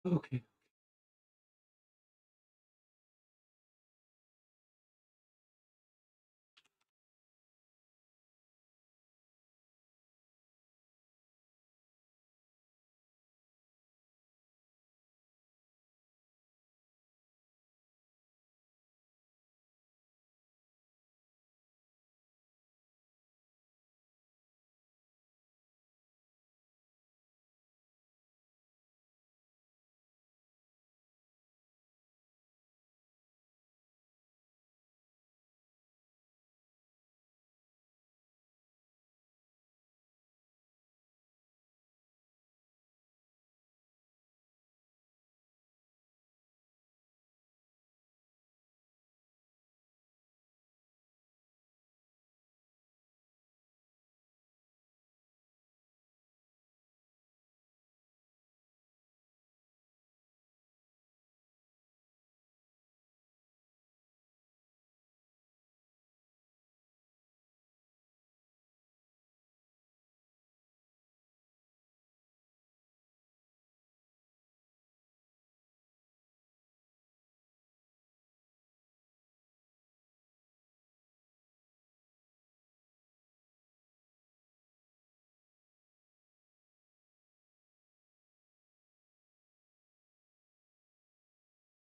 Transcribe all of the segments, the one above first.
Okay.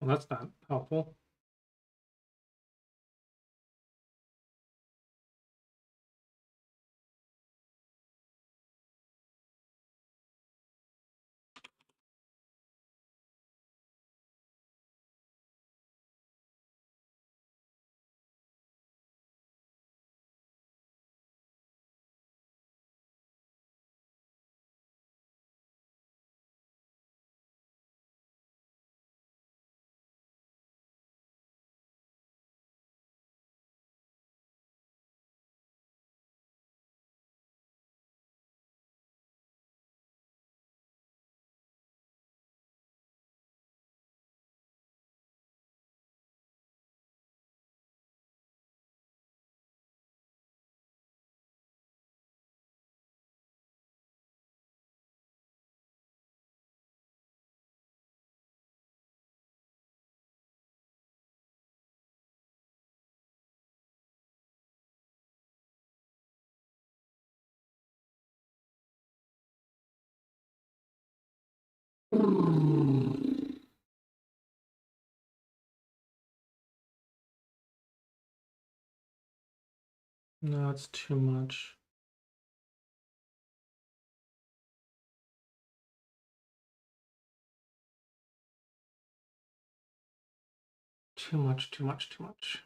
Well, that's not helpful. No, it's too much. Too much, too much, too much.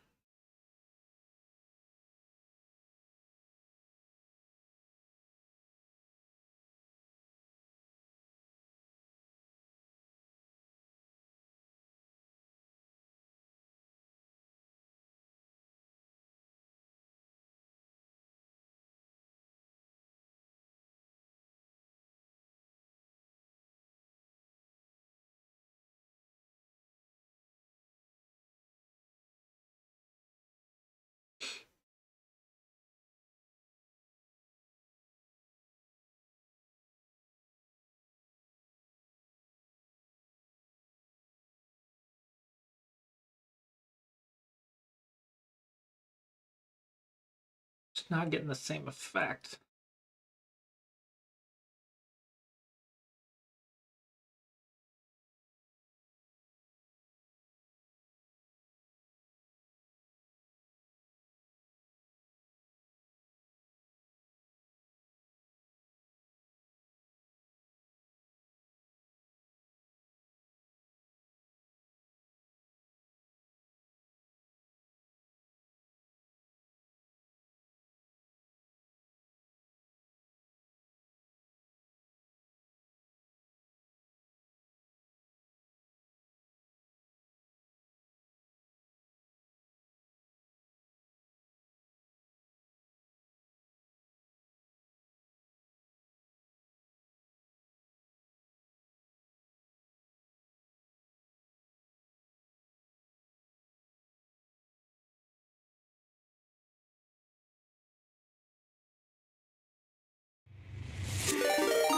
It's not getting the same effect.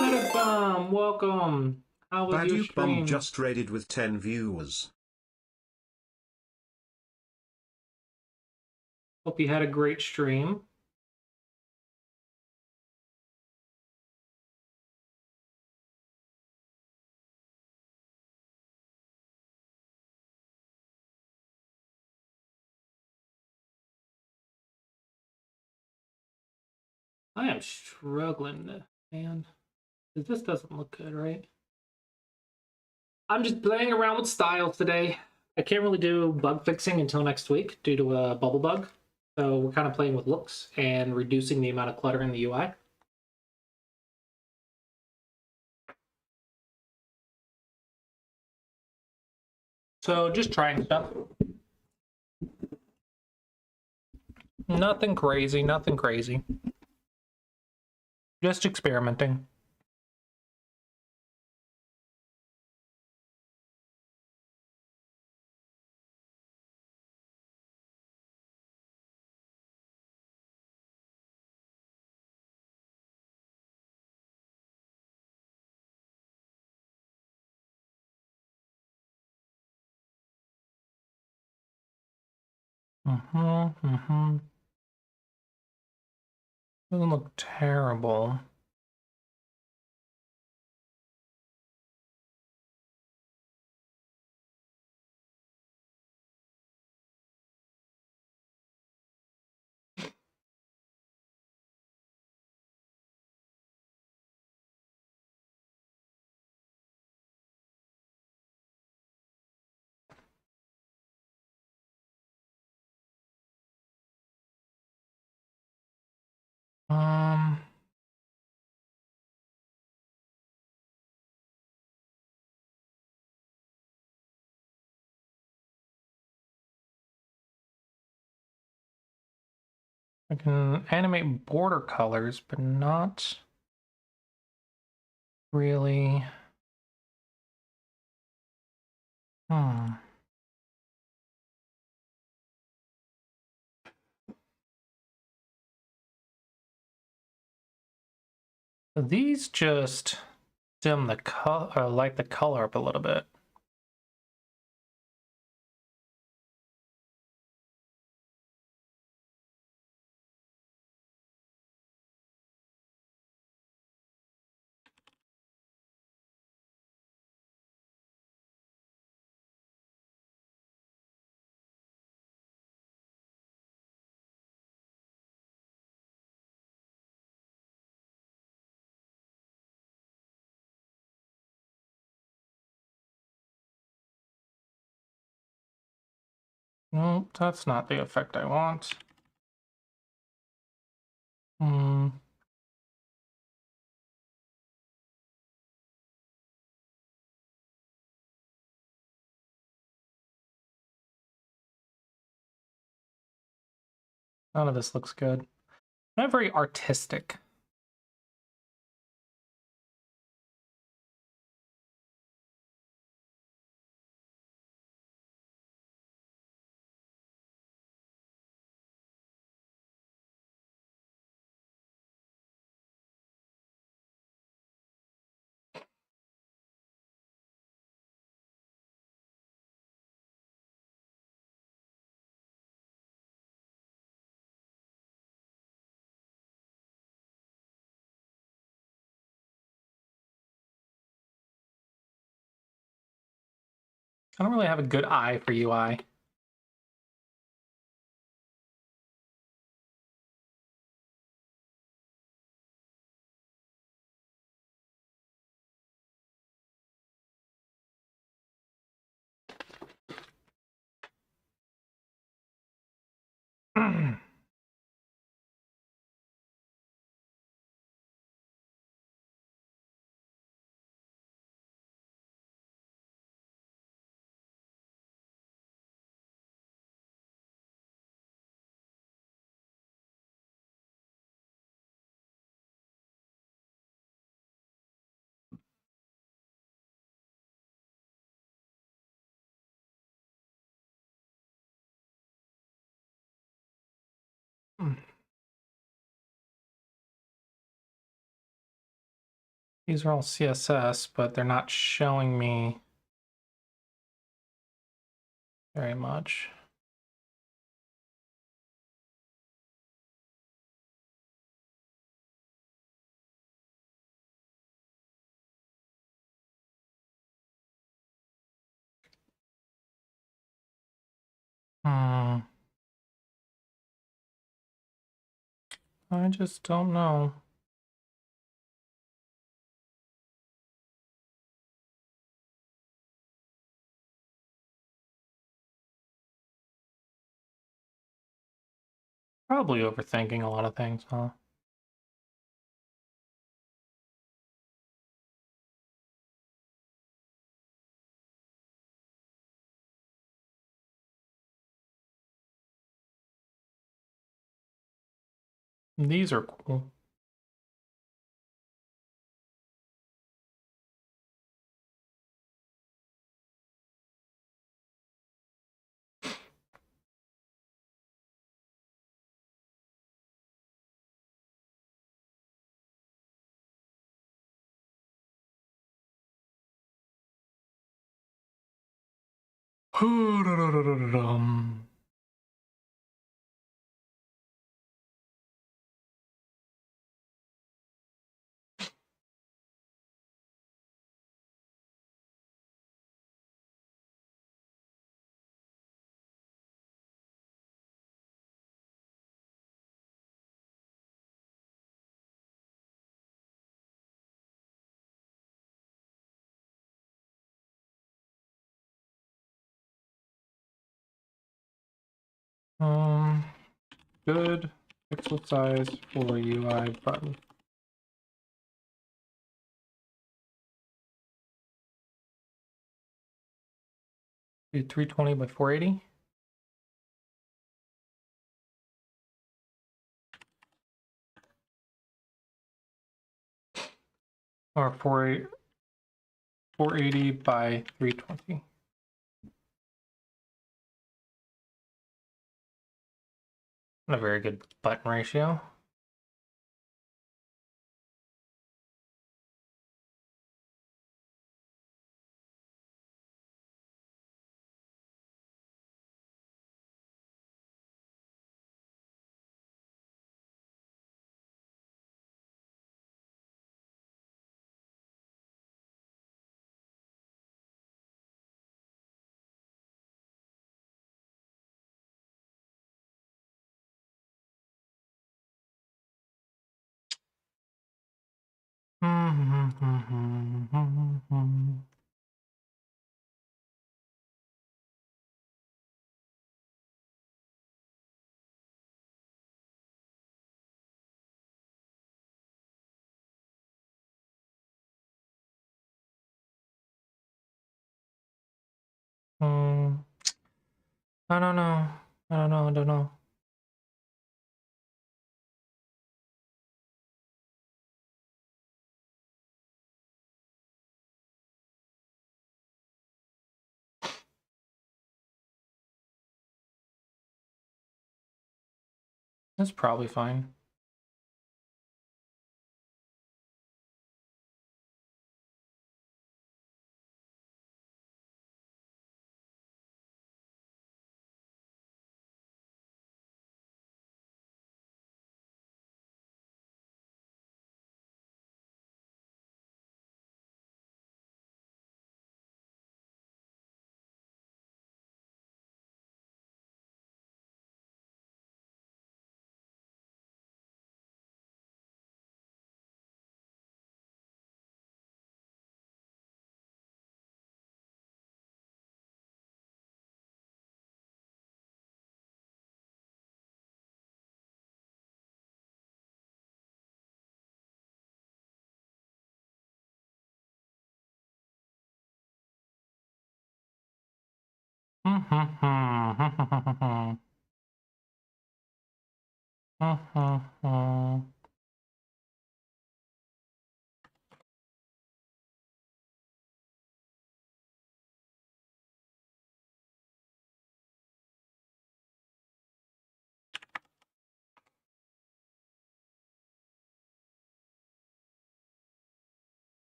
Let it bomb, welcome. How was your Baduk Bum stream? just raided with 10 viewers. Hope you had a great stream. I am struggling, man. This doesn't look good, right? I'm just playing around with styles today. I can't really do bug fixing until next week due to a bubble bug. So we're kind of playing with looks and reducing the amount of clutter in the UI. So just trying stuff. Nothing crazy, nothing crazy. Just experimenting. Doesn't look terrible. I can animate border colors, but not really. So these just dim the color, light the color up a little bit. Nope, that's not the effect I want. None of this looks good. Not very artistic. I don't really have a good eye for UI. These are all CSS, but they're not showing me very much. I just don't know. Probably overthinking a lot of things, huh? These are cool. Good pixel size for UI button. Do 320 by 480. Or 480 by 320. Not a very good button ratio. I don't know. I don't know. That's probably fine.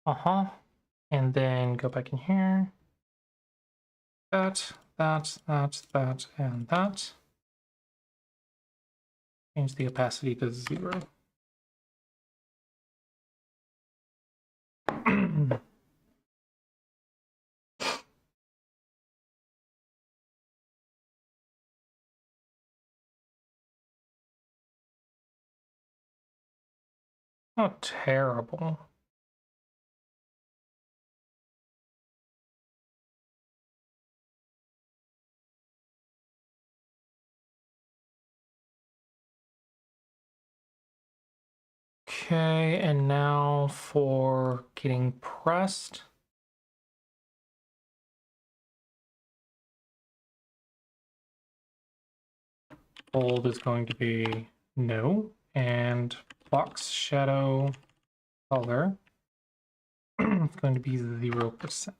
And then go back in here. That, and that. Change the opacity to 0. Oh, terrible. Okay, and now for getting pressed. Bold is going to be no, and box shadow color is going to be 0%.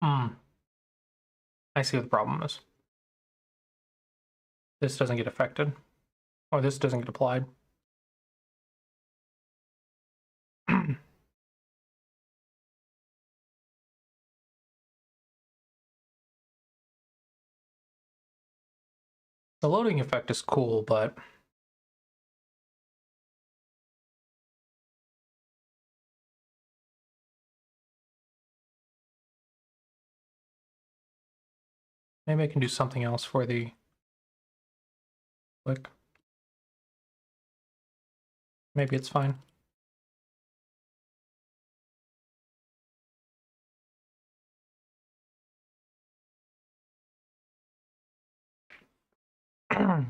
Hmm. I see what the problem is. This doesn't get affected, or this doesn't get applied. The loading effect is cool, but maybe I can do something else for the click. Maybe it's fine.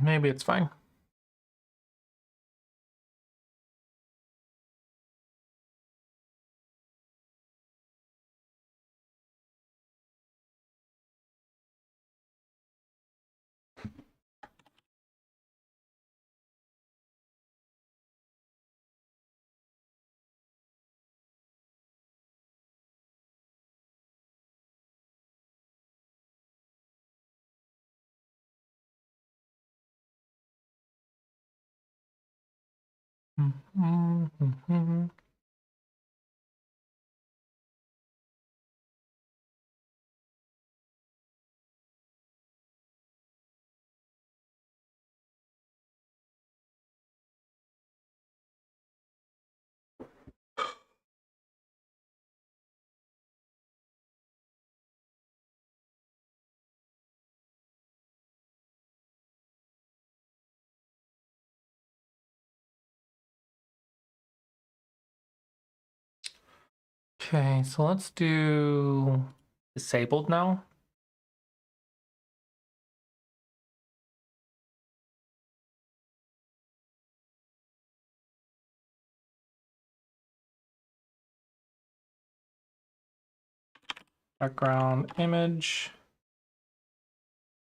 Maybe it's fine. Okay, so let's do disabled now. Background image,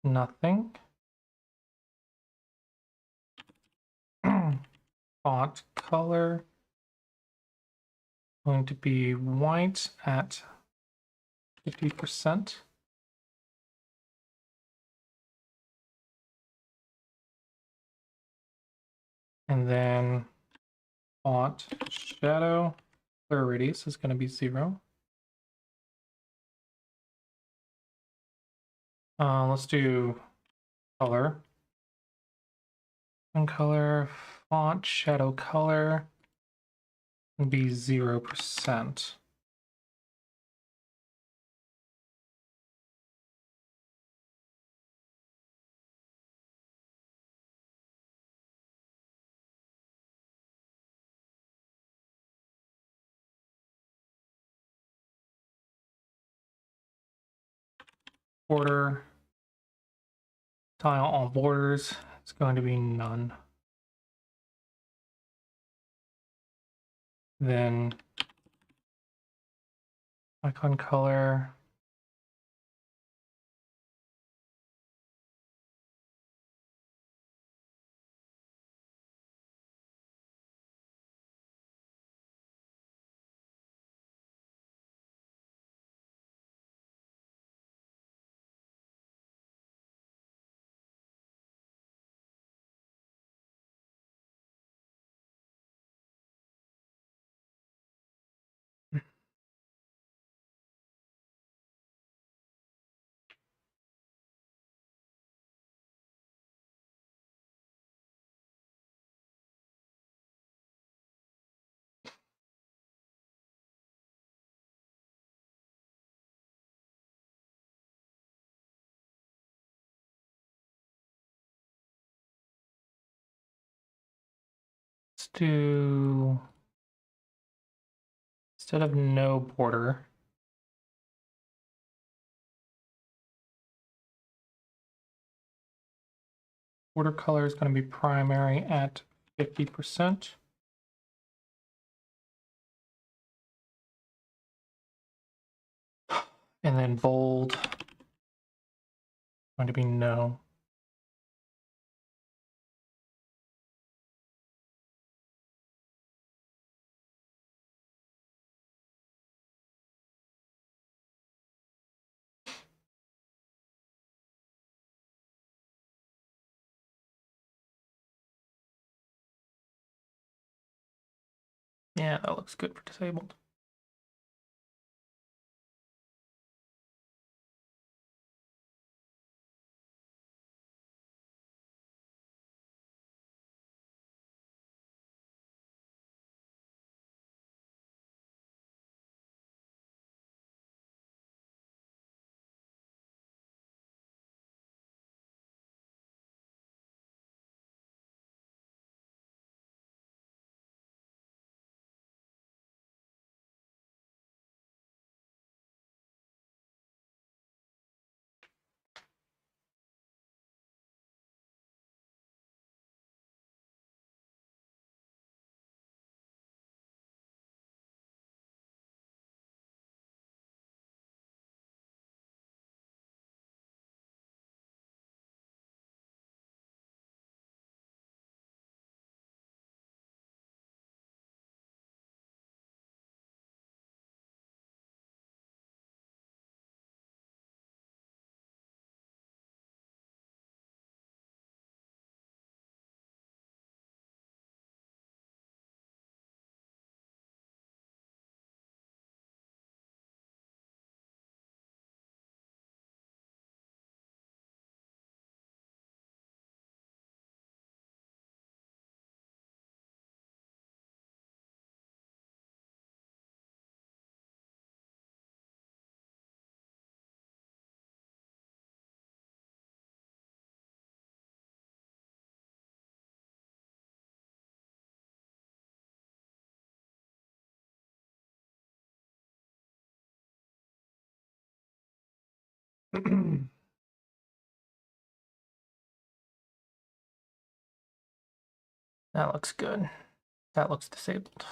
nothing. Font color going to be white at 50%. And then font shadow clear radius is going to be 0. Let's do color. And color, font, shadow color. would be 0%. Border tile on borders, it's going to be none. Then icon color, let's do, instead of no border, border color is going to be primary at 50%. And then bold, going to be no. Yeah, that looks good for disabled. That looks good. That looks disabled.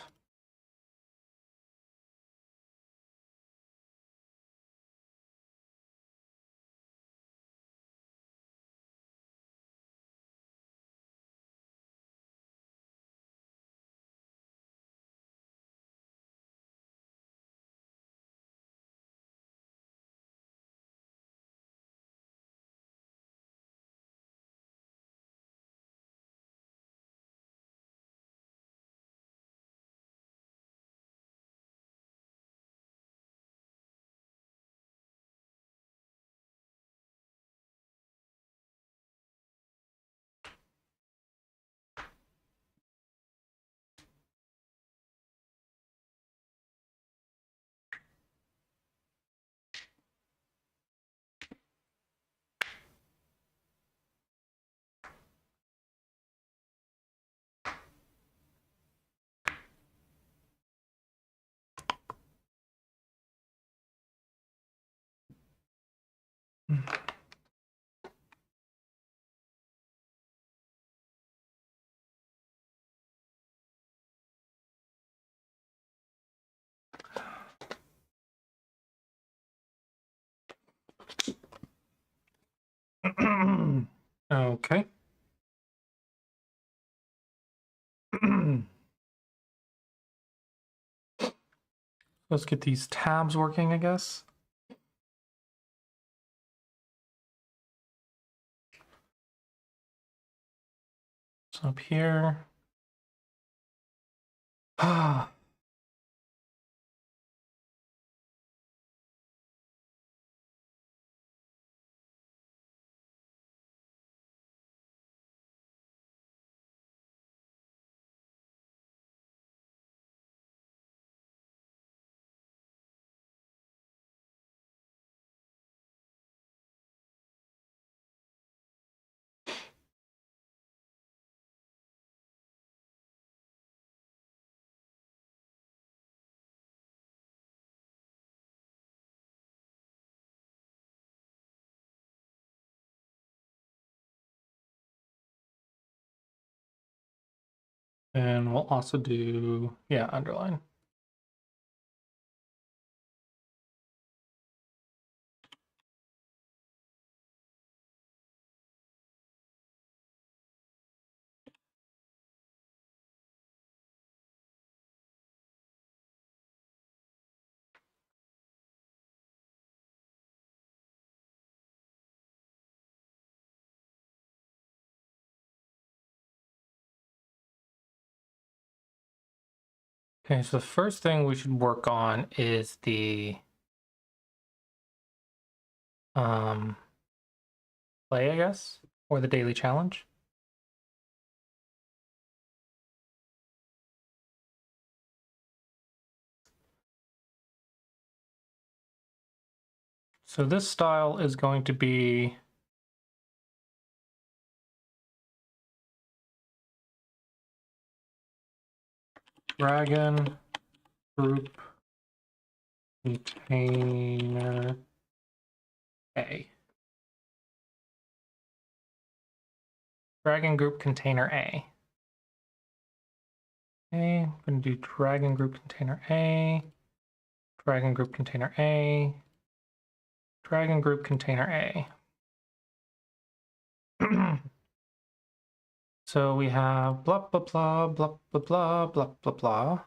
Okay. Let's get these tabs working, I guess. So up here. Ah. And we'll also do, yeah, underline. Okay, so the first thing we should work on is the play, I guess, or the daily challenge. So this style is going to be dragon group container A. Dragon group container A. Okay, I'm going to do dragon group container A, dragon group container A, dragon group container A. So we have blah, blah, blah, blah, blah, blah, blah, blah, blah.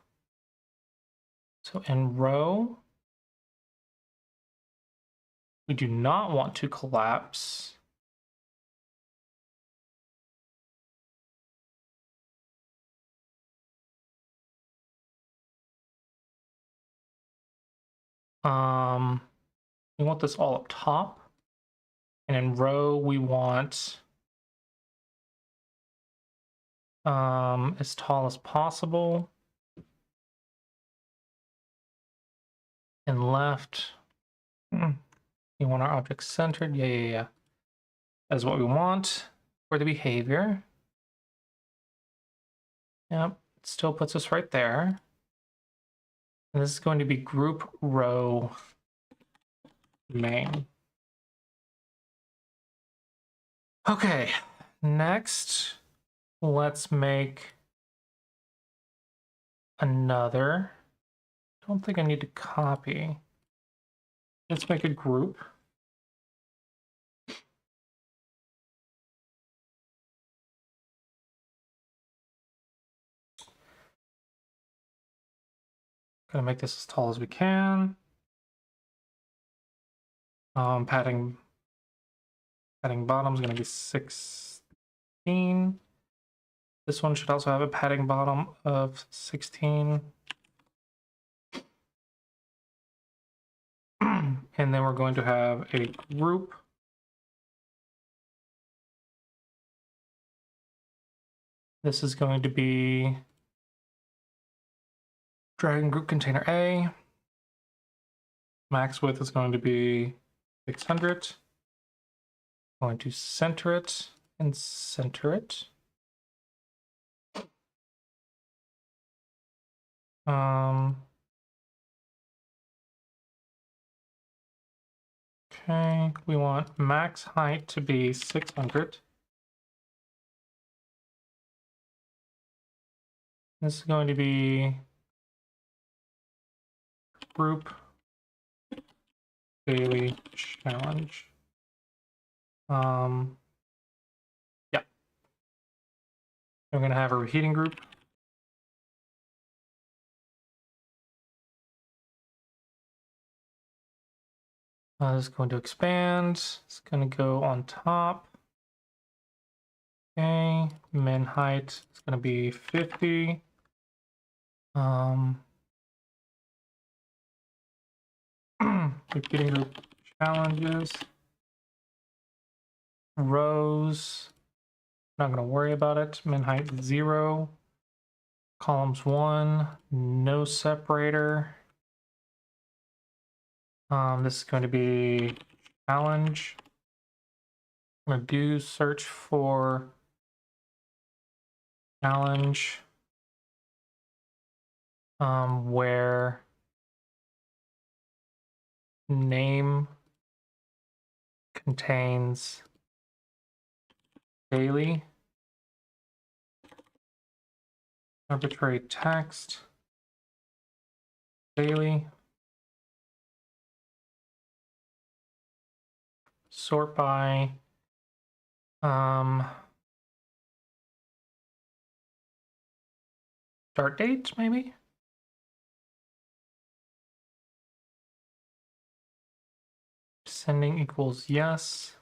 So in row, we do not want to collapse we want this all up top. And in row, we want as tall as possible. And left, you want our object centered. Yeah. That's what we want for the behavior. Yep, it still puts us right there. And this is going to be group row main. Okay, next, let's make another. I don't think I need to copy. Let's make a group. Gonna make this as tall as we can. Padding bottom is gonna be 16. This one should also have a padding bottom of 16. And then we're going to have a group. This is going to be dragon group container A. Max width is going to be 600. Going to center it and center it. Okay, we want max height to be 600. This is going to be group daily challenge. Yeah. We're going to have a repeating group. This is going to expand. It's going to go on top. Okay, min height is going to be 50. Repeating group challenges. Rows, not going to worry about it. Min height 0. Columns 1, no separator. This is going to be challenge. I'm going to do search for challenge where name contains daily, arbitrary text, daily, sort by start date, maybe. Sending equals yes.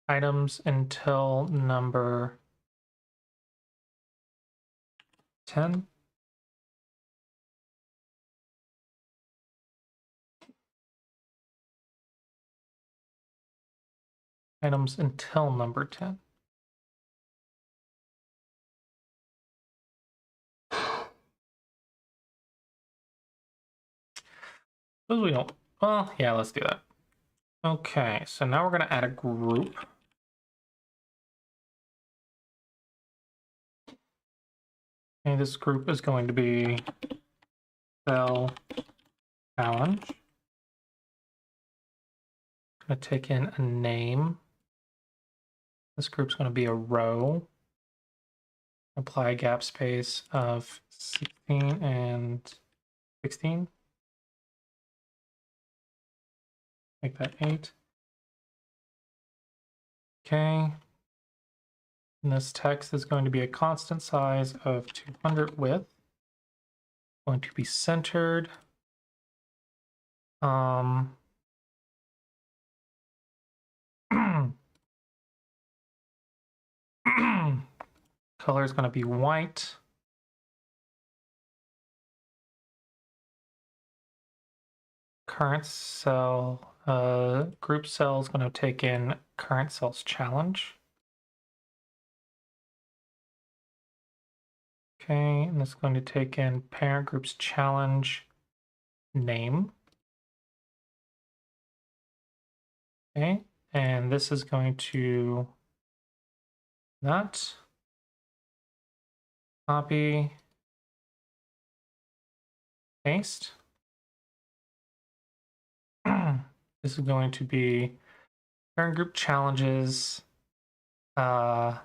Items until number 10. Items until number 10. Suppose we don't. Well, yeah, let's do that. Okay, so now we're going to add a group. And this group is going to be cell challenge. I'm going to take in a name. This group's going to be a row. Apply a gap space of 16 and 16. Make that 8. Okay. And this text is going to be a constant size of 200 width. Going to be centered. Color is going to be white. Current cell, group cell is going to take in current cell's challenge. Okay, and it's going to take in parent group's challenge name. Okay, and this is going to not copy, paste. This is going to be parent group challenges end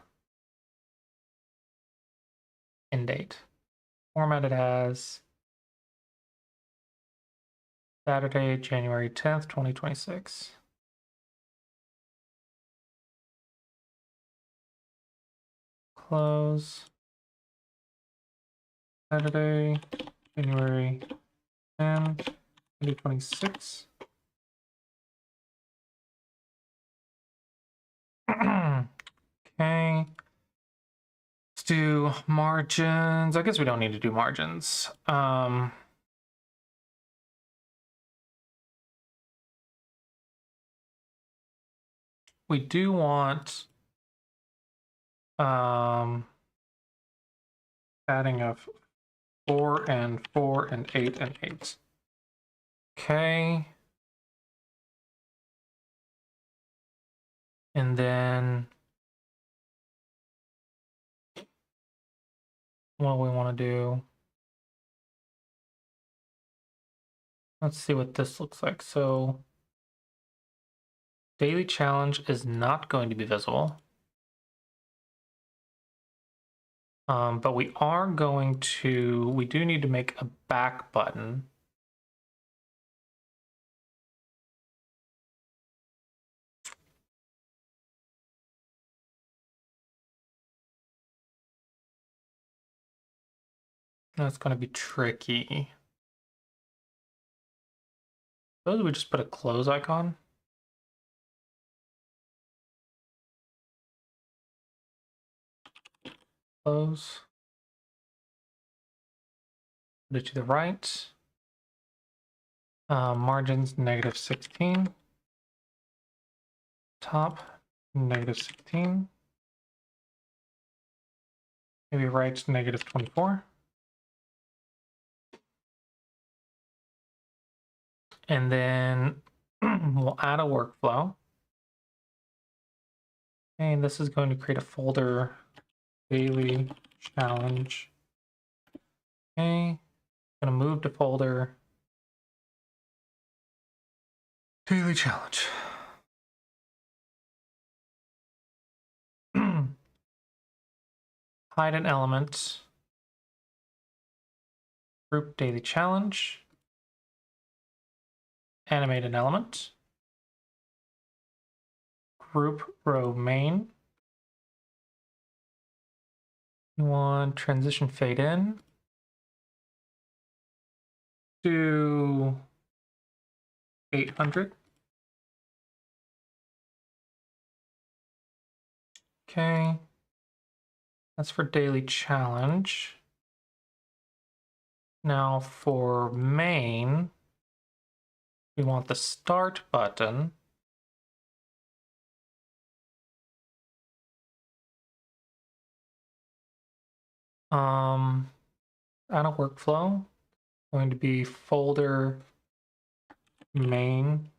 date. Formatted as Saturday, January 10th, 2026. Close. Saturday, January 10th, 2026. Okay. Let's do margins. I guess we don't need to do margins. We do want adding of 4 and 4 and 8 and 8. Okay. And then what we want to do, Let's see what this looks like. So daily challenge is not going to be visible. But we do need to make a back button. That's going to be tricky. Suppose we just put a close icon. Close. Put it to the right. Margins -16. Top -16. Maybe right -24. And then we'll add a workflow. And this is going to create a folder, daily challenge. Okay, gonna move to folder, daily challenge. Hide an element, group daily challenge, animate an element, group row main. You want transition fade in to 800. Okay, that's for daily challenge. Now for main, we want the start button. Add a workflow, going to be folder main.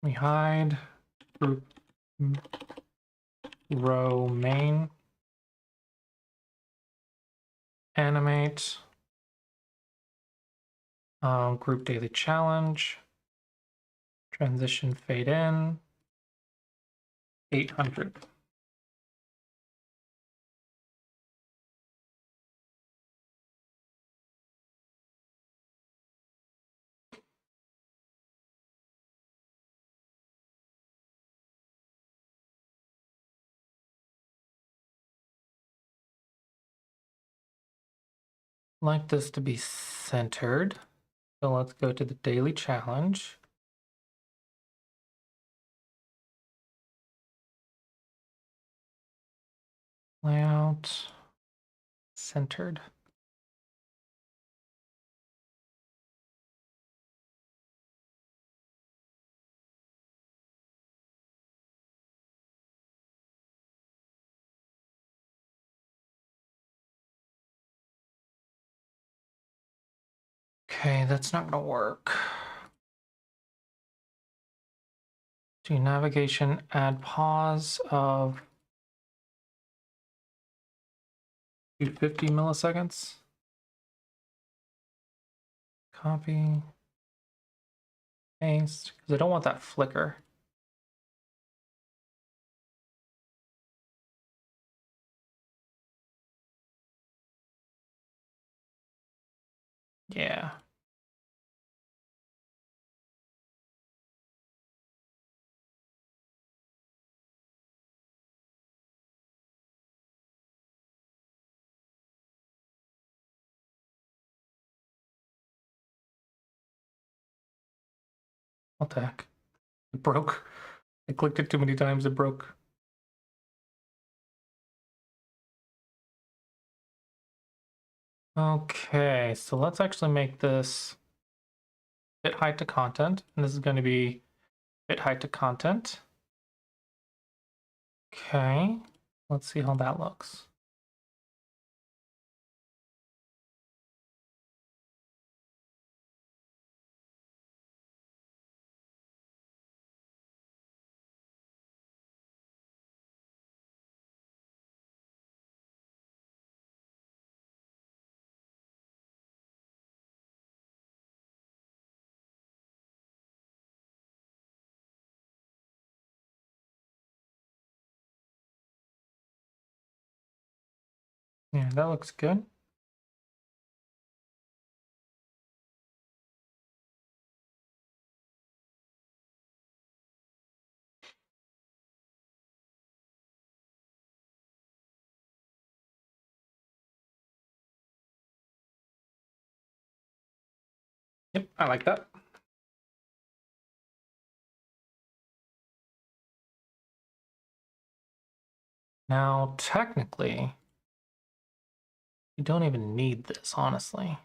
We hide group row main, animate, group daily challenge, transition fade in, 800. Like this to be centered. So let's go to the daily challenge. Layout, centered. Okay, that's not gonna work. To navigation, add pause of 250 milliseconds. Copy, paste, because I don't want that flicker. Yeah. What the heck? It broke. I clicked it too many times, it broke. Okay, so let's actually make this bit height to content, and this is going to be bit height to content. Okay, let's see how that looks. Yeah, that looks good. Yep, I like that. Now, technically, you don't even need this, honestly.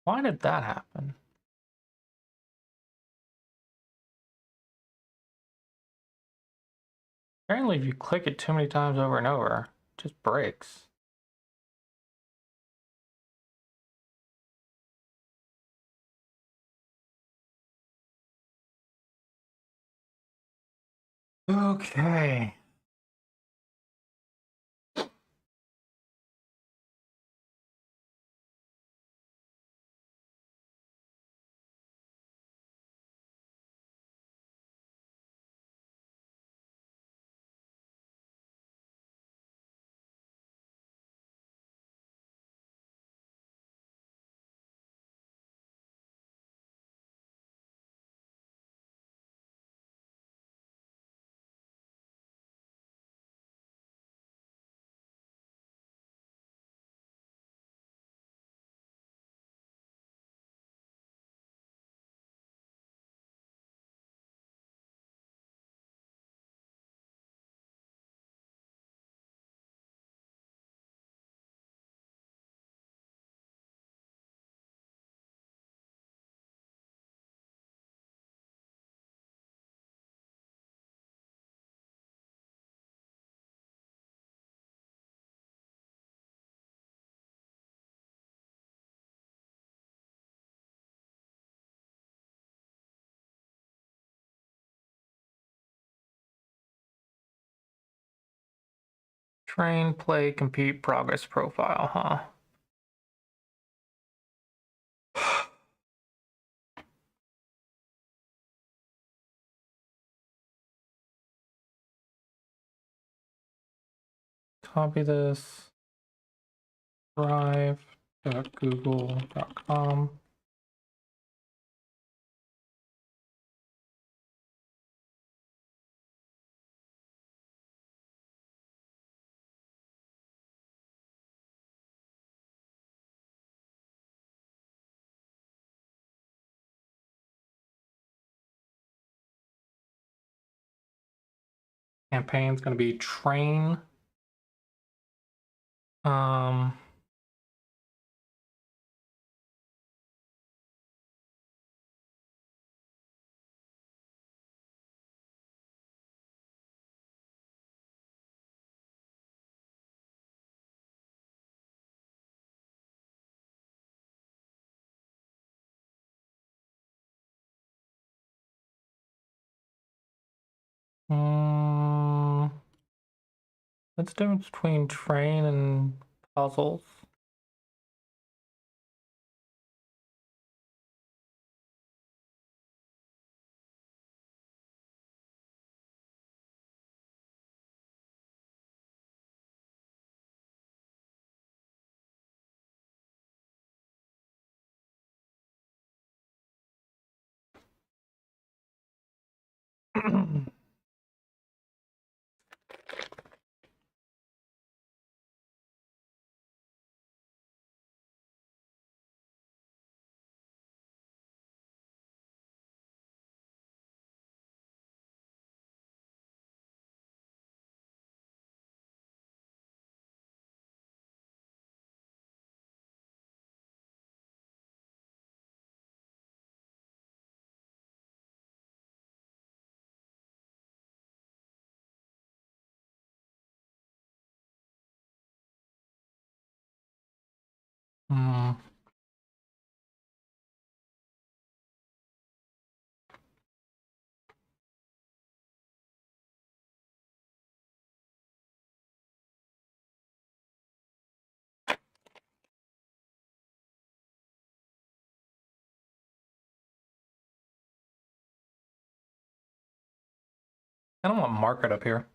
Why did that happen? Apparently, if you click it too many times over and over, it just breaks. Okay. Train, play, compete, progress profile, huh? Copy this. Drive.google.com. Campaign's going to be train. Um, mm, what's the difference between train and puzzles? Hmm. kind of want market up here.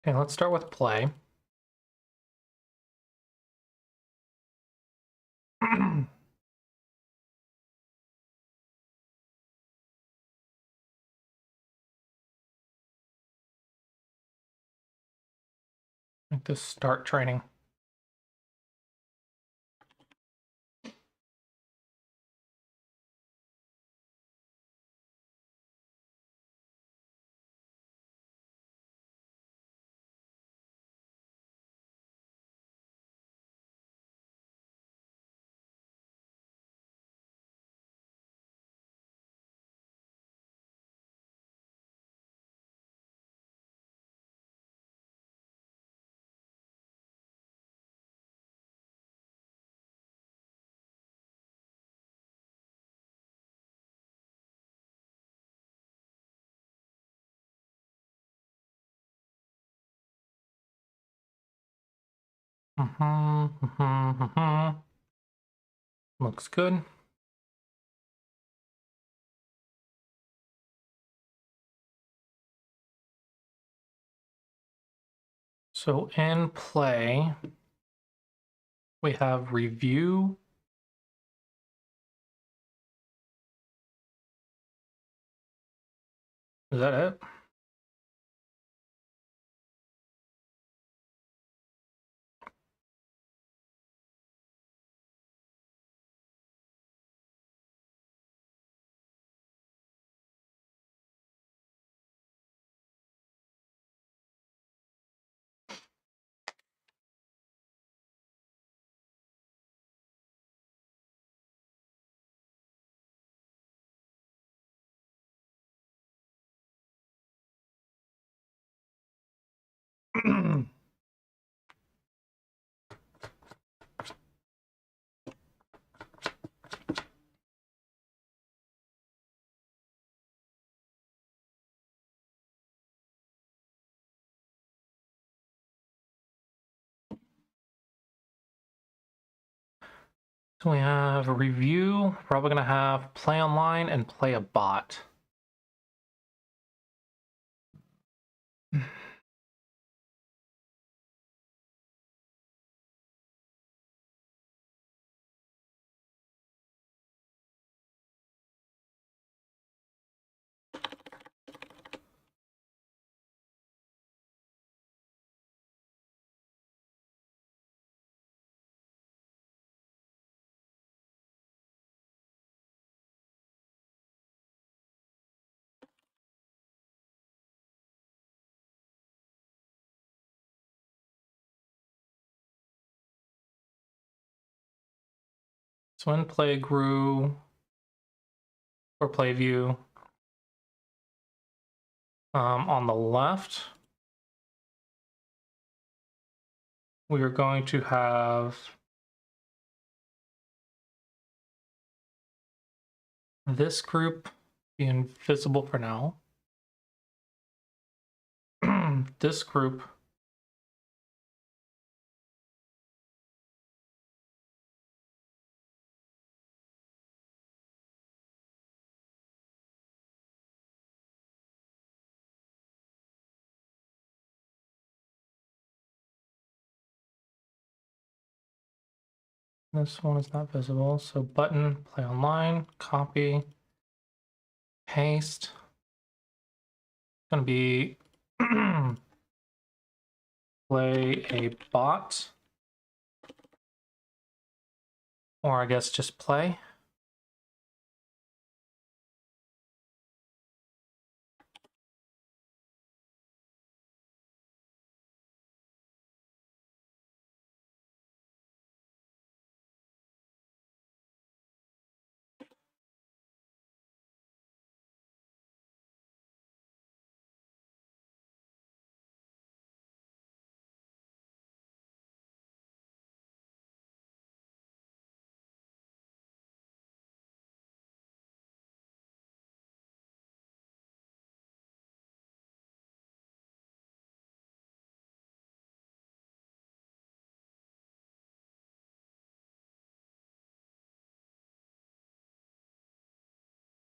Okay, let's start with play. Like this start training. Looks good. So in play, we have review. Is that it? So we have a review. Probably gonna have play online and play a bot. So in play grew or play view, on the left, we are going to have this group be invisible for now. This group this one is not visible. So button, play online, copy, paste. It's gonna be play a bot. Or I guess just play.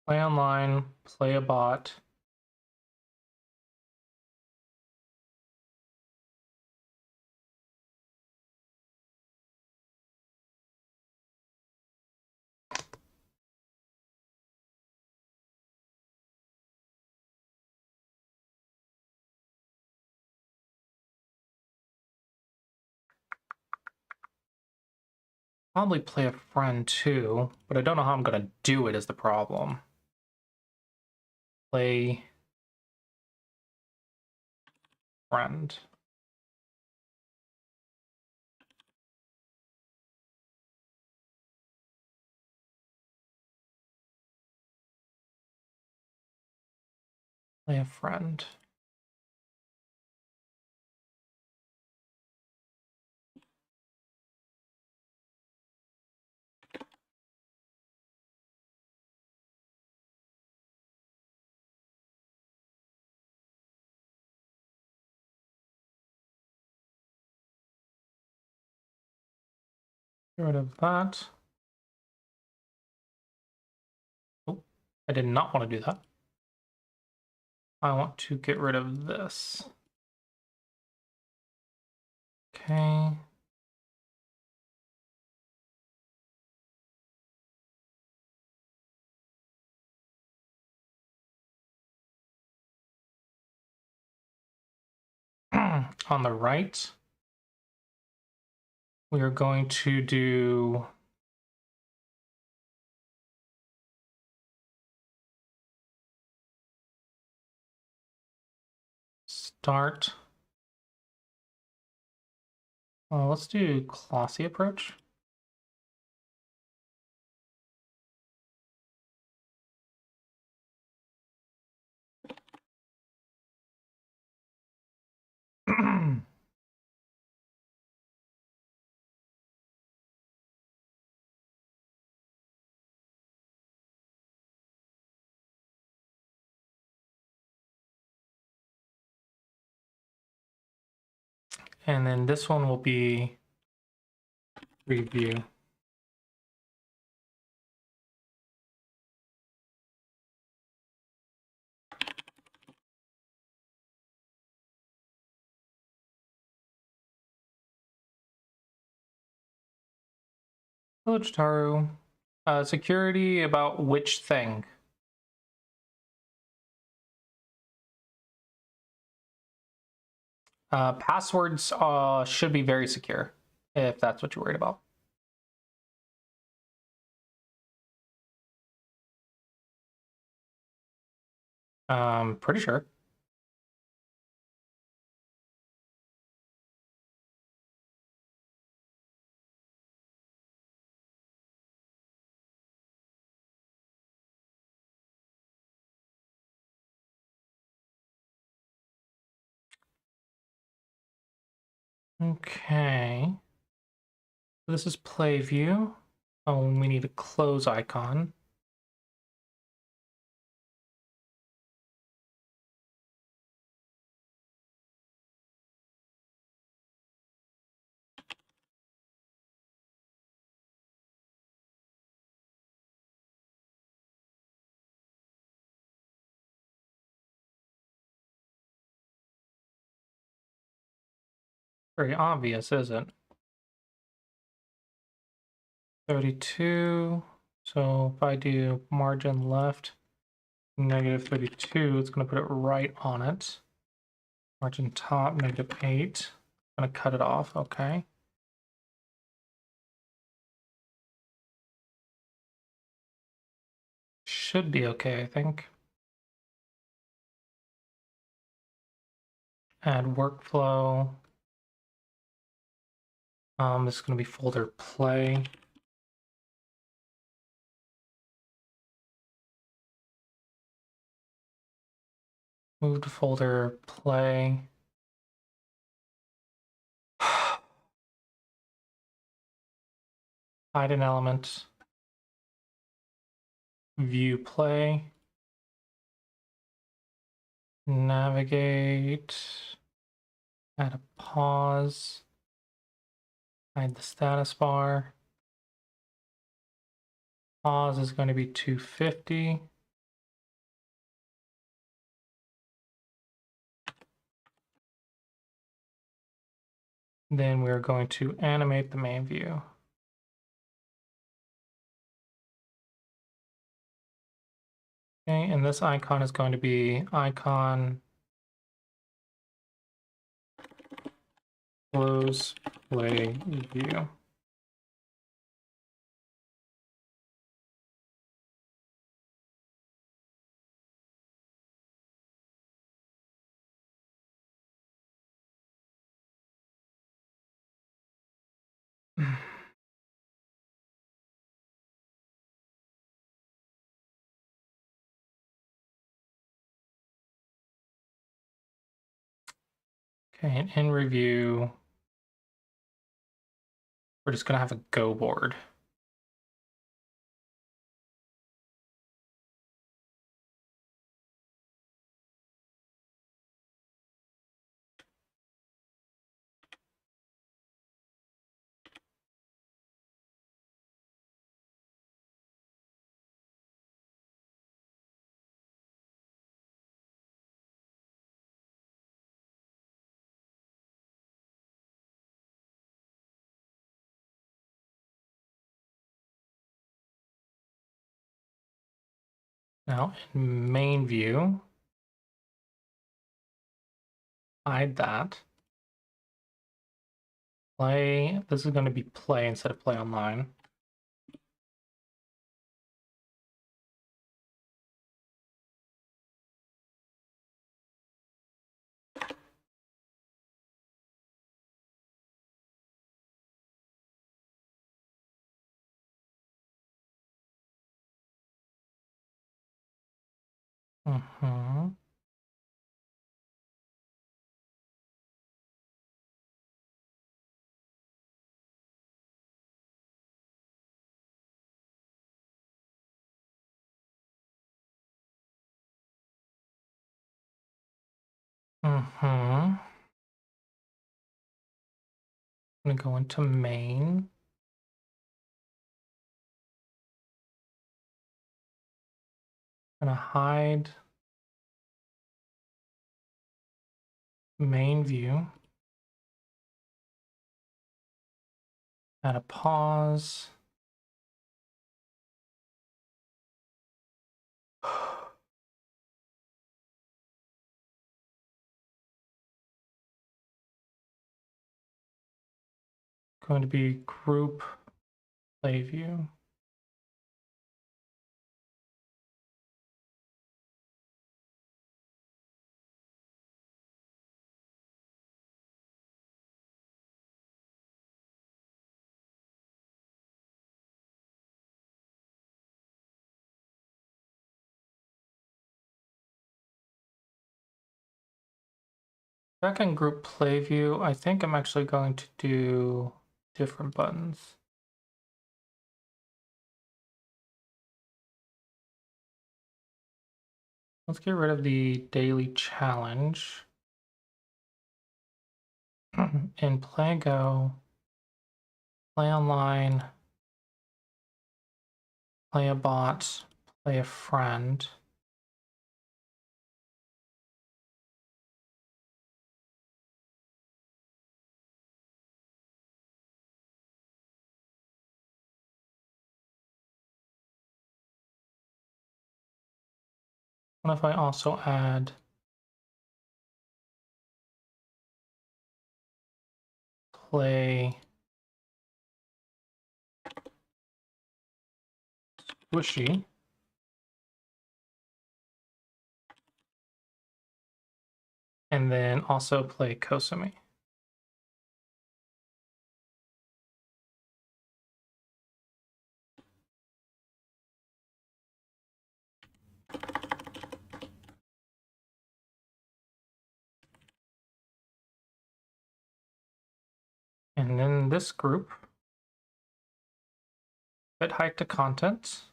Play online, play a bot. Probably play a friend too, but I don't know how I'm gonna do it is the problem. Play friend. Play a friend. Get rid of that. Oh, I did not want to do that. I want to get rid of this. Okay. On the right, we are going to do start. Let's do classy approach. And then this one will be review. Village Taru. Security about which thing? Passwords should be very secure, if that's what you're worried about. Pretty sure. Okay. This is play view. Oh, we need a close icon. Very obvious, isn't it? 32. So if I do margin left, -32, it's going to put it right on it. Margin top, -8. I'm going to cut it off, okay. Should be okay, I think. Add workflow. This is going to be folder play. Move to folder play. Hide an element. View play. Navigate. Add a pause. Hide the status bar. Pause is going to be 250. Then we're going to animate the main view. Okay, and this icon is going to be icon close play view. Okay, and in review, we're just gonna have a go board. Now in main view, hide that. Play, this is going to be play instead of play online. Mm-hmm. Mm-hmm. I'm gonna go into main. I'm gonna hide main view. Add a pause. Going to be group play view. Back in group play view, I think I'm actually going to do different buttons. Let's get rid of the daily challenge. In play go, play online, play a bot, play a friend. What if I also add play squishy? And then also play Kosumi. And then this group, fit height to content.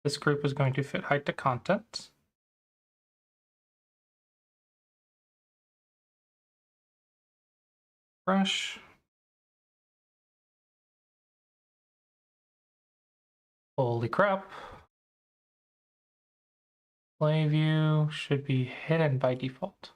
This group is going to fit height to content. Fresh. Holy crap. Play view should be hidden by default.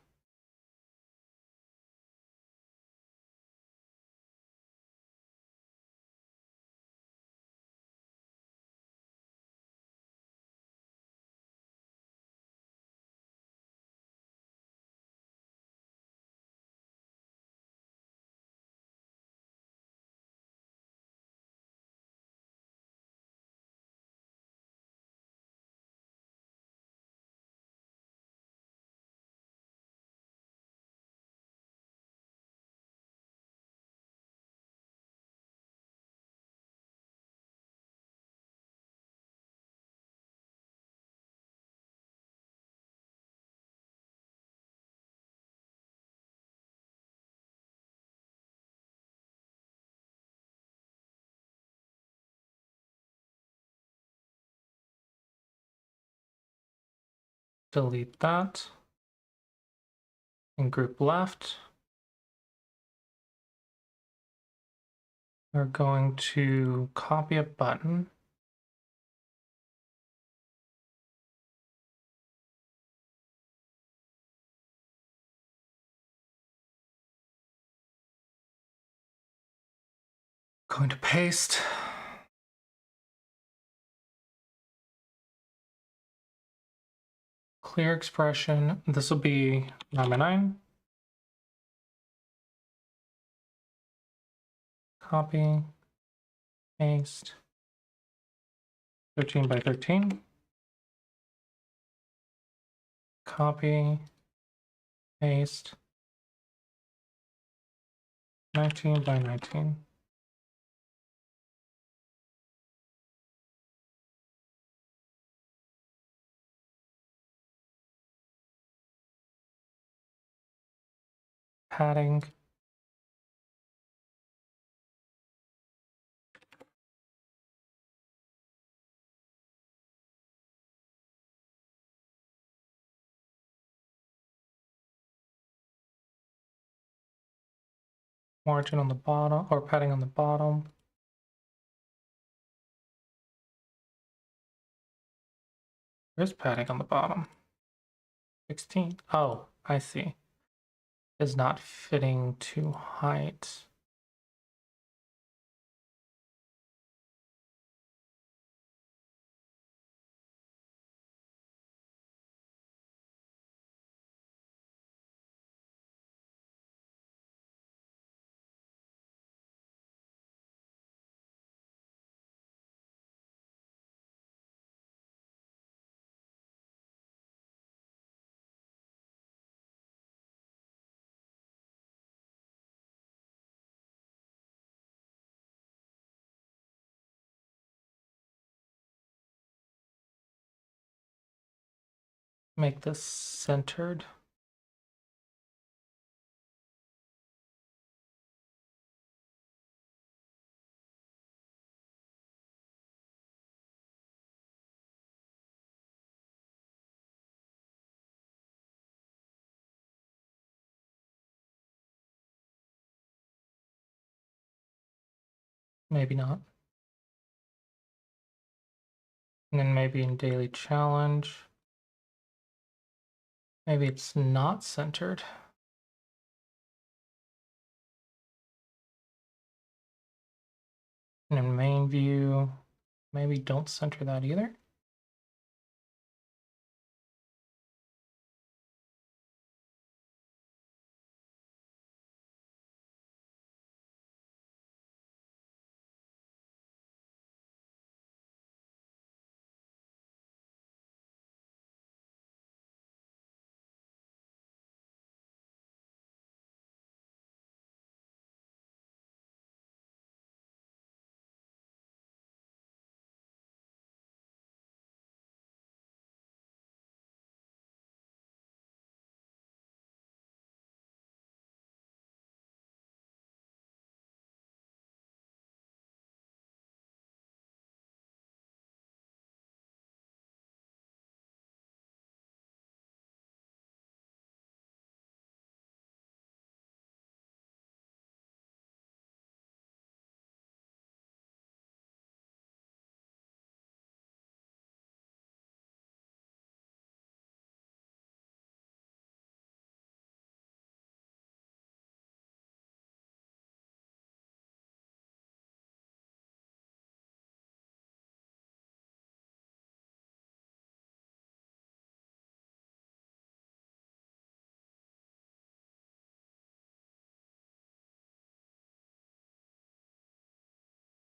delete that. In group left, we're going to copy a button. Going to paste. Clear expression. This will be 9 by 9. Copy, paste. 13 by 13. Copy, paste. 19 by 19. Padding. Margin on the bottom, or padding on the bottom. There's padding on the bottom. 16. Oh, I see. Is not fitting to height. Make this centered. Maybe not. And then maybe in daily challenge. Maybe it's not centered. And in main view, maybe don't center that either.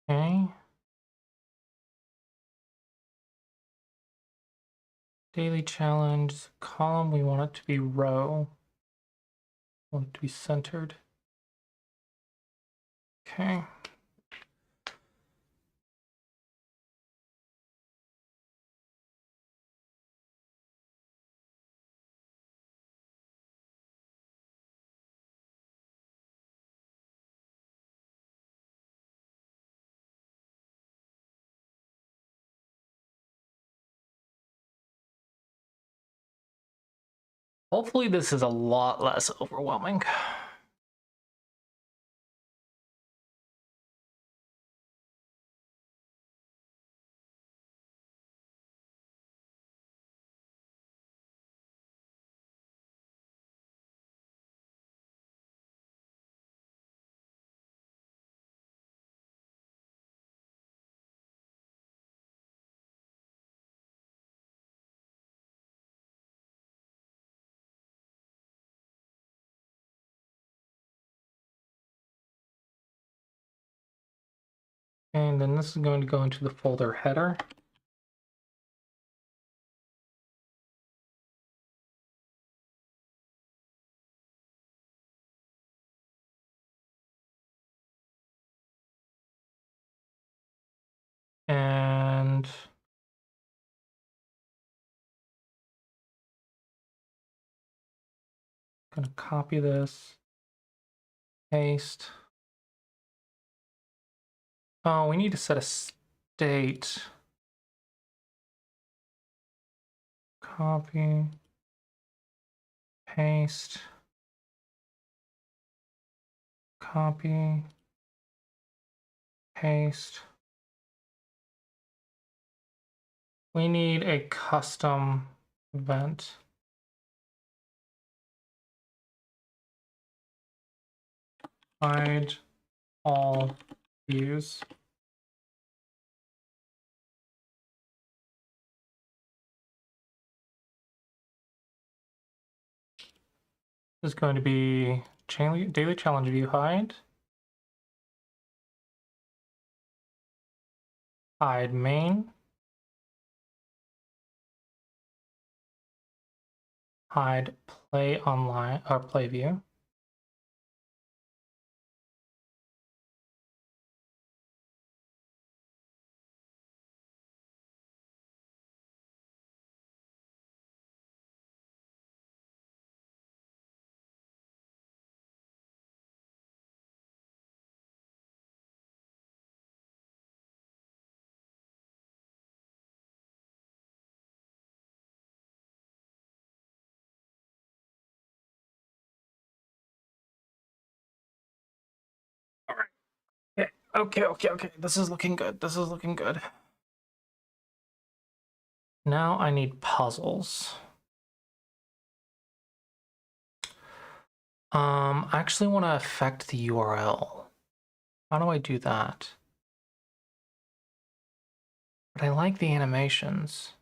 Okay. Daily challenge column, we want it to be row. Want it to be centered. Okay. Hopefully this is a lot less overwhelming. And then this is going to go into the folder header. And I'm gonna copy this, paste. Oh, we need to set a state. Copy, paste, copy, paste. We need a custom event. Hide all views. This is going to be daily challenge view hide. Hide main. Hide play online or play view. All right. Okay. This is looking good. This is looking good. Now I need puzzles. I actually want to affect the URL. How do I do that? But I like the animations.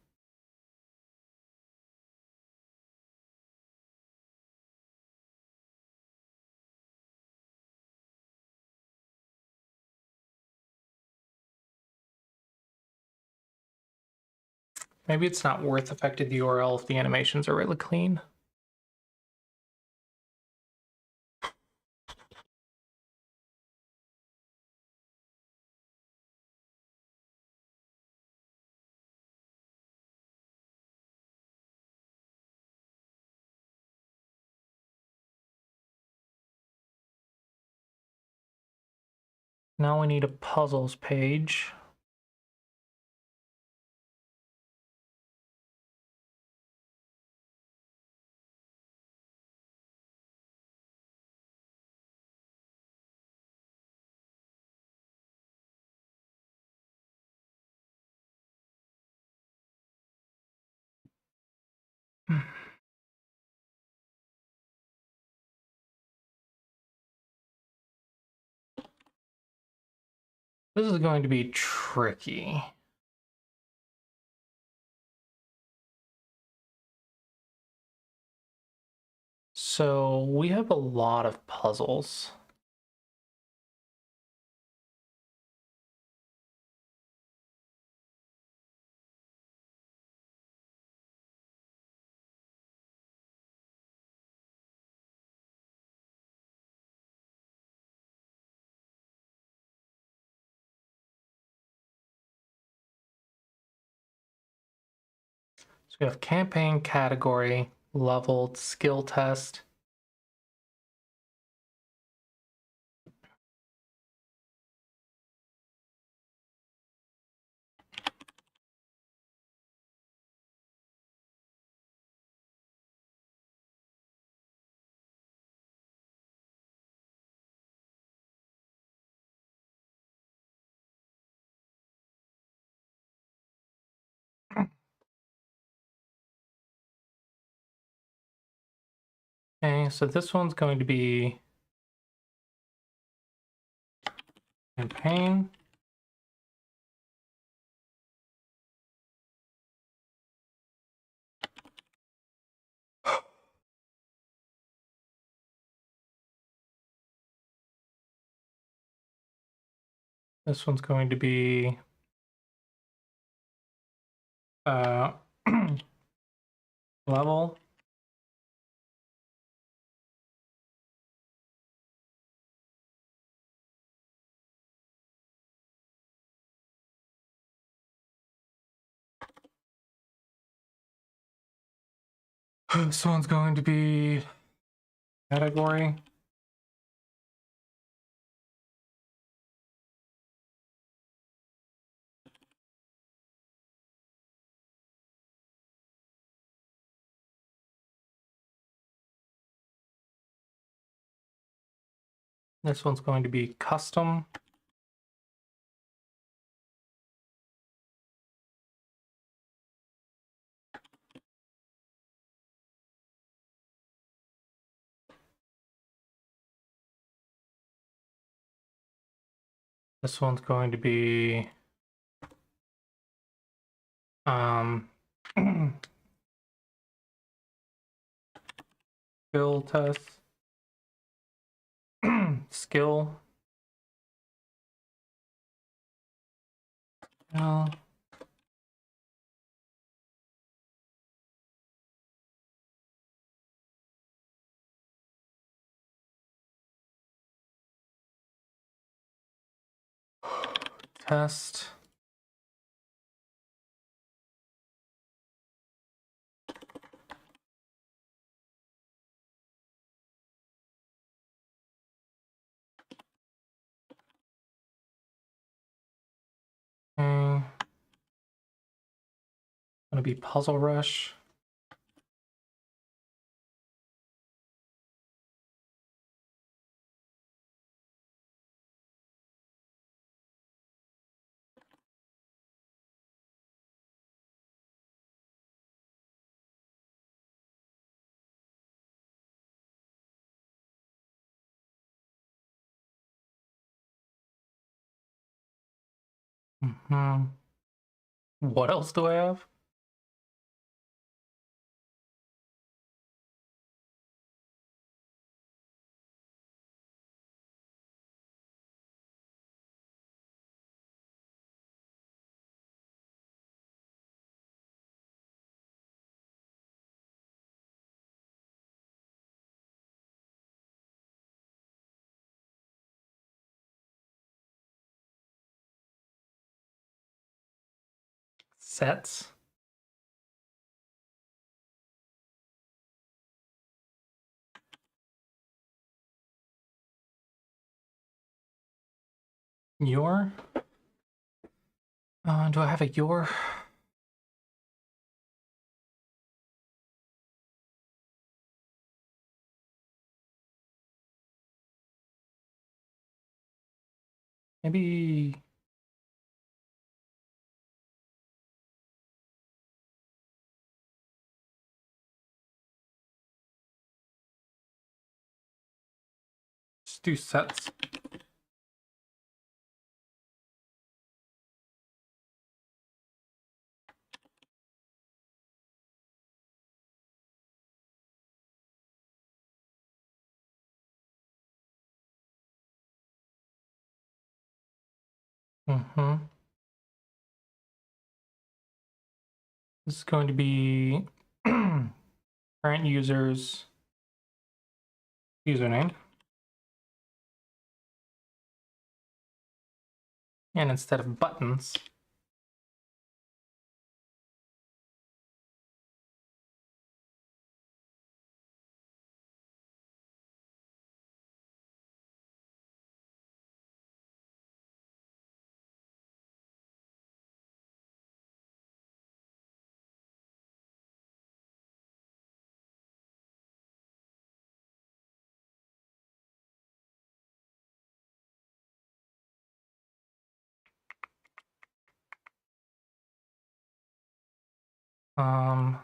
Maybe it's not worth affecting the URL if the animations are really clean. Now we need a puzzles page. This is going to be tricky. So we have a lot of puzzles. So we have campaign category, leveled, skill test. Okay, so this one's going to be campaign. This one's going to be level. This one's going to be category. This one's going to be custom. This one's going to be skill test. Skill. No. Test. Okay. Gonna be puzzle rush. What else do I have? Sets. Your. Do I have a your? Maybe. Just do sets. This is going to be current user's username. And instead of buttons,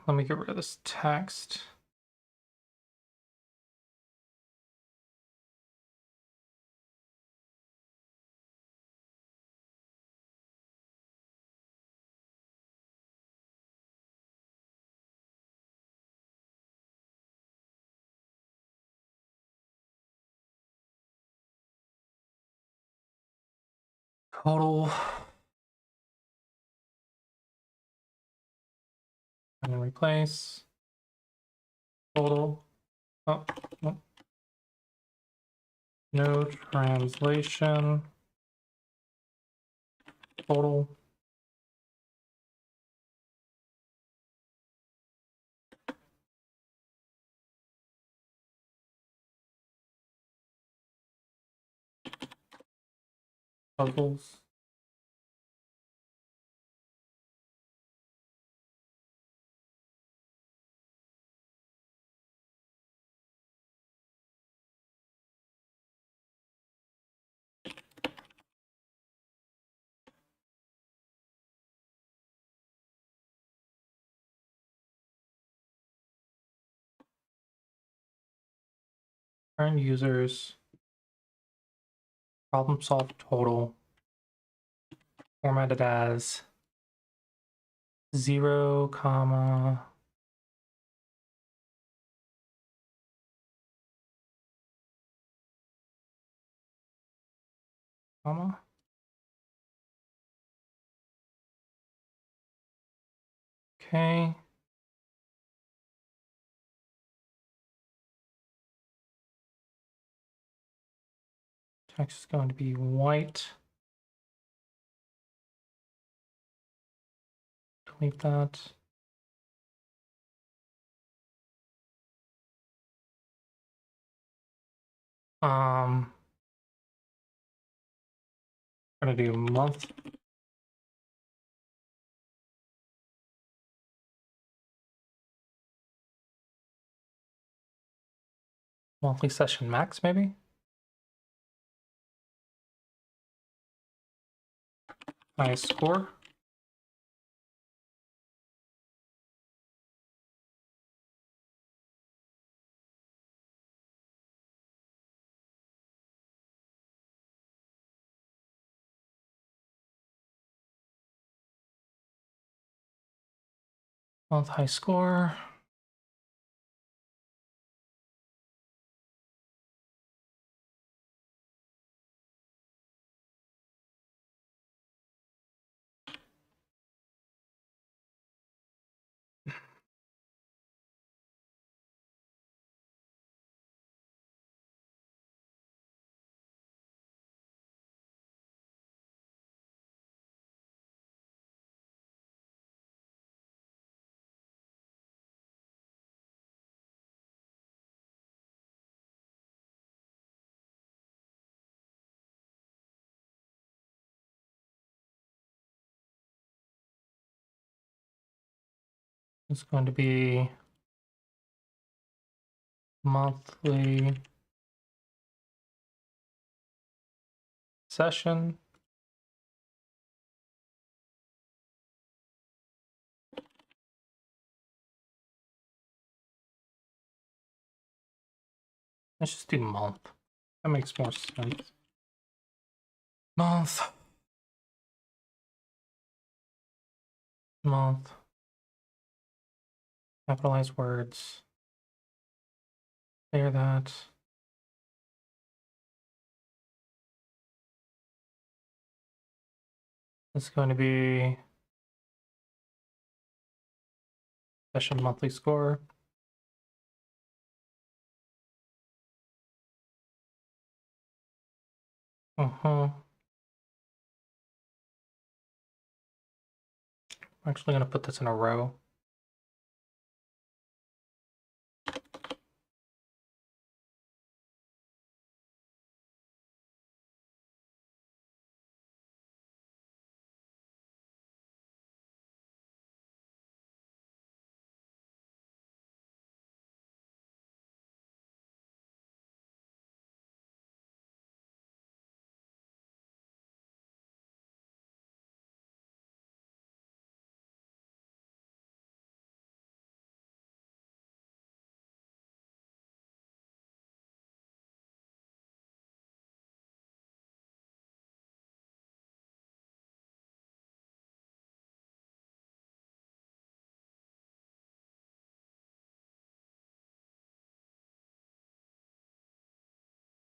let me get rid of this text. Total. And replace. Total. Oh, no. No translation. Total. Puzzles. Current users. Problem solved total. Formatted as 0, comma. Comma. Okay. Text is going to be white. Delete that. I'm gonna do month. Monthly session max, maybe? Highest score. Month high score. It's going to be monthly session. Let's just do month. That makes more sense. Month. Month. Capitalize words. Clear that. It's going to be session monthly score. I'm actually going to put this in a row.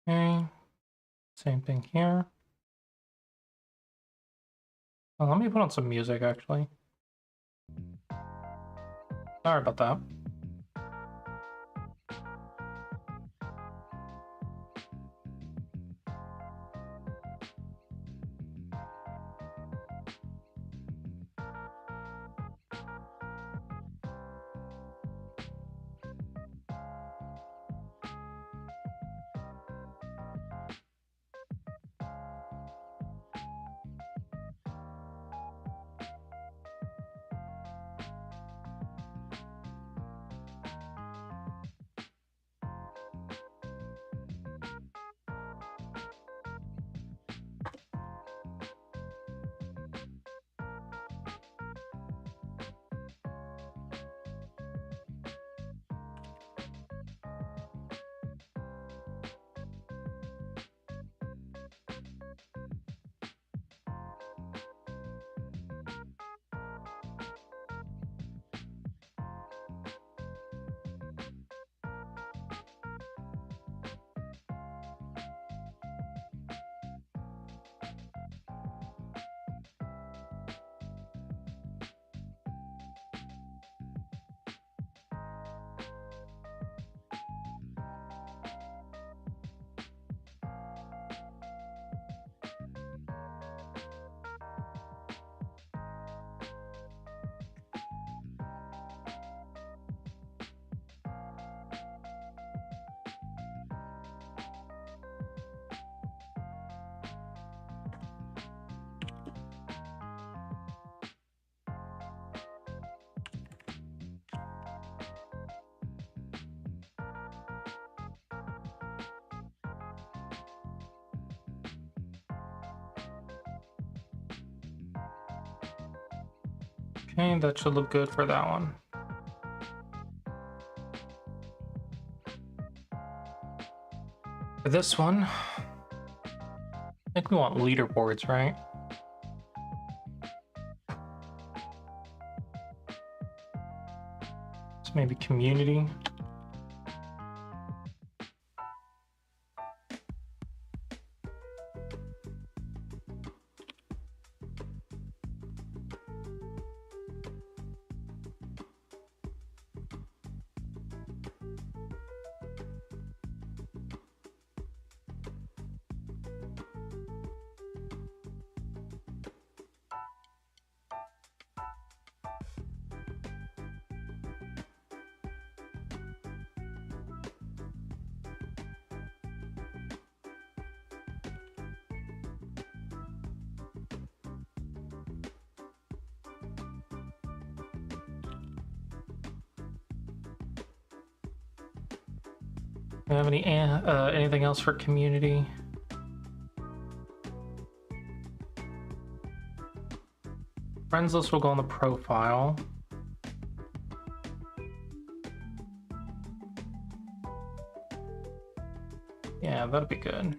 Okay. Same thing here. Well, let me put on some music actually. Sorry about that. Okay, that should look good for that one. For this one, I think we want leaderboards, right? So maybe community. Do you have anything else for community? Friends list will go on the profile. Yeah, that'd be good.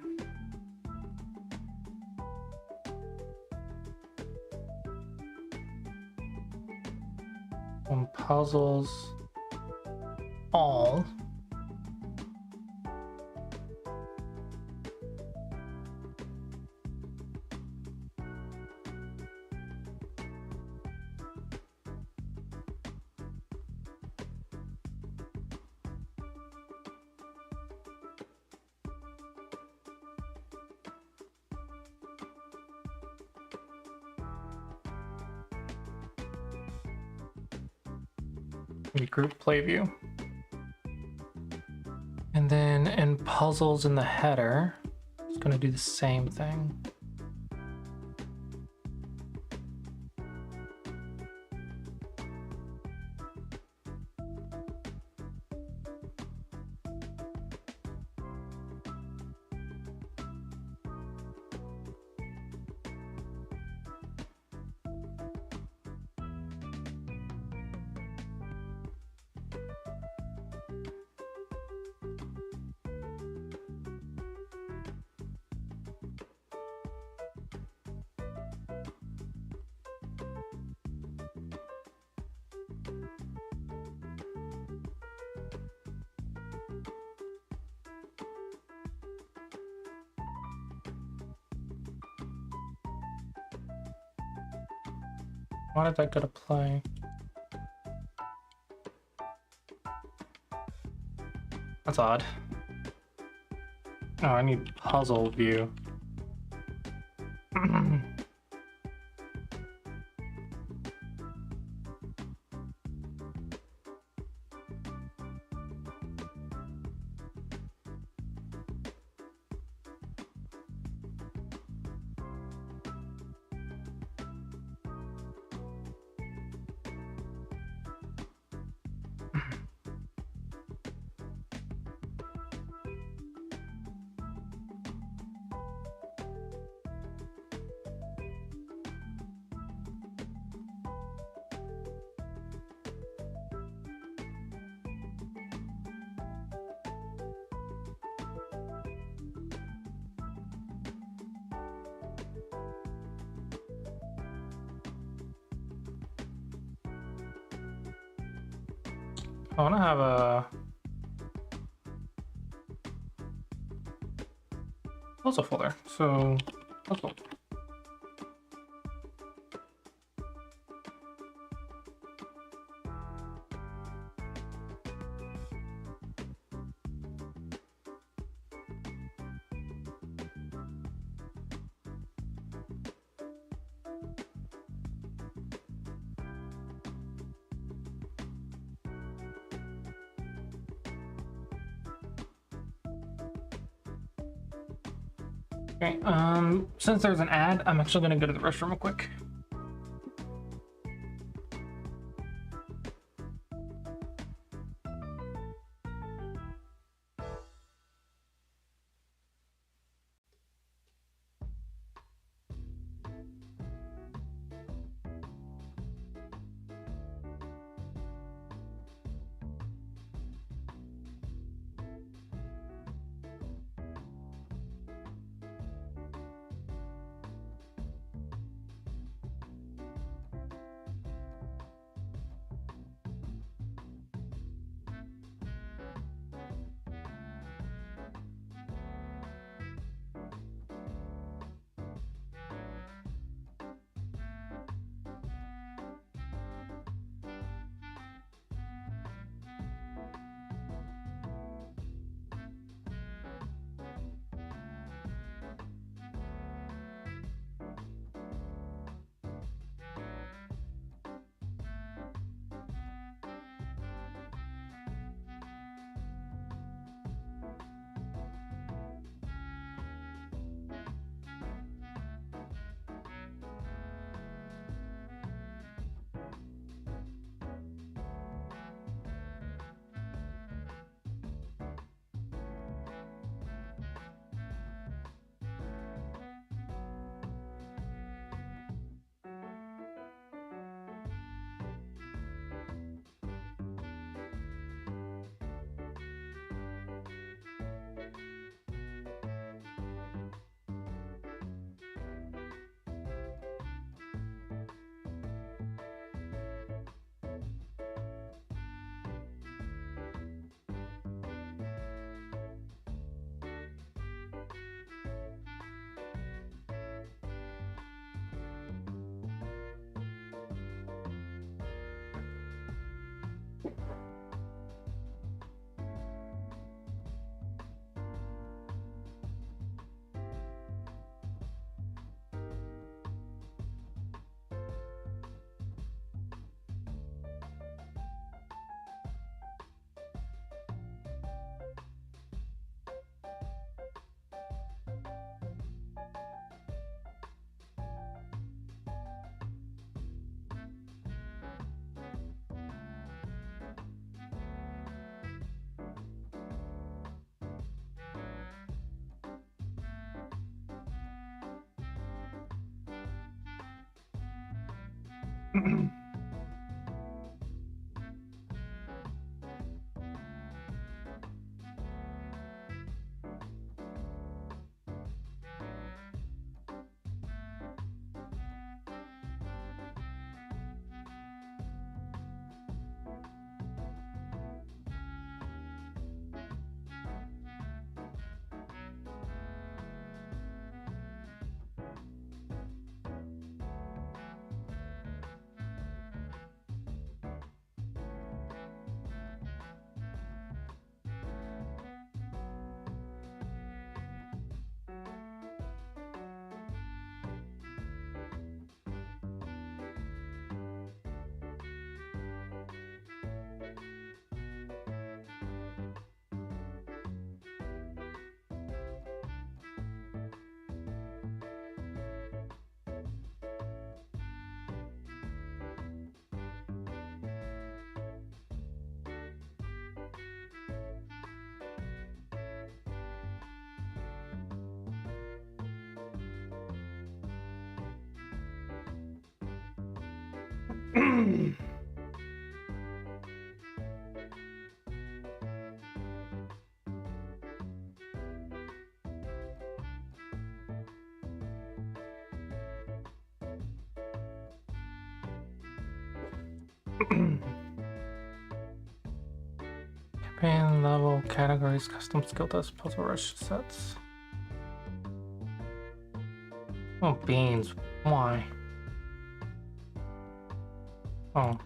On puzzles, all. Group play view. And then in puzzles in the header, it's going to do the same thing. Why did that go to play? That's odd. Oh, I need puzzle view. I want to have a puzzle folder. So puzzle. Okay, since there's an ad, I'm actually gonna go to the restroom real quick. Campaign level categories, custom skill tests, puzzle rush sets. Oh, beans. Why? Oh.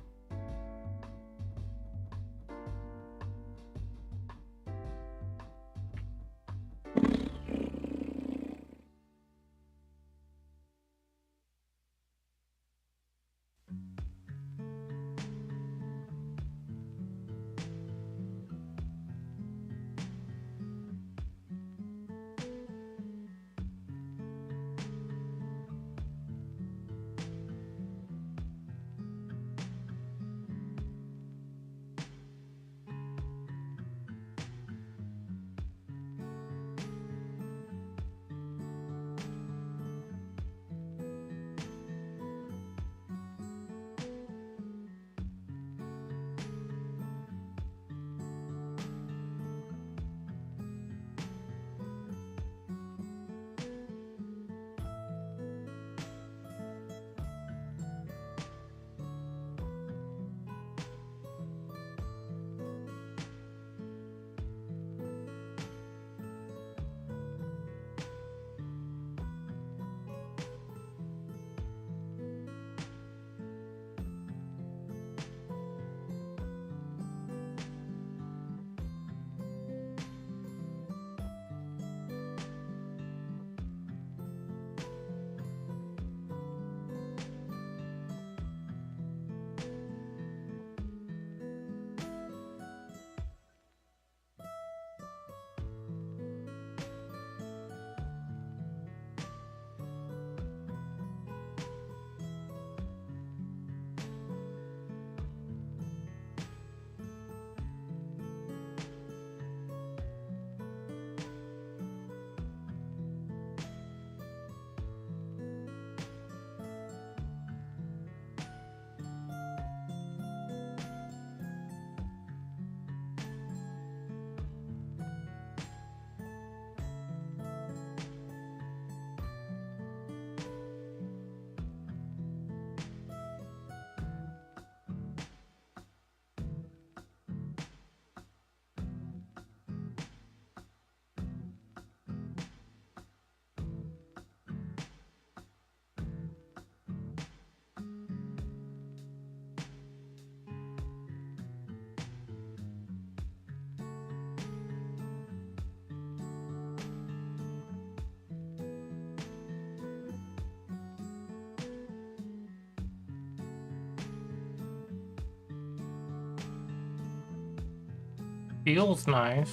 Feels nice.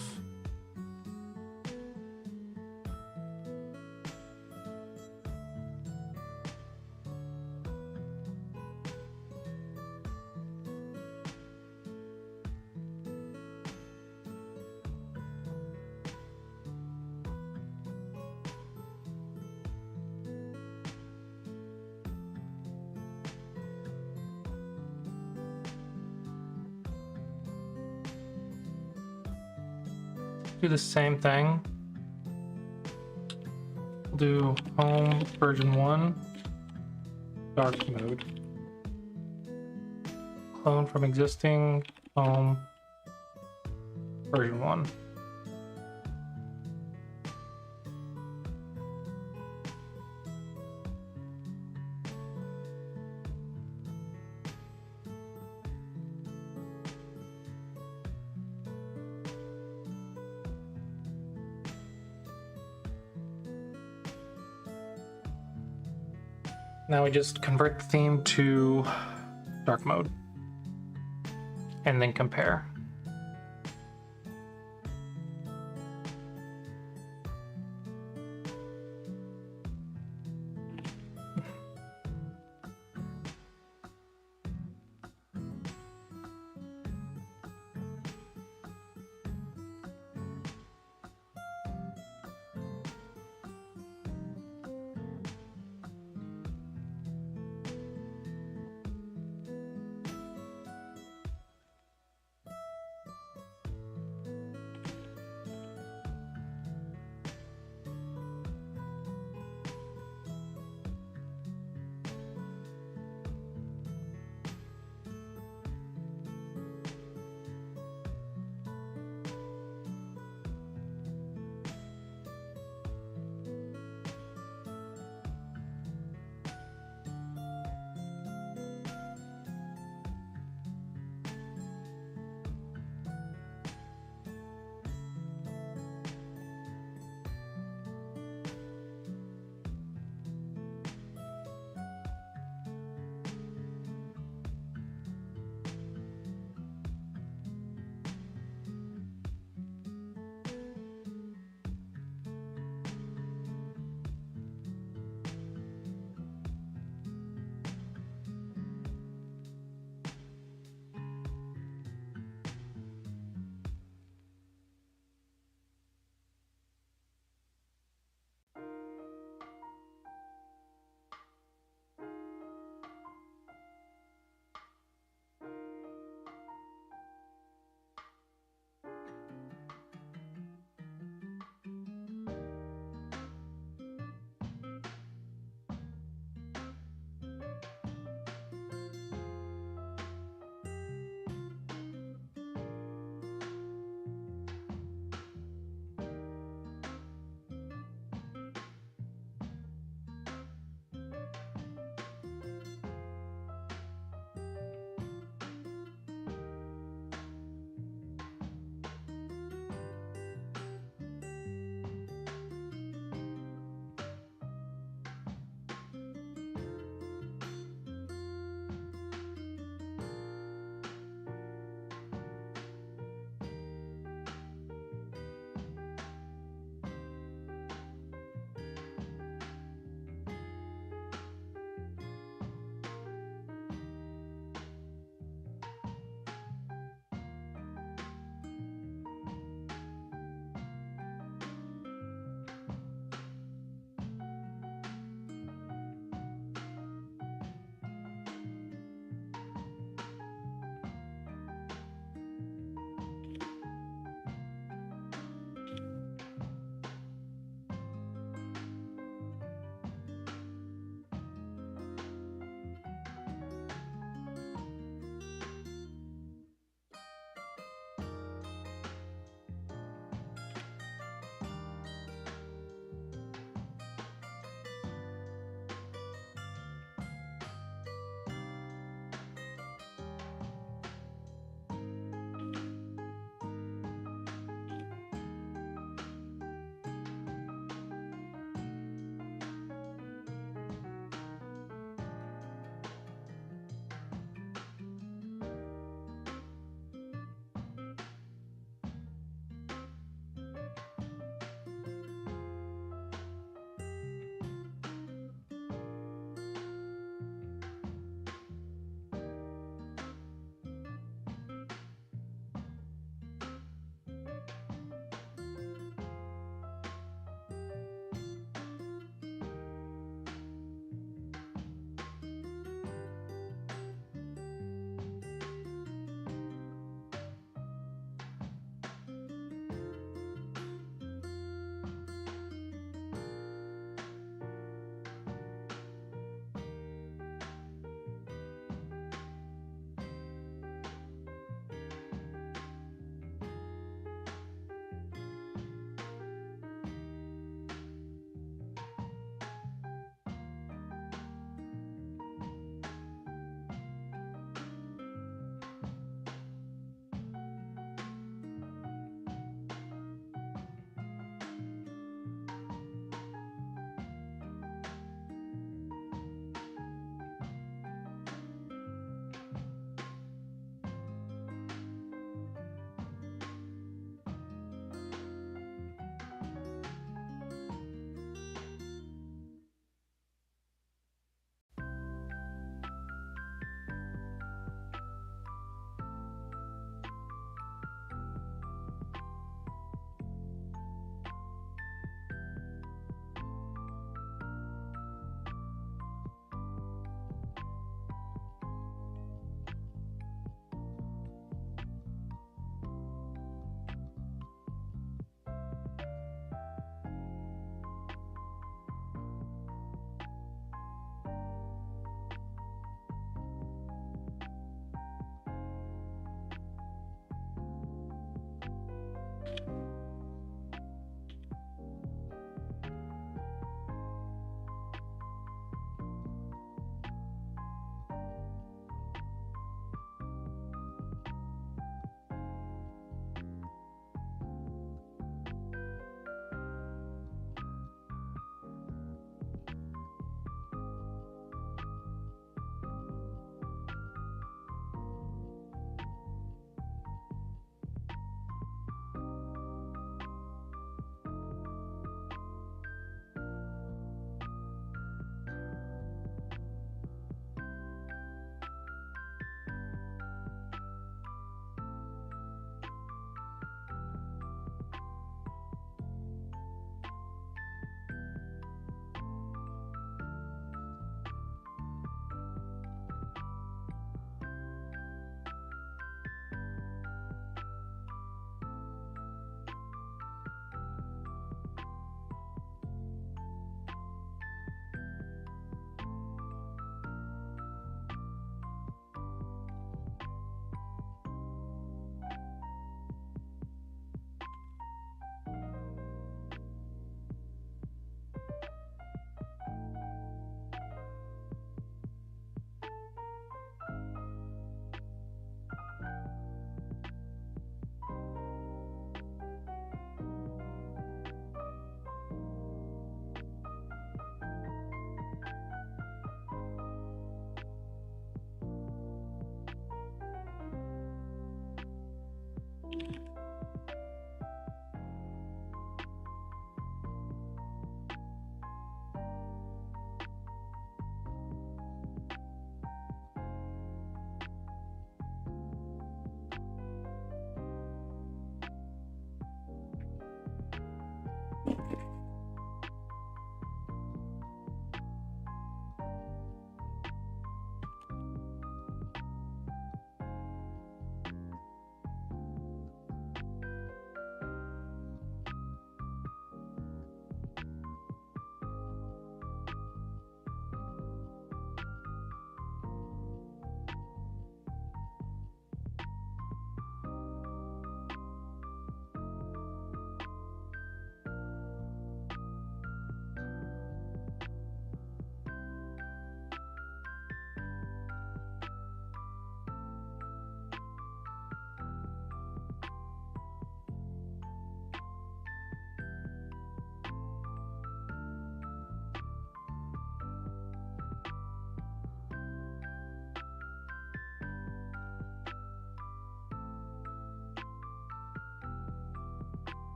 Do the same thing. We'll do home version 1, dark mode. Clone from existing home version 1. Now we just convert the theme to dark mode and then compare.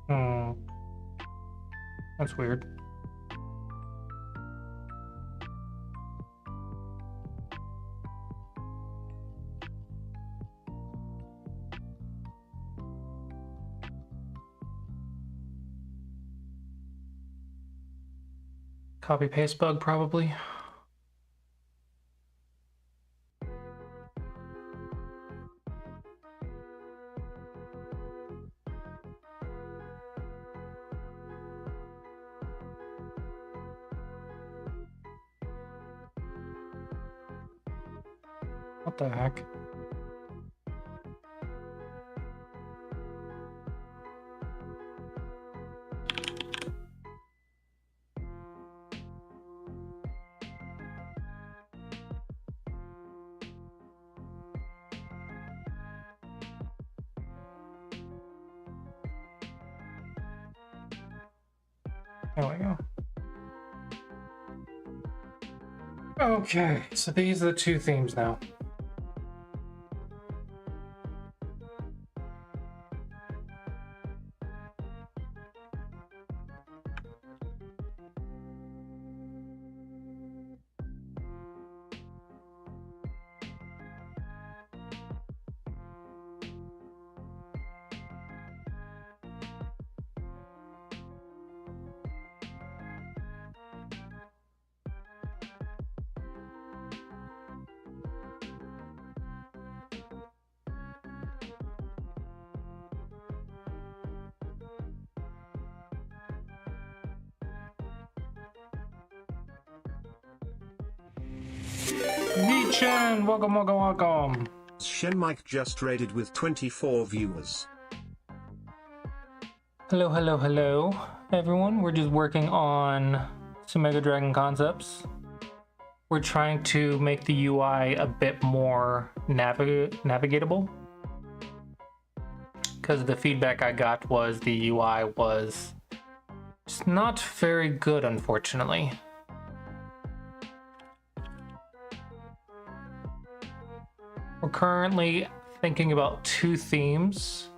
Hmm. That's weird. Copy paste bug, probably. What the heck? There we go. Okay, so these are the two themes now. V-Chan, welcome, welcome, welcome. Shen Mike just raided with 24 viewers. Hello, hello, hello, everyone. We're just working on some Mega Dragon concepts. We're trying to make the UI a bit more navigatable. Because the feedback I got was the UI was just not very good, unfortunately. We're currently thinking about two themes.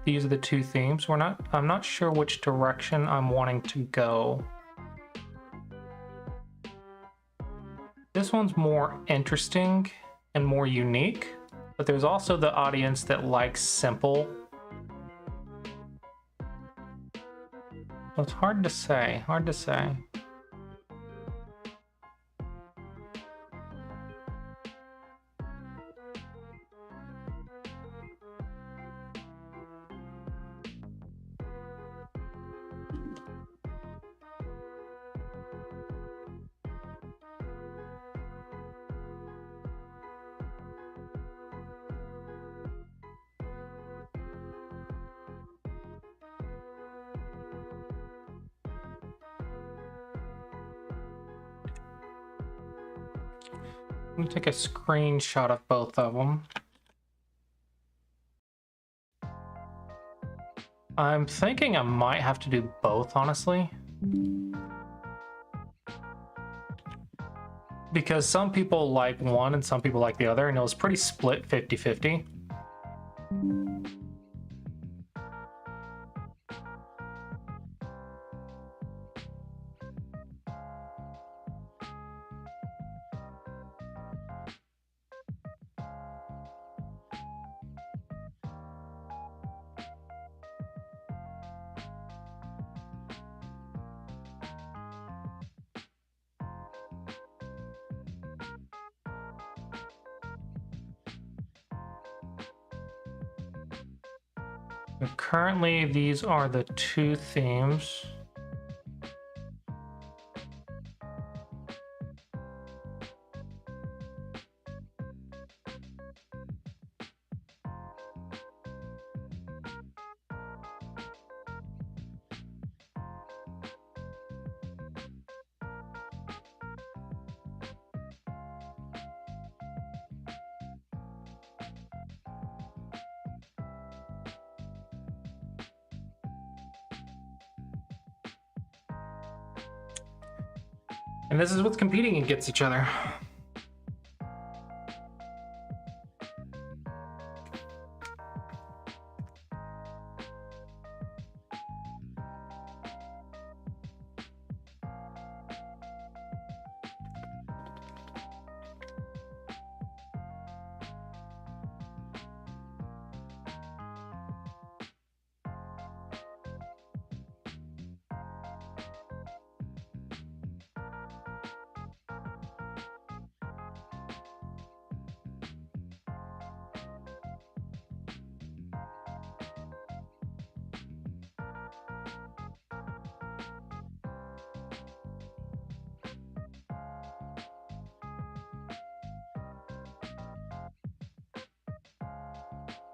These are the two themes. I'm not sure which direction I'm wanting to go. This one's more interesting and more unique, but there's also the audience that likes simple. So it's hard to say, I'm gonna take a screenshot of both of them. I'm thinking I might have to do both, honestly. Because some people like one and some people like the other, and it was pretty split 50-50. Currently, these are the two themes. And this is what's competing against each other.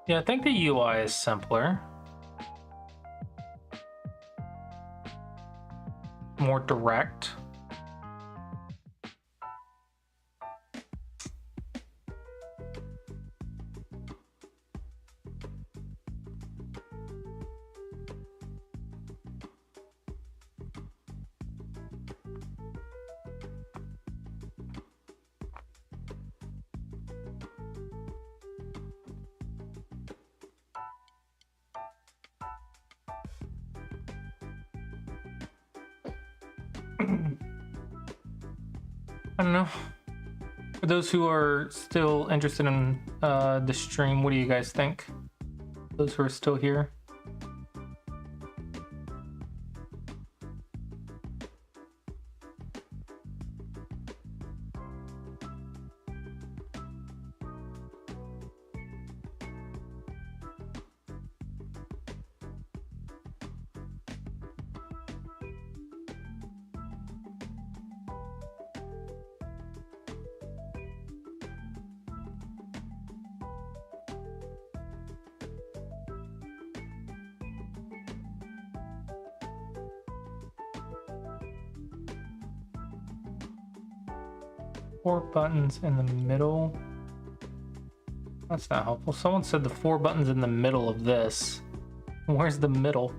Yeah, I think the UI is simpler. More direct. I don't know. For those who are still interested in the stream, what do you guys think? Those who are still here. Four buttons in the middle. That's not helpful. Someone said the 4 buttons in the middle of this. Where's the middle?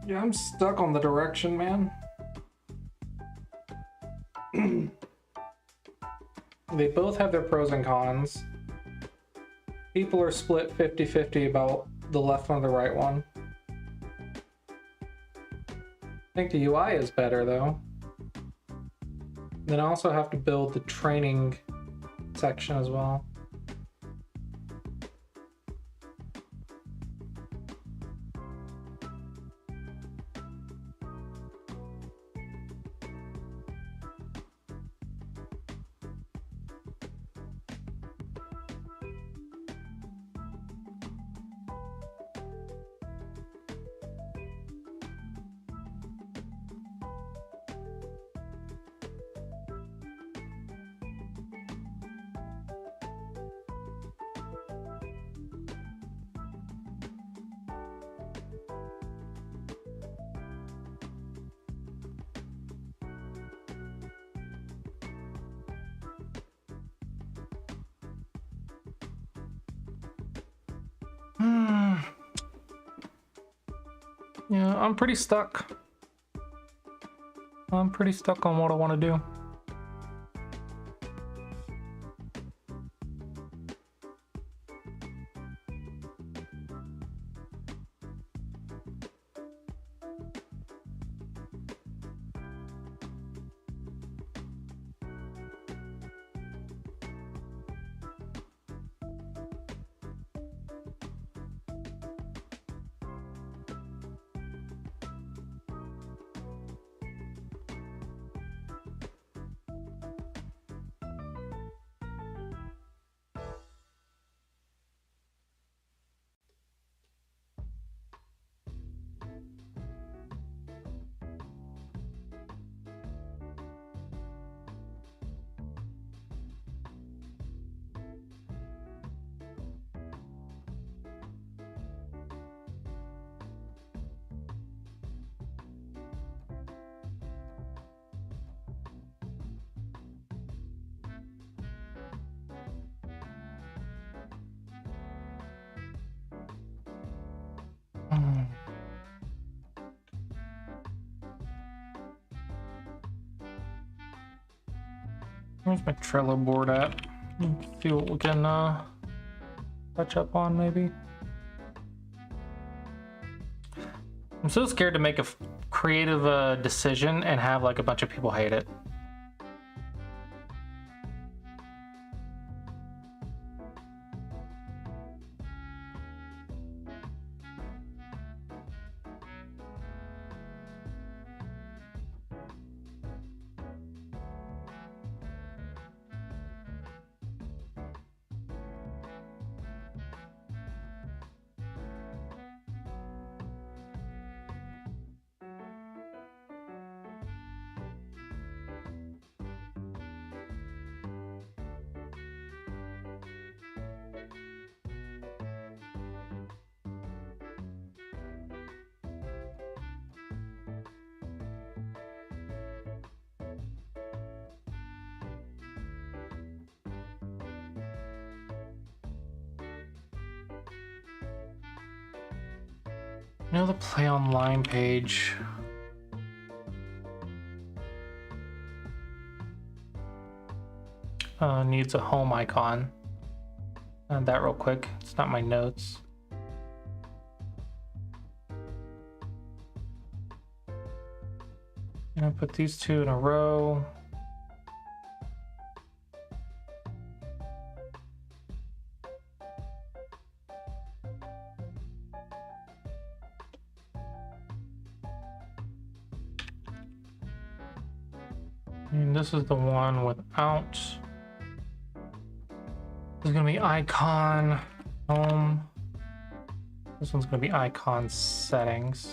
Yeah, I'm stuck on the direction, man. They both have their pros and cons. People are split 50-50 about the left one or the right one. I think the UI is better though. Then I also have to build the training section as well. Yeah, I'm pretty stuck. I'm pretty stuck on what I want to do. Where's my Trello board at? Let's see what we can touch up on maybe. I'm so scared to make a creative decision and have like a bunch of people hate it. You know the play online page. Needs a home icon. Add that real quick. It's not my notes. And I put these two in a row. And this is the one without. This is gonna be icon home. This one's gonna be icon settings.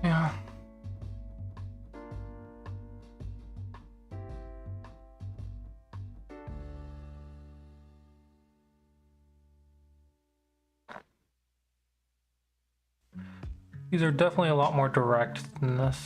Yeah. These are definitely a lot more direct than this.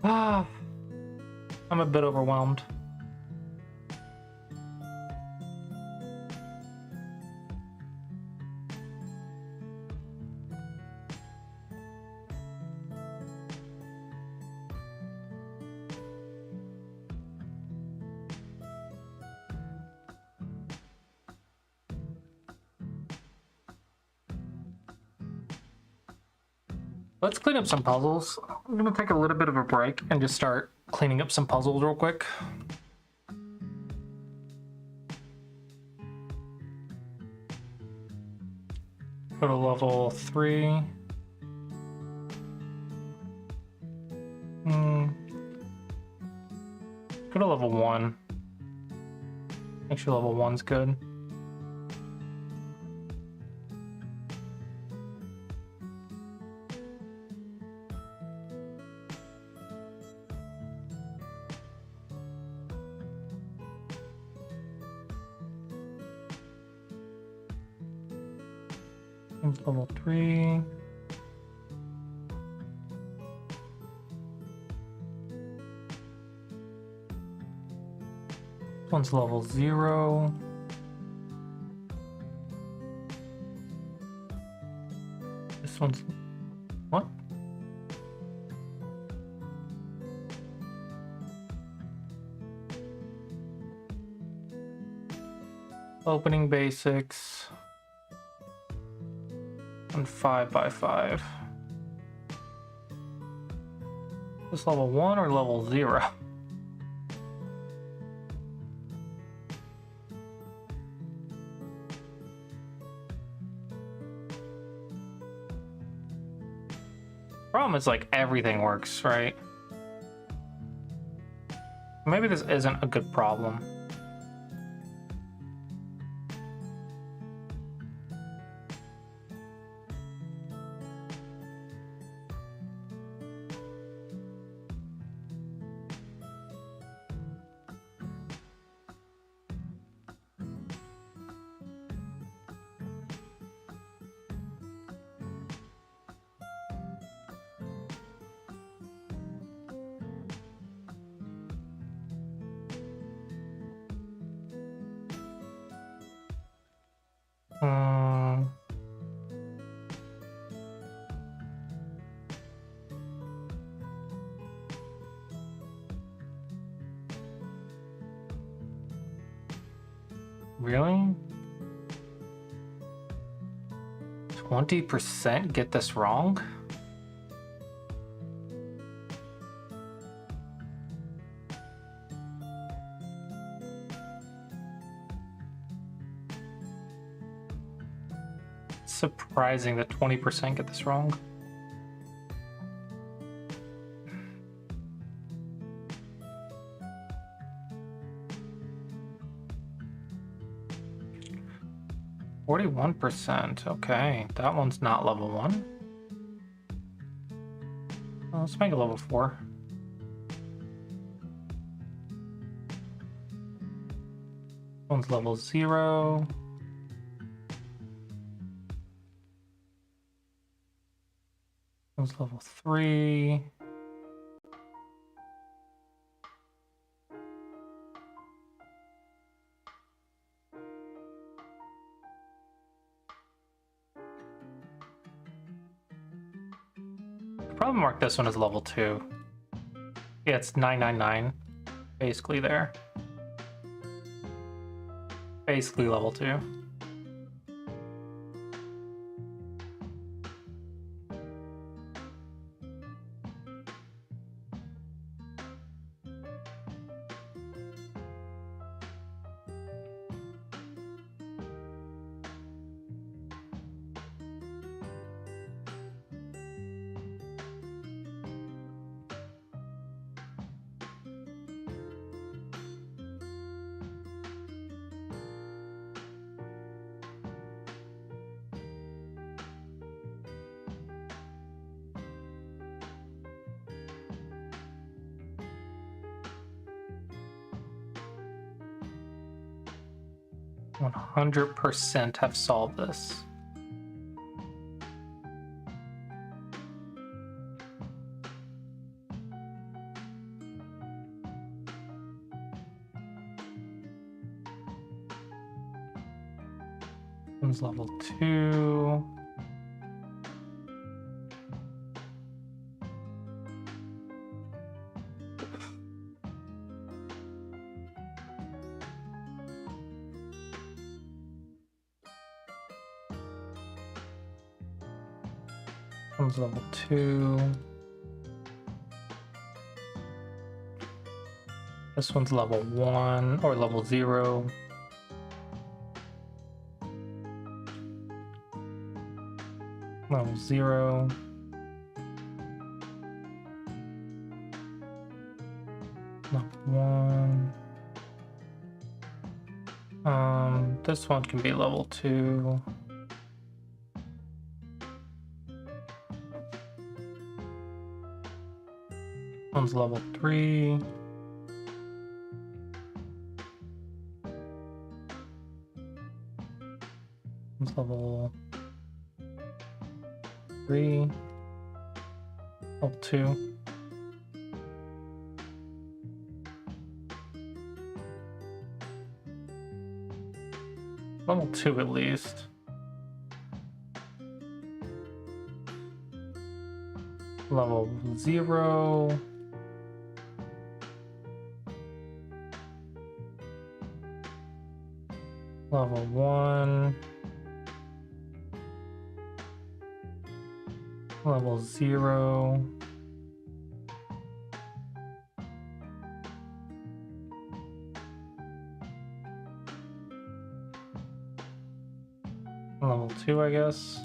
Ah, I'm a bit overwhelmed. Let's clean up some puzzles. I'm gonna take a little bit of a break and just start cleaning up some puzzles real quick. Go to level 3. Go to level 1. Make sure level 1's good. Level 3. This one's level 0. This one's... what? Opening basics. And 5x5. This level 1 or level 0? Problem is, like, everything works, right? Maybe this isn't a good problem. Really? 20% get this wrong? Surprising that 20% get this wrong. %. Okay, that one's not level 1. Well, let's make it level 4. One's level 0. One's level 3. Probably mark this one as level 2. Yeah, it's 999. Basically there. Basically level 2. %100% have solved this. One's level 2. One's level 2. This one's level 1 or level 0. Level 0. Level 1. This one can be level 2. One's level 3. One's level 3. Level 2. Level 2 at least. Level 0. Level 1. Level 0. Level 2, I guess.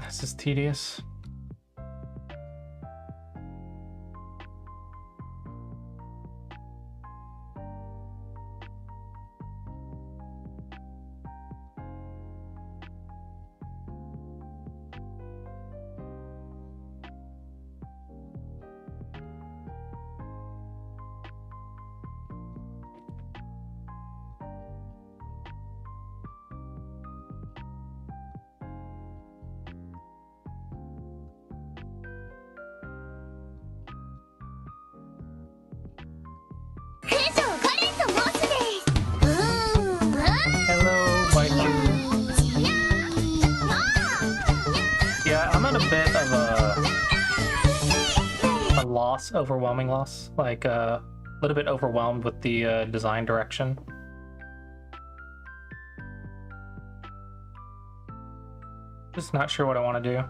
This is tedious. Hello, Viking. Yeah, I'm at a bit of a loss, overwhelming loss. Like a little bit overwhelmed with the design direction. Just not sure what I want to do.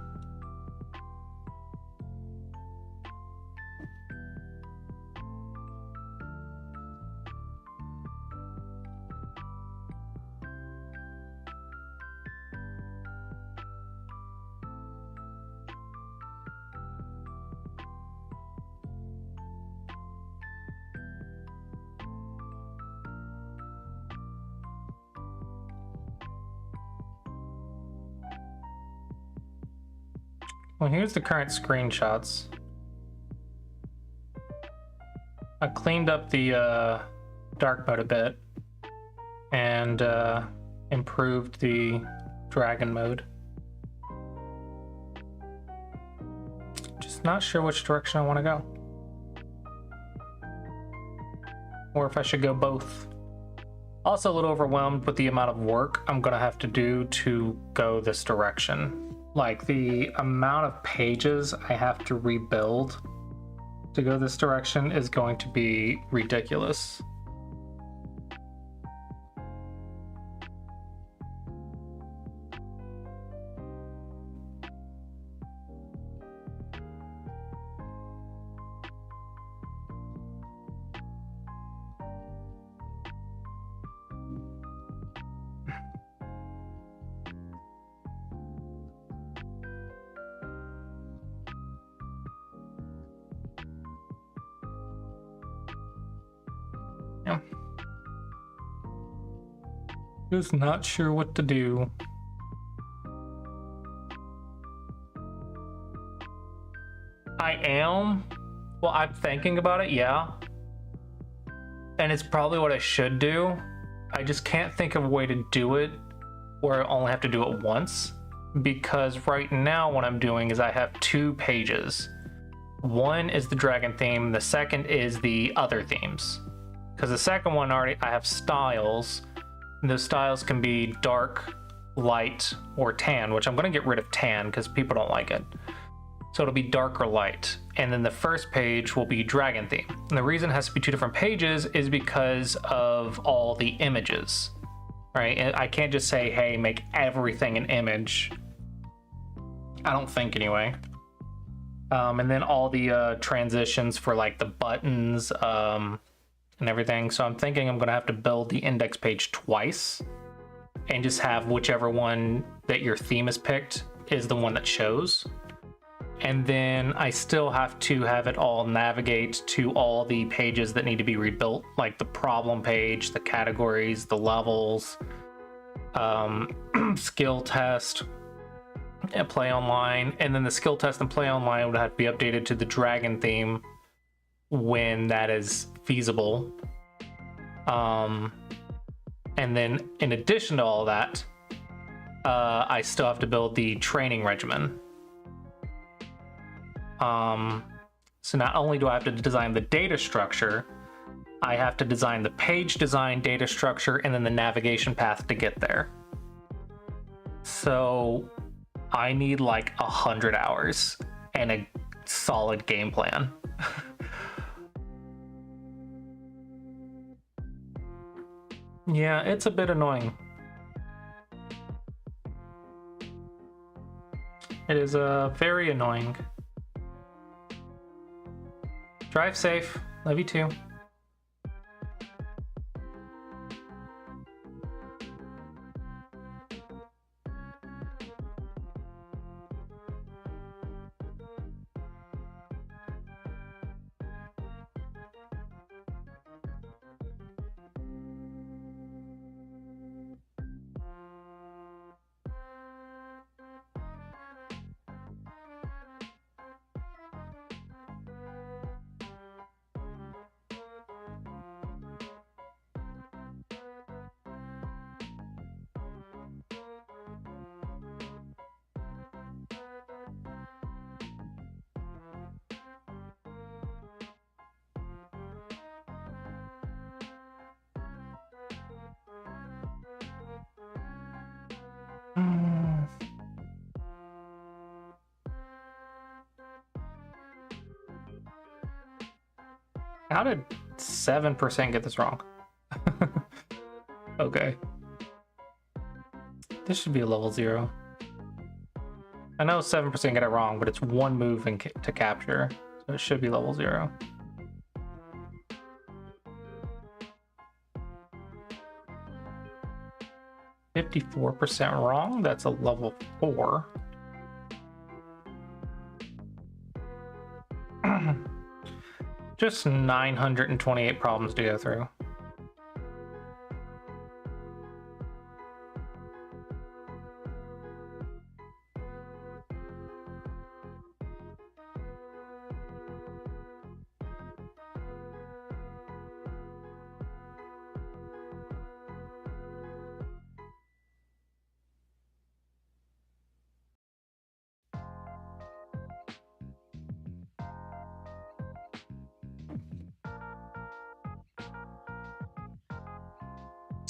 Well, here's the current screenshots. I cleaned up the dark mode a bit and improved the dragon mode. Just not sure which direction I want to go. Or if I should go both. Also a little overwhelmed with the amount of work I'm gonna have to do to go this direction. Like the amount of pages I have to rebuild to go this direction is going to be ridiculous. Just not sure what to do. I am. Well, I'm thinking about it, yeah. And it's probably what I should do. I just can't think of a way to do it where I only have to do it once. Because right now what I'm doing is I have 2 pages. One is the dragon theme, the second is the other themes. Because the second one already, I have styles. And those styles can be dark, light, or tan, which I'm going to get rid of tan because people don't like it. So it'll be dark or light. And then the first page will be dragon theme. And the reason it has to be 2 different pages is because of all the images, right? And I can't just say, hey, make everything an image. I don't think anyway. And then all the transitions for like the buttons and everything. So I'm thinking I'm gonna have to build the index page twice and just have whichever one that your theme is picked is the one that shows. And then I still have to have it all navigate to all the pages that need to be rebuilt, like the problem page, the categories, the levels, skill test, and play online. And then the skill test and play online would have to be updated to the dragon theme when that is feasible. And then in addition to all that, I still have to build the training regimen. So not only do I have to design the data structure, I have to design the page design, data structure, and then the navigation path to get there. So I need like 100 hours and a solid game plan. Yeah, it's a bit annoying. It is very annoying. Drive safe. Love you too. How did 7% get this wrong? Okay. This should be a level 0. I know 7% get it wrong, but it's 1 move to capture, so it should be level 0. %54 wrong, that's a level 4. Just 928 problems to go through.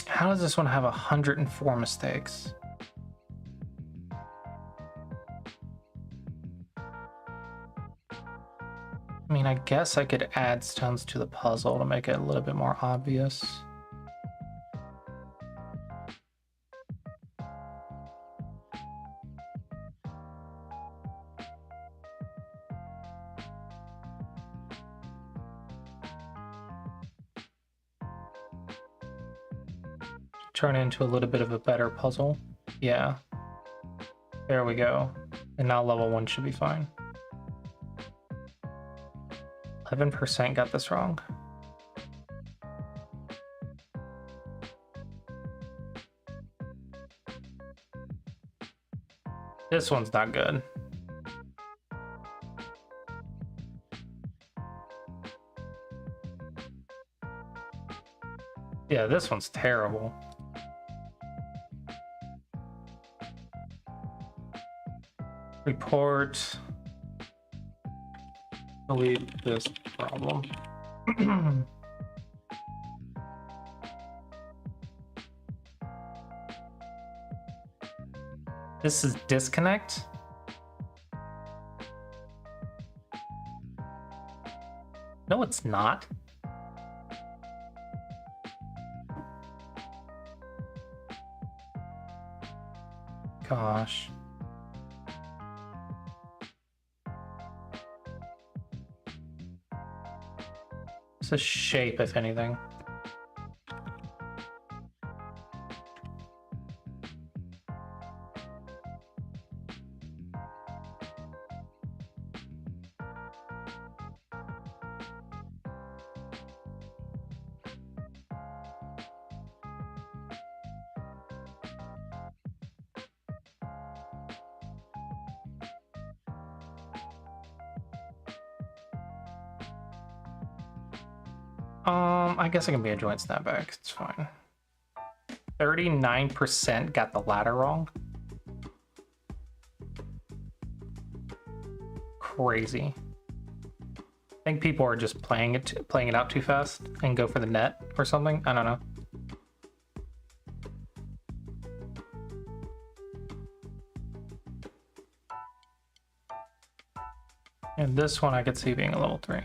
How does this one have 104 mistakes? I mean, I guess I could add stones to the puzzle to make it a little bit more obvious. Turn into a little bit of a better puzzle. Yeah. There we go. And now level 1 should be fine. 11% got this wrong. This one's not good. Yeah, this one's terrible. Report. Delete this problem. This is disconnect. No, it's not. Gosh. It's a shape, if anything. I guess it can be a joint snapback. It's fine. 39% got the ladder wrong. Crazy. I think people are just playing it out too fast and go for the net or something. I don't know. And this one I could see being a level 3.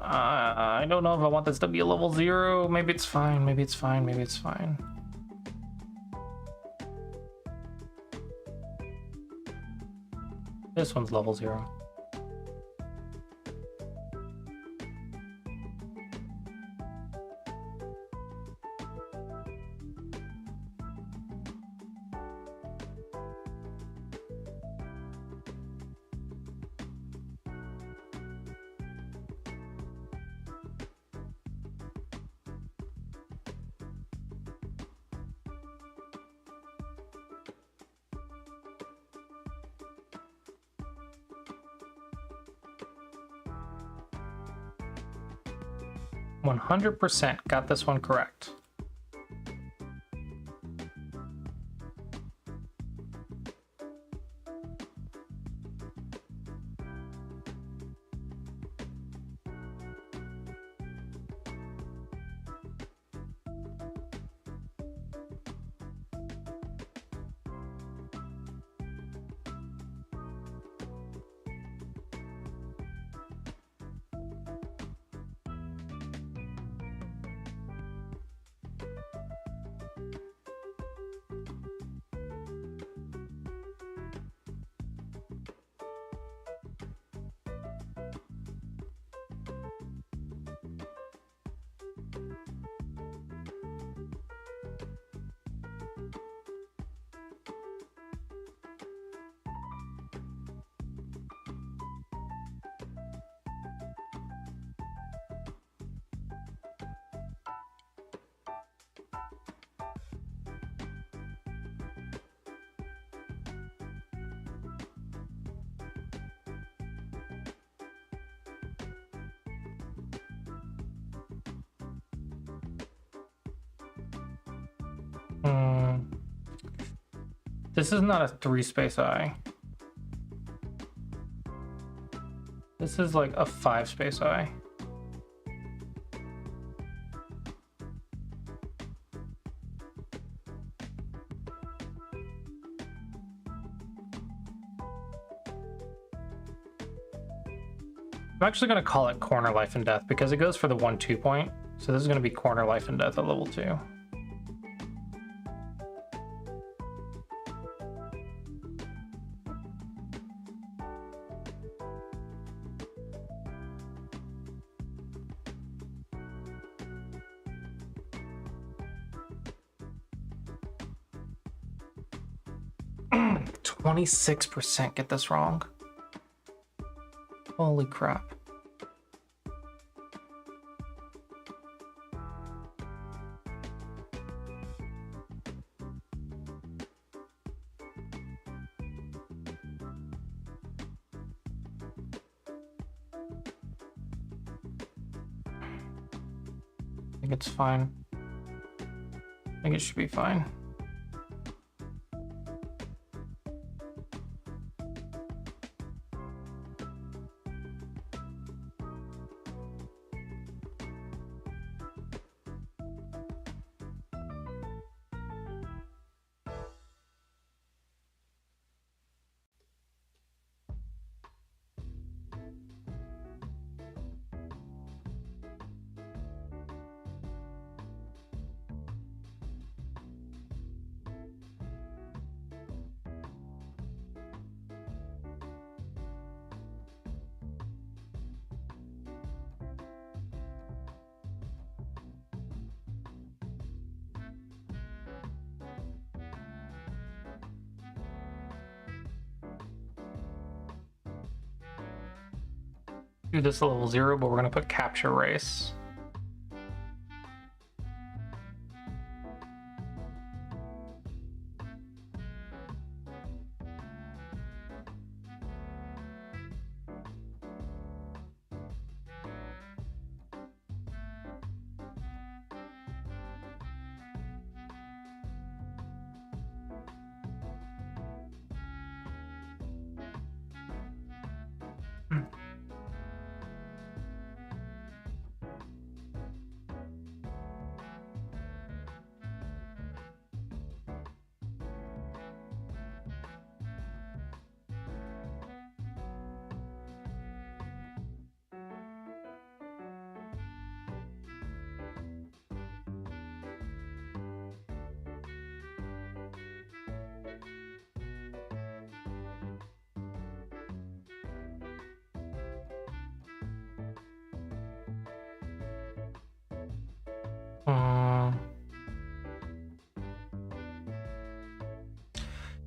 I don't know if I want this to be a level 0. Maybe it's fine. Maybe it's fine. Maybe it's fine. This one's level 0. %, got this one correct. This is not a 3 space eye. This is like a 5 space eye. I'm actually going to call it corner life and death because it goes for the 1-2 point. So this is going to be corner life and death at level 2. 26% get this wrong. Holy crap. I think it's fine. I think it should be fine. Do this a level 0, but we're gonna put capture race.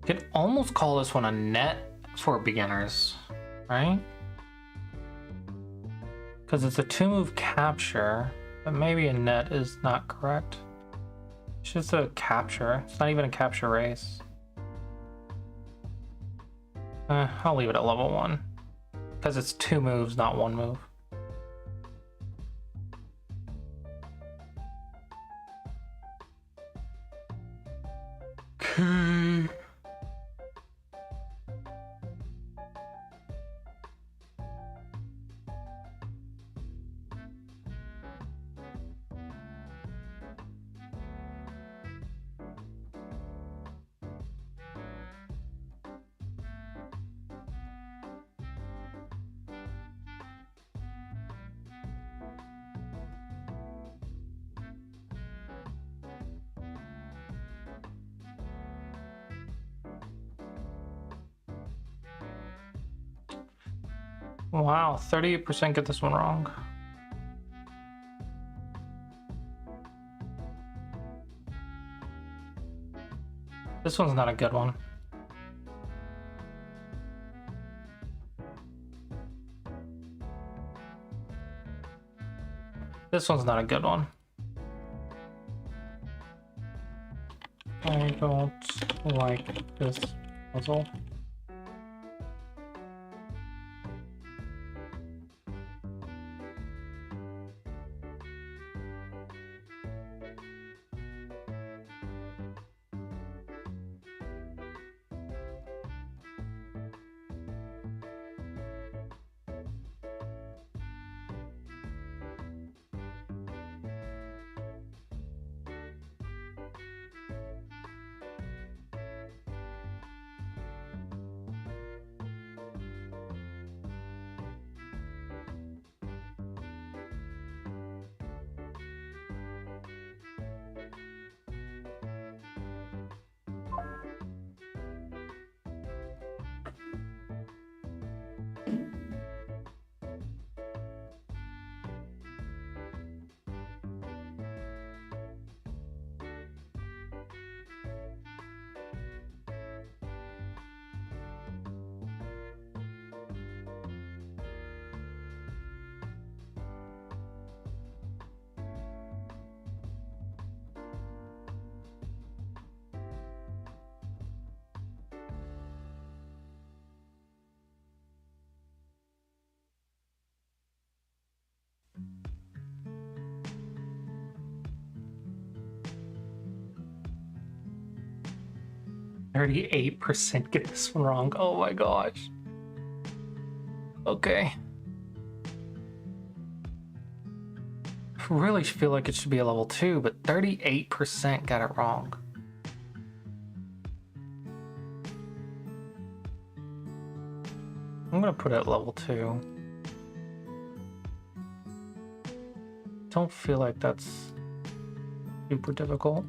Could almost call this one a net for beginners, right? Because it's a 2-move capture, but maybe a net is not correct. It's just a capture. It's not even a capture race. I'll leave it at level 1. Because it's 2 moves, not 1 move. Okay. Wow, 38% get this one wrong. This one's not a good one. This one's not a good one. I don't like this puzzle. 38% get this one wrong. Oh my gosh. Okay. I really feel like it should be a level 2, but 38% got it wrong. I'm gonna put it at level 2. Don't feel like that's super difficult.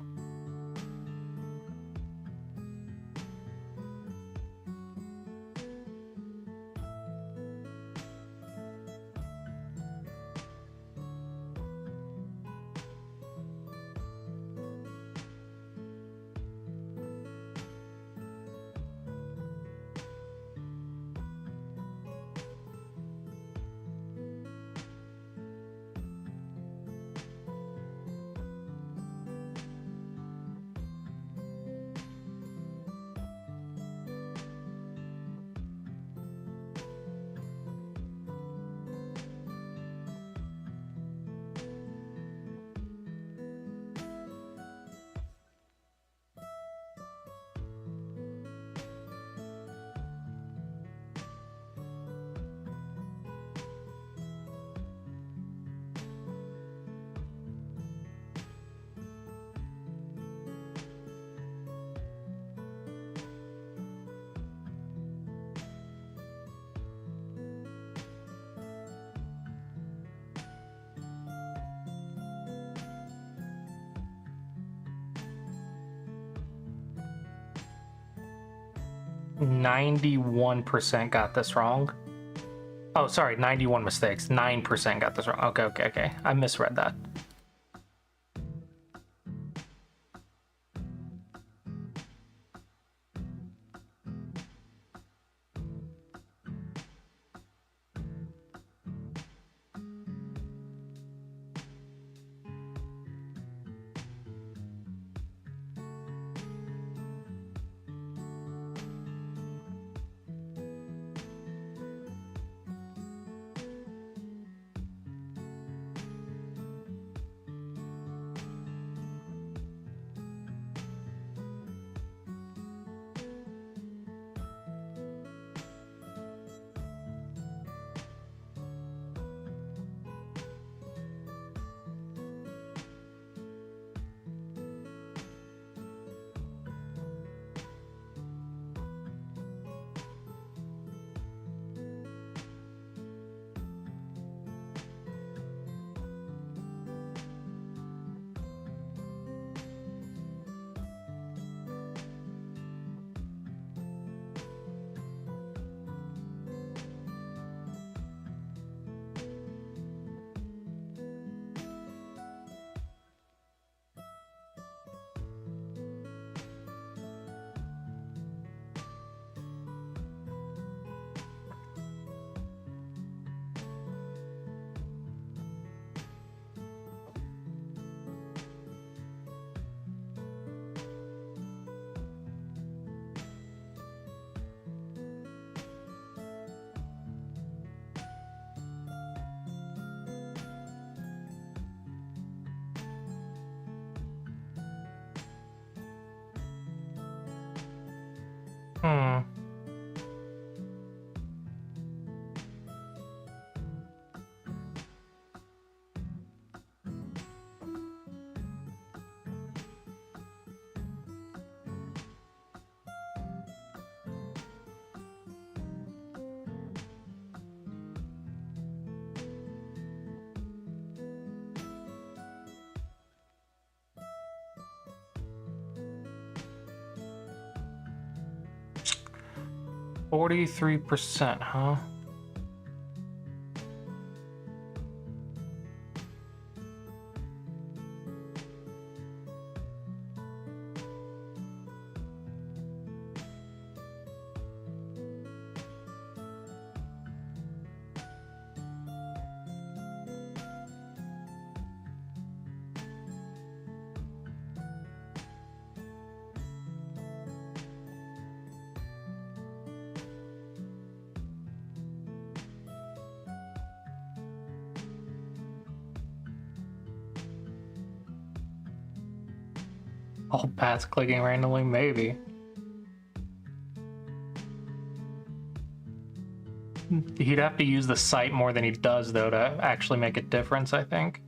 %91 got this wrong. Oh, sorry, 91 mistakes. 9% got this wrong. Okay. I misread that. Hmm. %43%, huh? All bats clicking randomly, maybe. He'd have to use the site more than he does, though, to actually make a difference, I think.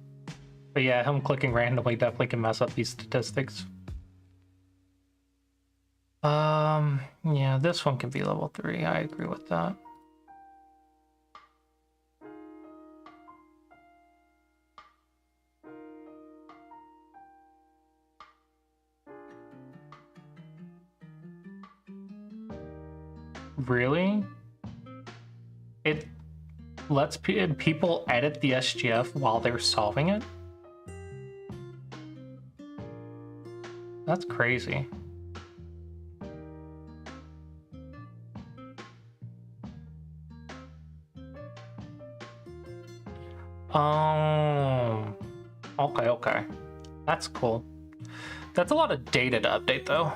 But yeah, him clicking randomly definitely can mess up these statistics. Yeah, this one can be level 3. I agree with that. Really? It lets people edit the SGF while they're solving it? That's crazy. Okay. That's cool. That's a lot of data to update, though.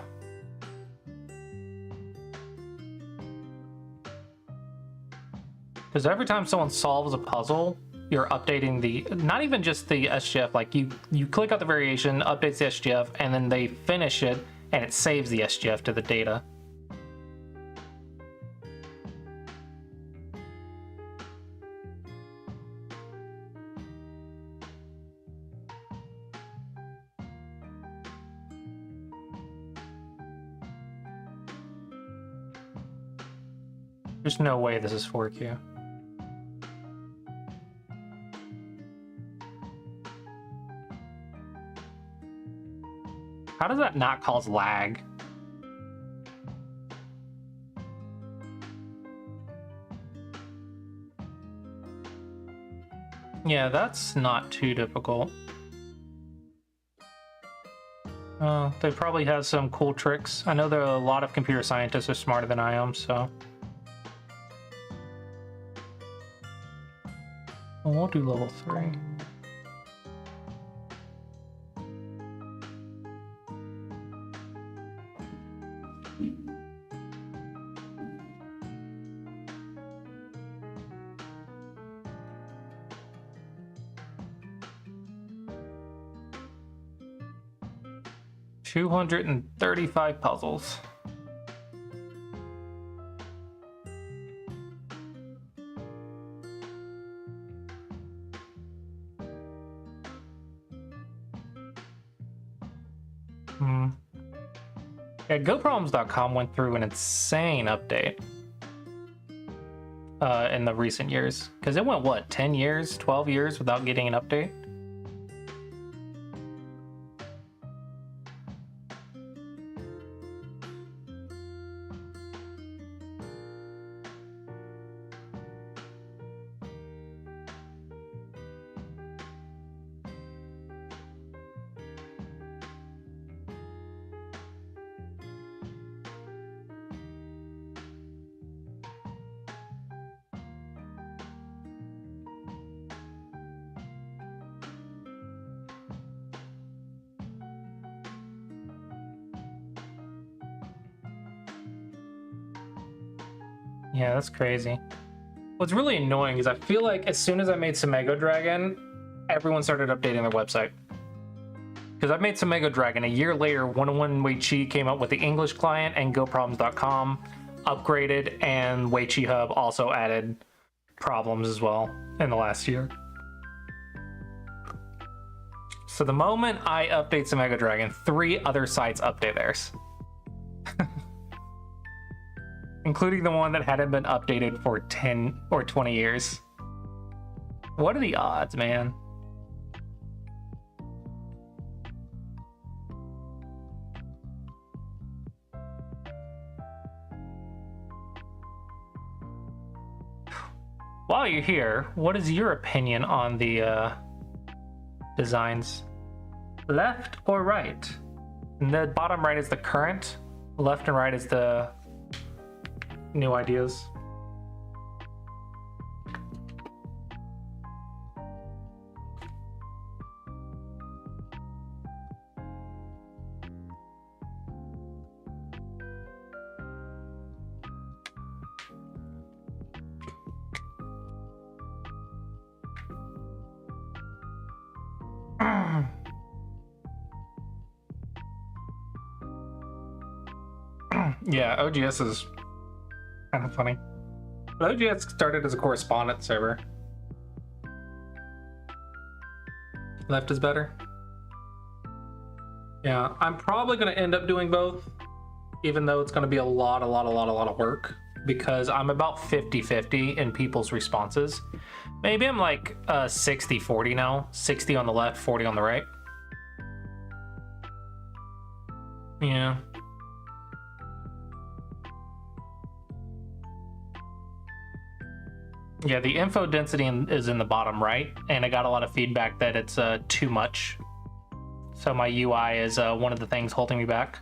Because every time someone solves a puzzle, you're updating the, not even just the SGF, like you click out the variation, updates the SGF, and then they finish it, and it saves the SGF to the data. There's no way this is 4Q. How does that not cause lag? Yeah, that's not too difficult. They probably have some cool tricks. I know there are a lot of computer scientists are smarter than I am, so. Well, we'll do level 3. $235 puzzles. Yeah, GoProblem.com went through an insane update in the recent years. Because it went, what, 10 years, 12 years without getting an update? Yeah, that's crazy. What's really annoying is I feel like as soon as I made Samego Dragon, everyone started updating their website. Because I made Samego Dragon, a year later, 101 Weiqi came up with the English client, and GoProblem.com upgraded, and Weiqi Hub also added problems as well in the last year. So the moment I update Samego Dragon, 3 other sites update theirs. Including the one that hadn't been updated for 10 or 20 years. What are the odds, man? While you're here, what is your opinion on the designs? Left or right? And the bottom right is the current, left and right is the new ideas. Yeah, OGS is kind of funny. OGS started as a correspondent server. Left is better. Yeah, I'm probably going to end up doing both, even though it's going to be a lot of work, because I'm about 50-50 in people's responses. Maybe I'm like 60-40 now, 60 on the left, 40 on the right. Yeah. Yeah, the info density is in the bottom right, and I got a lot of feedback that it's too much. So my UI is one of the things holding me back.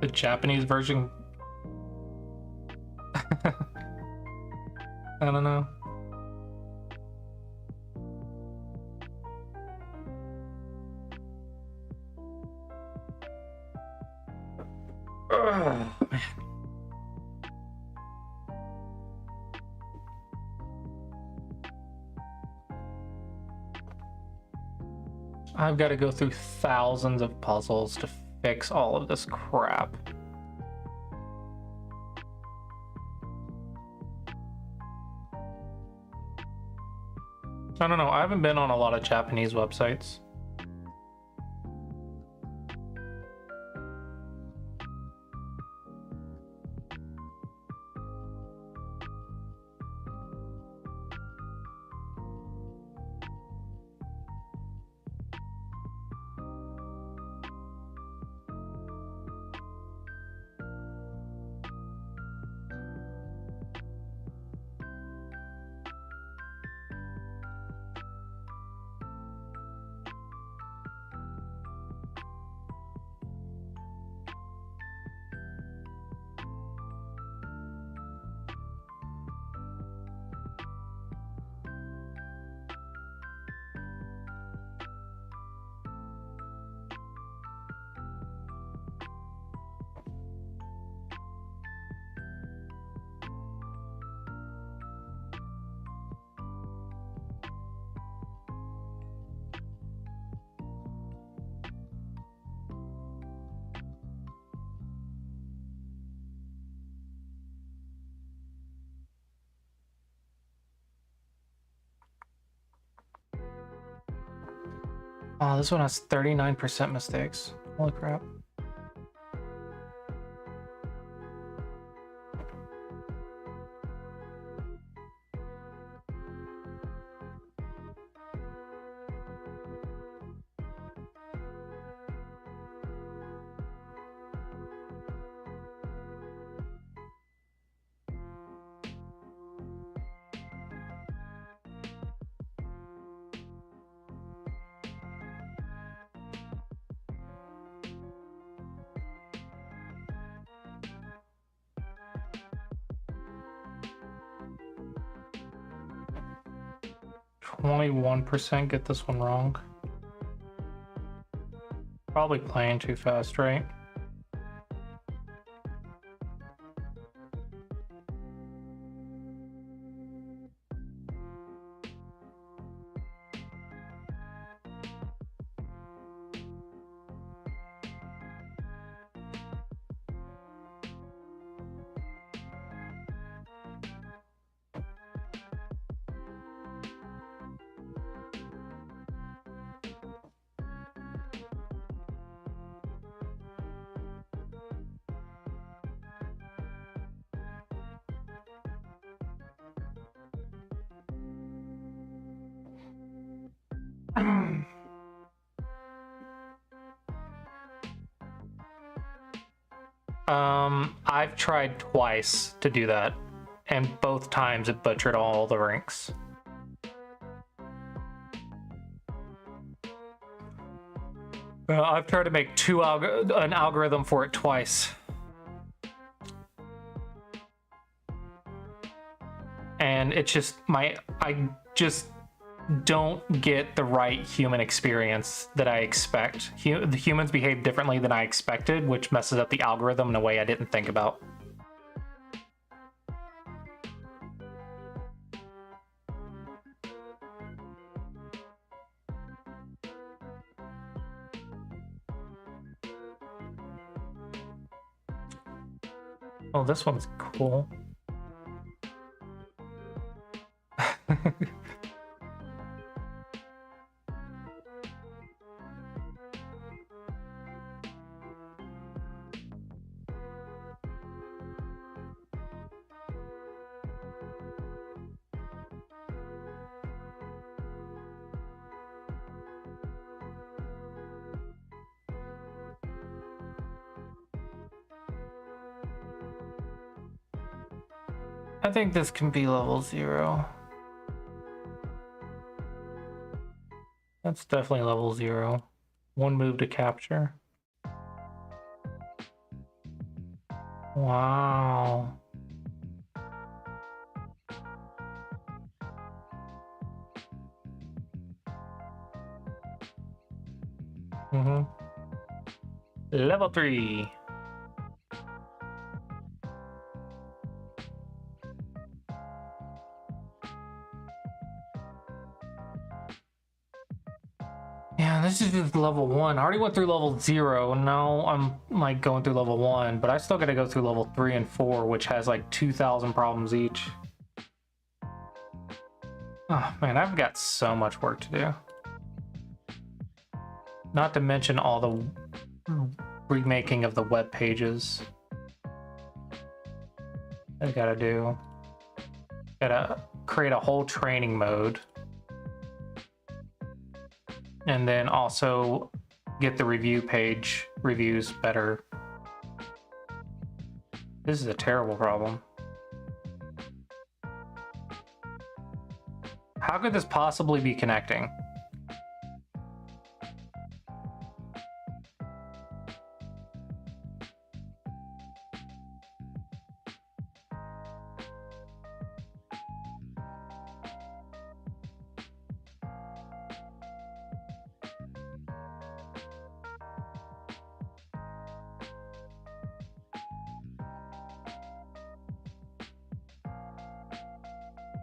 The Japanese version. I don't know. Oh, man. I've got to go through thousands of puzzles to fix all of this crap. I don't know, I haven't been on a lot of Japanese websites. Oh, this one has 39% mistakes. Holy crap. Only 1% get this one wrong. Probably playing too fast, right? I've tried twice to do that, and both times it butchered all the ranks. I've tried to make an algorithm for it twice. And it's just I just don't get the right human experience that I expect. The humans behave differently than I expected, which messes up the algorithm in a way I didn't think about. Oh, this one's cool. I think this can be level 0. That's definitely level 0. 1 move to capture. Wow. Level 3. Yeah, this is just level 1. I already went through level 0. Now I'm like going through level 1, but I still gotta go through level 3 and 4, which has like 2,000 problems each. Oh man, I've got so much work to do. Not to mention all the remaking of the web pages I gotta do. Gotta create a whole training mode. And then also get the review page reviews better. This is a terrible problem. How could this possibly be connecting?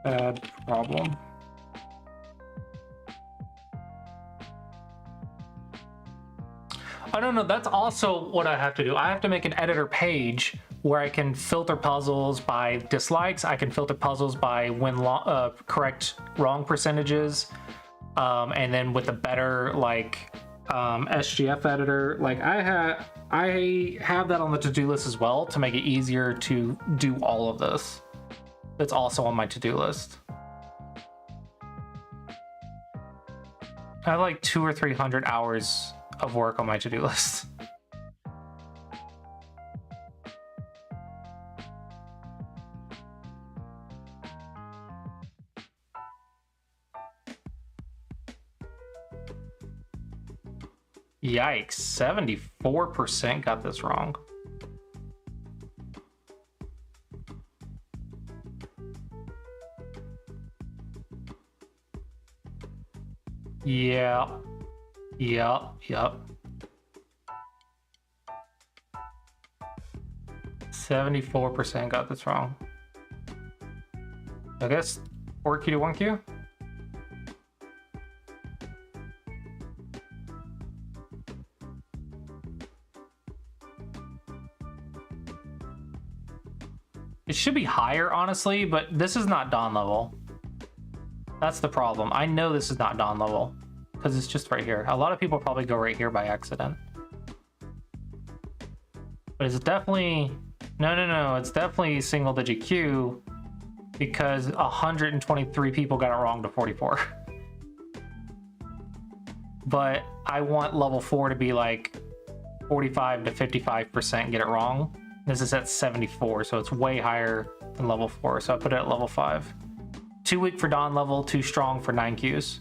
Bad problem. I don't know, that's also what I have to do. I have to make an editor page where I can filter puzzles by dislikes. I can filter puzzles by when correct wrong percentages. And then with a better like SGF editor, like I have that on the to-do list as well to make it easier to do all of this. It's also on my to-do list. I have like 200 or 300 hours of work on my to-do list. Yikes, 74% got this wrong. Yeah. Yep. 74% got this wrong. I guess 4Q to 1Q? It should be higher, honestly, but this is not Dawn level. That's the problem. I know this is not Dawn level because it's just right here. A lot of people probably go right here by accident. But it's definitely... No. It's definitely single digit Q because 123 people got it wrong to 44. But I want level 4 to be like 45 to 55% get it wrong. This is at 74, so it's way higher than level 4, so I put it at level 5. Too weak for Dawn level, too strong for 9 Qs.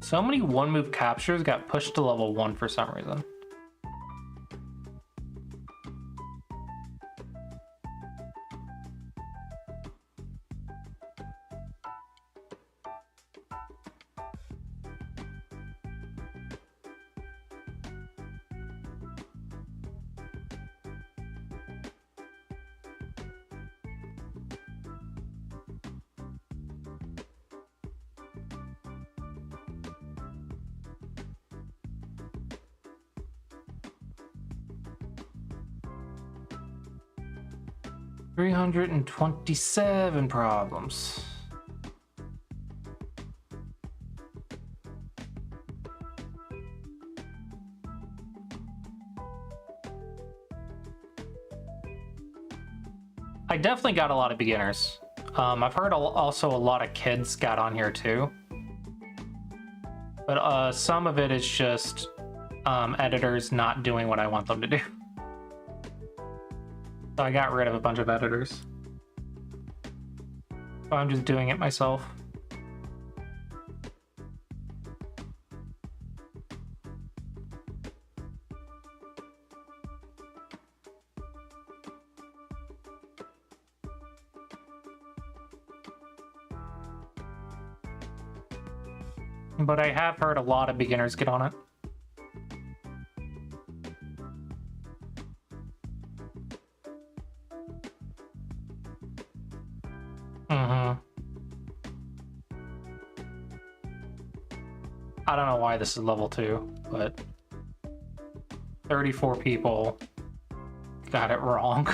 So many one-move captures got pushed to level 1 for some reason. $327 problems. I definitely got a lot of beginners. I've heard also a lot of kids got on here too. But some of it is just editors not doing what I want them to do. So I got rid of a bunch of editors. So I'm just doing it myself. But I have heard a lot of beginners get on it. I don't know why this is level 2, but 34 people got it wrong.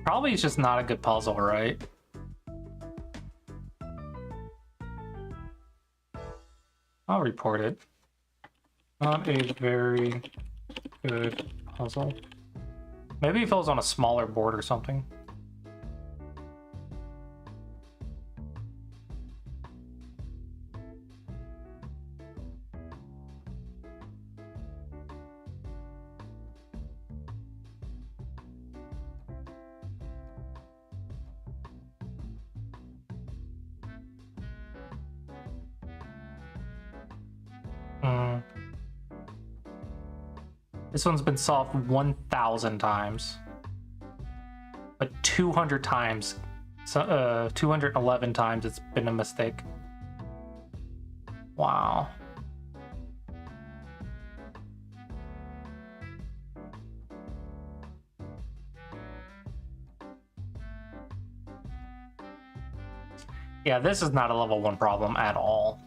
Probably it's just not a good puzzle, right? I'll report it. Not a very good puzzle. Maybe if it was on a smaller board or something. This one's been solved 1,000 times. But 200 times, 211 times it's been a mistake. Wow. Yeah, this is not a level 1 problem at all.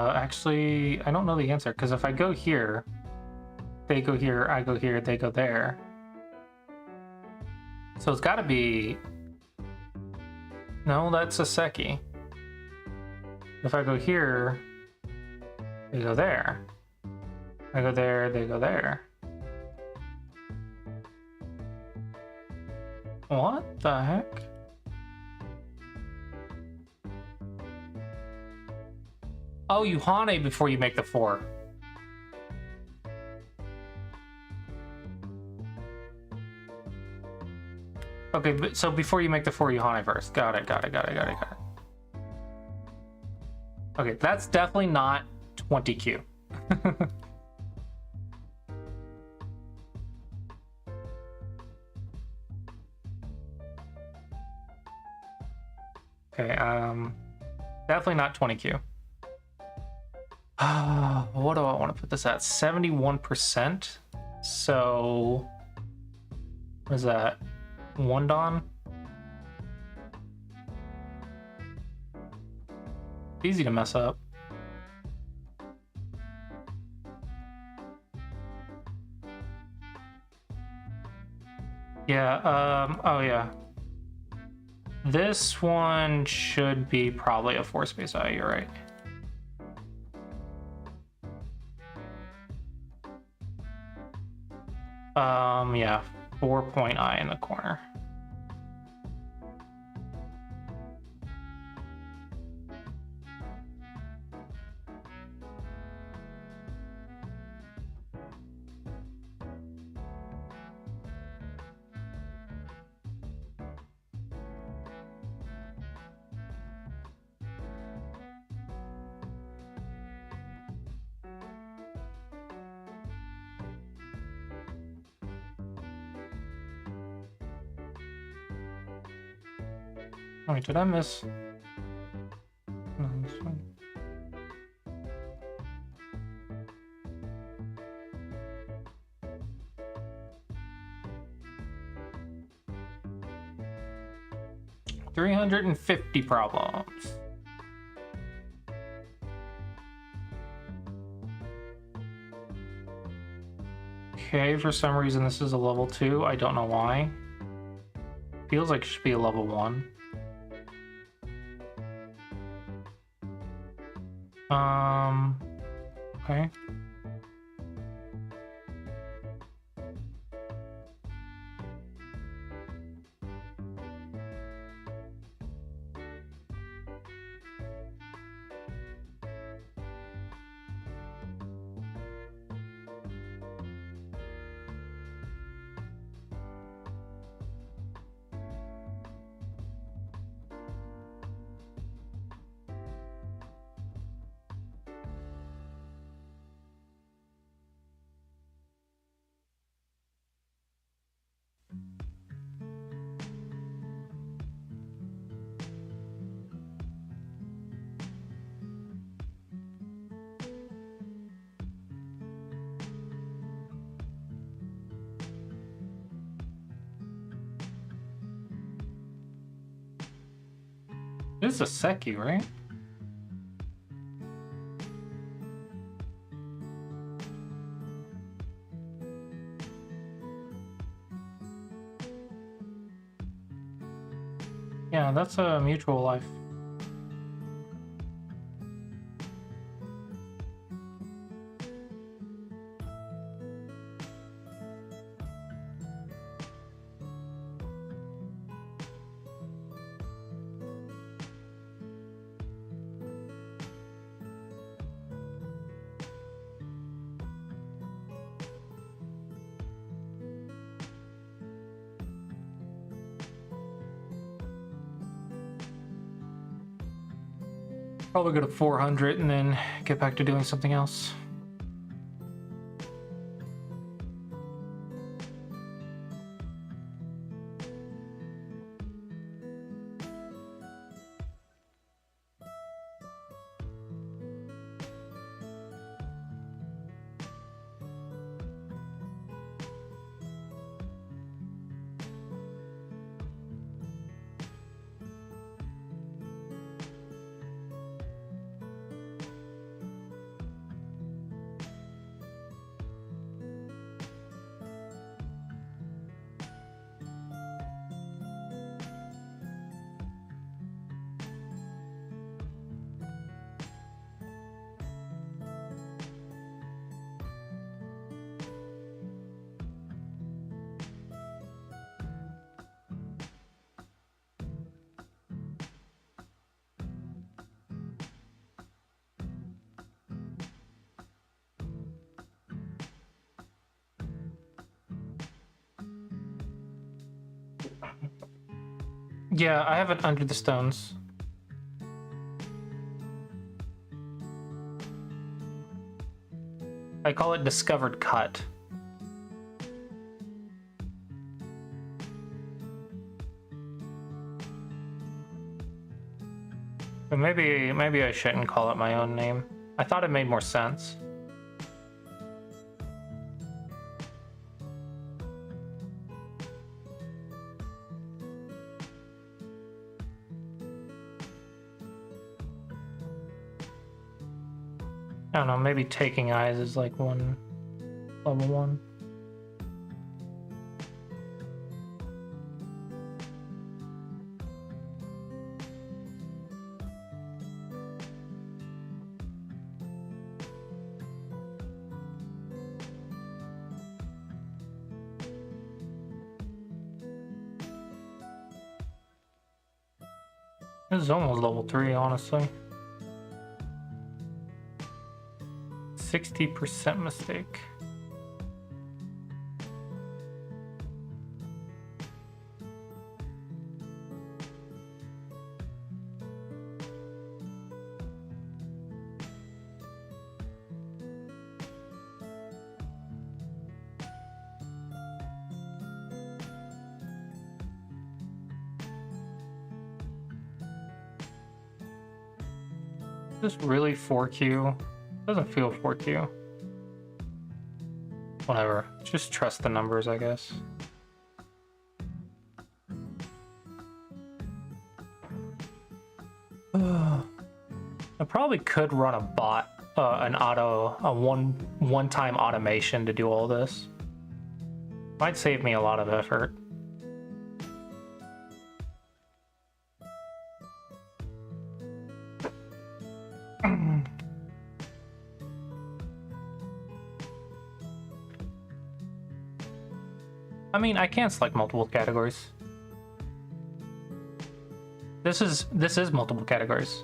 Actually, I don't know the answer, because if I go here, they go here, I go here, they go there. So it's gotta be... No, that's a Seki. If I go here, they go there. I go there, they go there. What the heck? Oh, you Hane before you make the 4. Okay, so before you make the 4, you Hane first. Got it. Okay, that's definitely not 20Q. Okay, definitely not 20Q. What do I want to put this at? 71%. So, what is that? 1 Dan? Easy to mess up. Yeah, oh yeah. This one should be probably a 4-space eye, you're right. Yeah, 4-point eye in the corner. Wait, did I miss? No, this one. $350 problems. Okay, for some reason this is a level 2. I don't know why. Feels like it should be a level 1. Okay. This is a Seki, right? Yeah, that's a mutual life. Probably go to 400 and then get back to doing something else. Yeah, I have it under the stones. I call it discovered cut. But maybe I shouldn't call it my own name. I thought it made more sense. I don't know, maybe Taking Eyes is like level 1. This is almost level 3, honestly. 60% mistake. Is this really 4Q? Doesn't feel 4Q. Whatever. Just trust the numbers, I guess. I probably could run a bot, a one-time automation to do all this. Might save me a lot of effort. I mean, I can select multiple categories. This is multiple categories.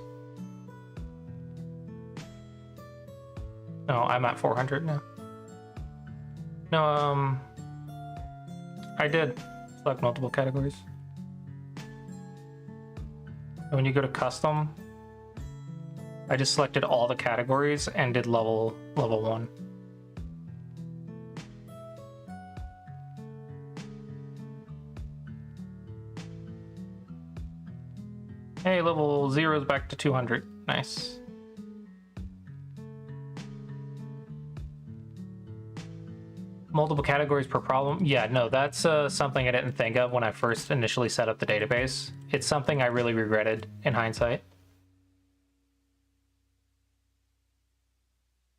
No, I'm at 400 now. No, I did select multiple categories. And when you go to custom, I just selected all the categories and did level 1. Hey, level 0 is back to 200. Nice. Multiple categories per problem. Yeah, no, that's something I didn't think of when I first initially set up the database. It's something I really regretted in hindsight.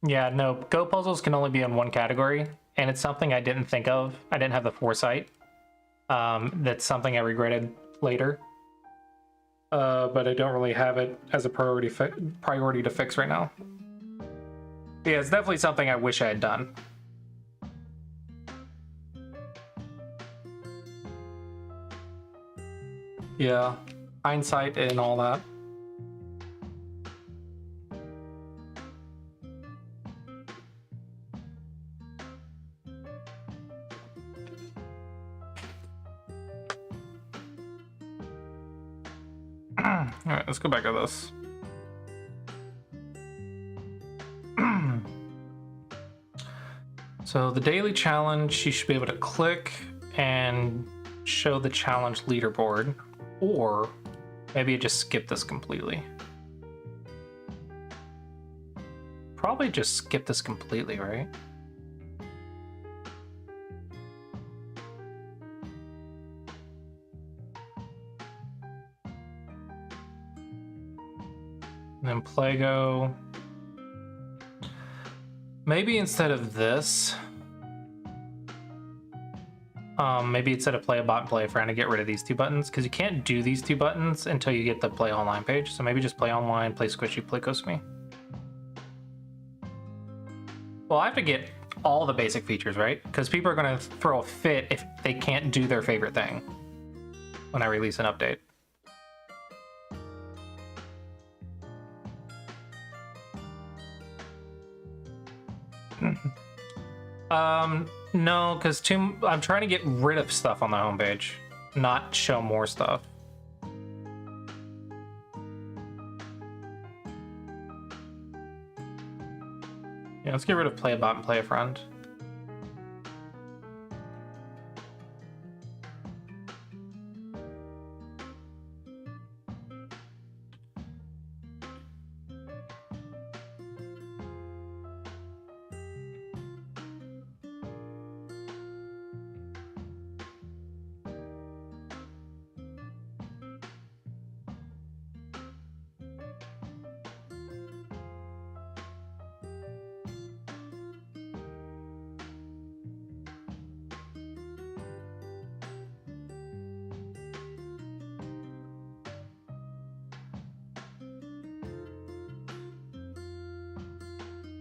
Yeah, no, Go puzzles can only be in one category, and it's something I didn't think of. I didn't have the foresight. That's something I regretted later. But I don't really have it as a priority to fix right now. But yeah, it's definitely something I wish I had done. Yeah, hindsight and all that. All right, let's go back to this. So the daily challenge, you should be able to click and show the challenge leaderboard, or maybe you just skip this completely. Probably just skip this completely, right? And then Plago. Maybe instead of this, maybe instead of play a bot and play a friend, to get rid of these two buttons, because you can't do these two buttons until you get the play online page. So maybe just play online, play squishy, play Ghost Me. Well, I have to get all the basic features, right? Because people are going to throw a fit if they can't do their favorite thing when I release an update. No, because I'm trying to get rid of stuff on the homepage, not show more stuff. Yeah, let's get rid of play a bot and play a friend.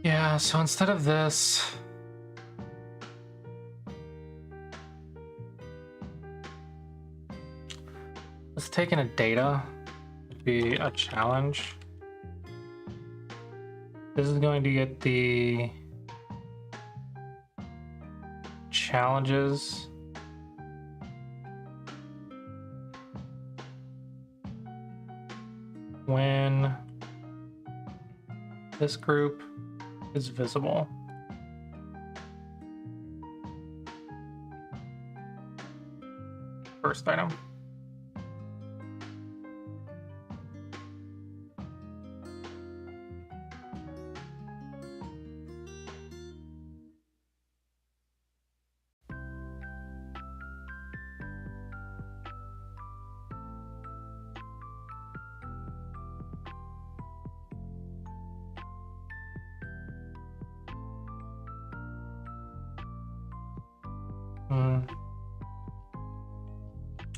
Yeah, so instead of this, let's take in a data, be a challenge. This is going to get the challenges. When this group is visible. First item.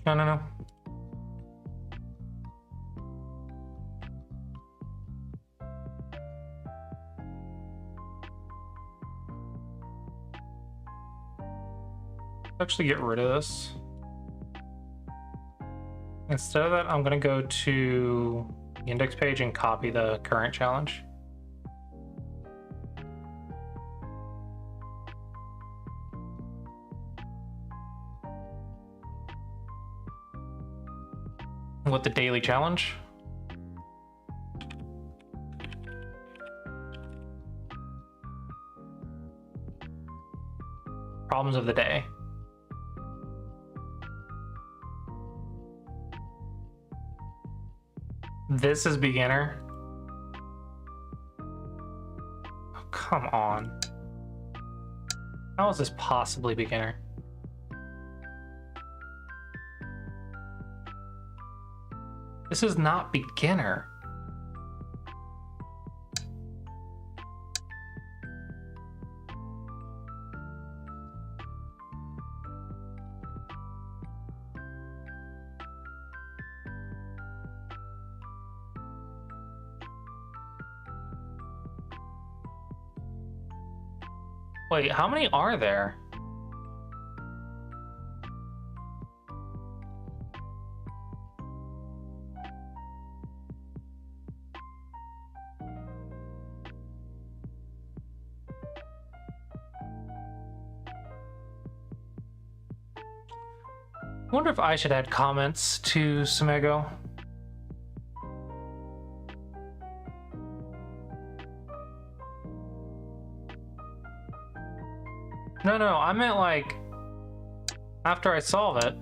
No. Actually get rid of this. Instead of that, I'm gonna go to the index page and copy the current challenge. With the daily challenge. Problems of the day. This is beginner. Oh, come on. How is this possibly beginner? This is not beginner. Wait, how many are there? I wonder if I should add comments to Samego. No, I meant like after I solve it.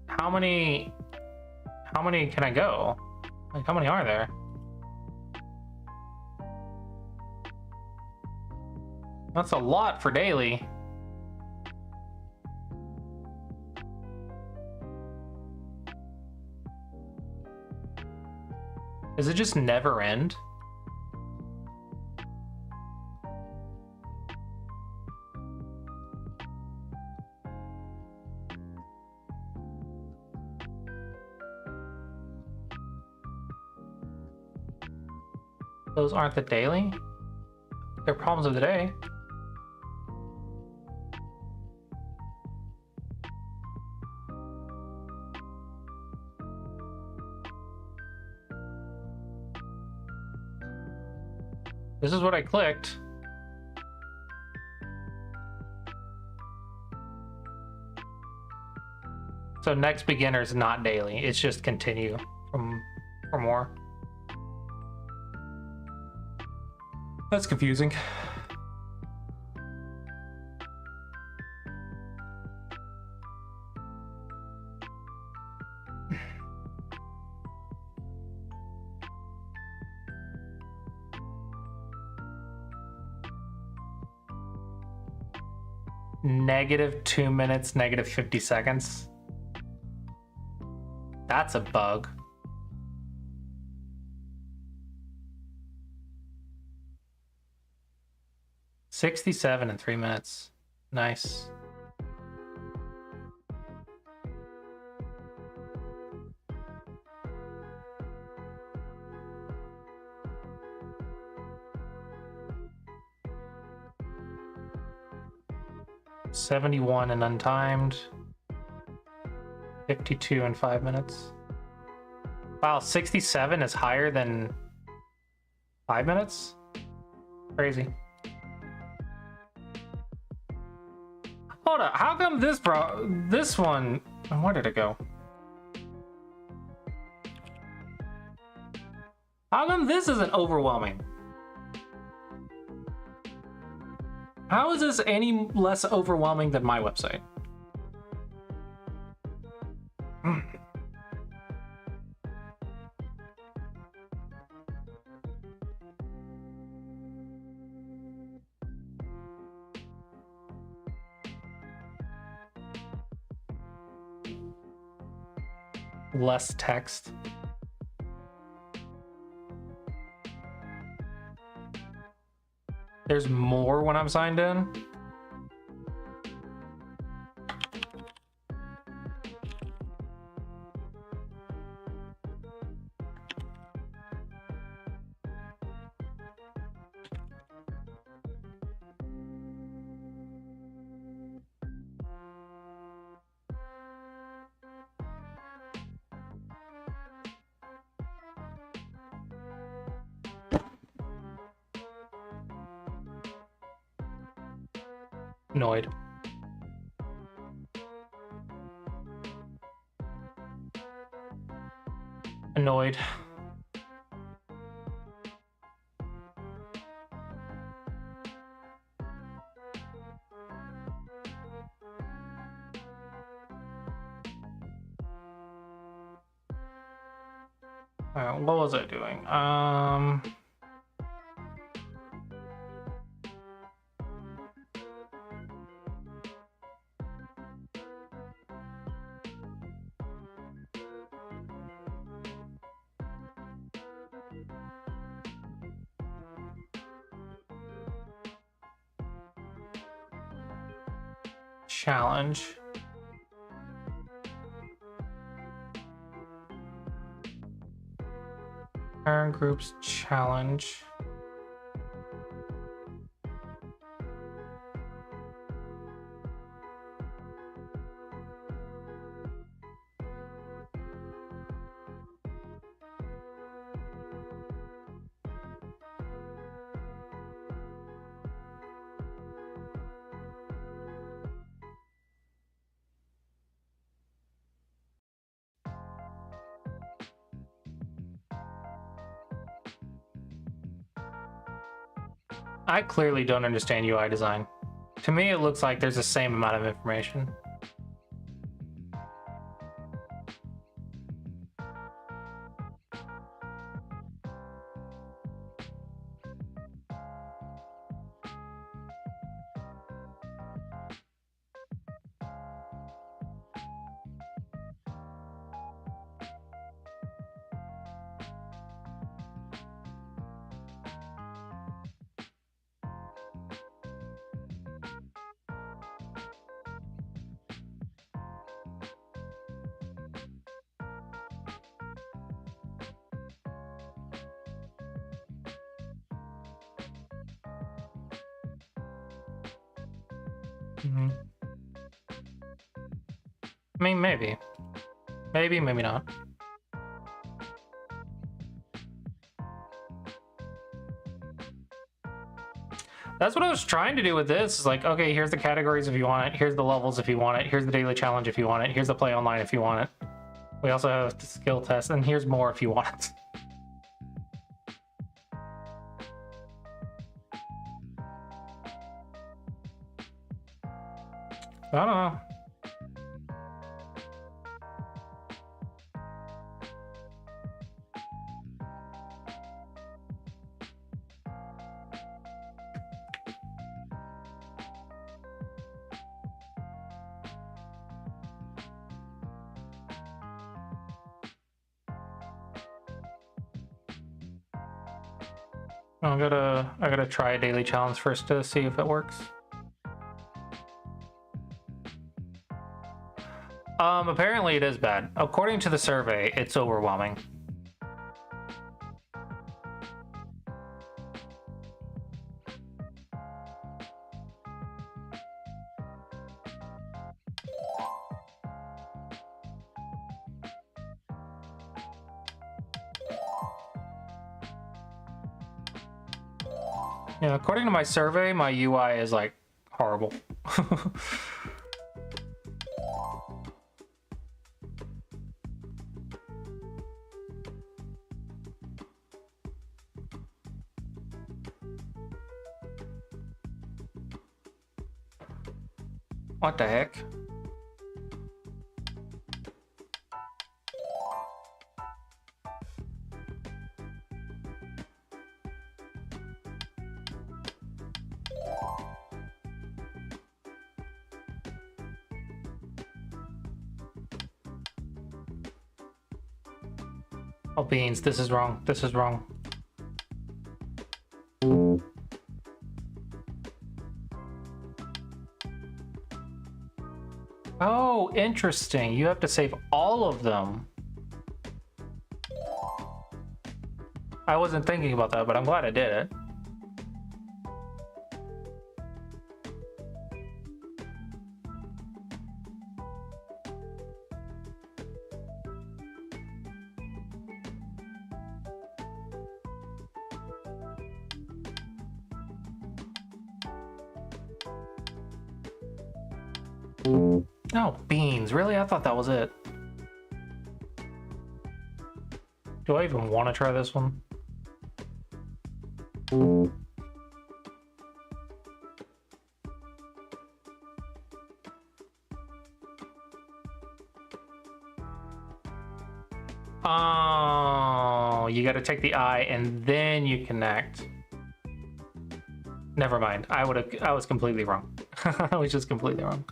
How many can I go? Like, how many are there? That's a lot for daily. Does it just never end? Those aren't the daily? They're problems of the day. This is what I clicked. So next beginner is not daily. It's just continue for more. That's confusing. -2 minutes, -50 seconds. That's a bug. $67 in 3 minutes. Nice. $71 in untimed. 52 in 5 minutes. Wow, 67 is higher than 5 minutes? Crazy. Hold up, how come this one, where did it go? How come this isn't overwhelming? How is this any less overwhelming than my website? Less text. There's more when I'm signed in. Annoyed. Annoyed. Alright, what was I doing? Challenge. Parent groups challenge. I clearly don't understand UI design. To me, it looks like there's the same amount of information. I mean, maybe. Maybe, maybe not. That's what I was trying to do with this. It's like, okay, here's the categories if you want it. Here's the levels if you want it. Here's the daily challenge if you want it. Here's the play online if you want it. We also have the skill test, and here's more if you want it. I don't know. I gotta try a daily challenge first to see if it works. Apparently it is bad. According to the survey, it's overwhelming. Yeah, according to my survey, my UI is like horrible. What the heck? Oh, beans, this is wrong. This is wrong. Oh, interesting. You have to save all of them. I wasn't thinking about that, but I'm glad I did it. No, beans. Really? I thought that was it. Do I even want to try this one? Oh, you got to take the eye and then you connect. Never mind. I was completely wrong. I was just completely wrong.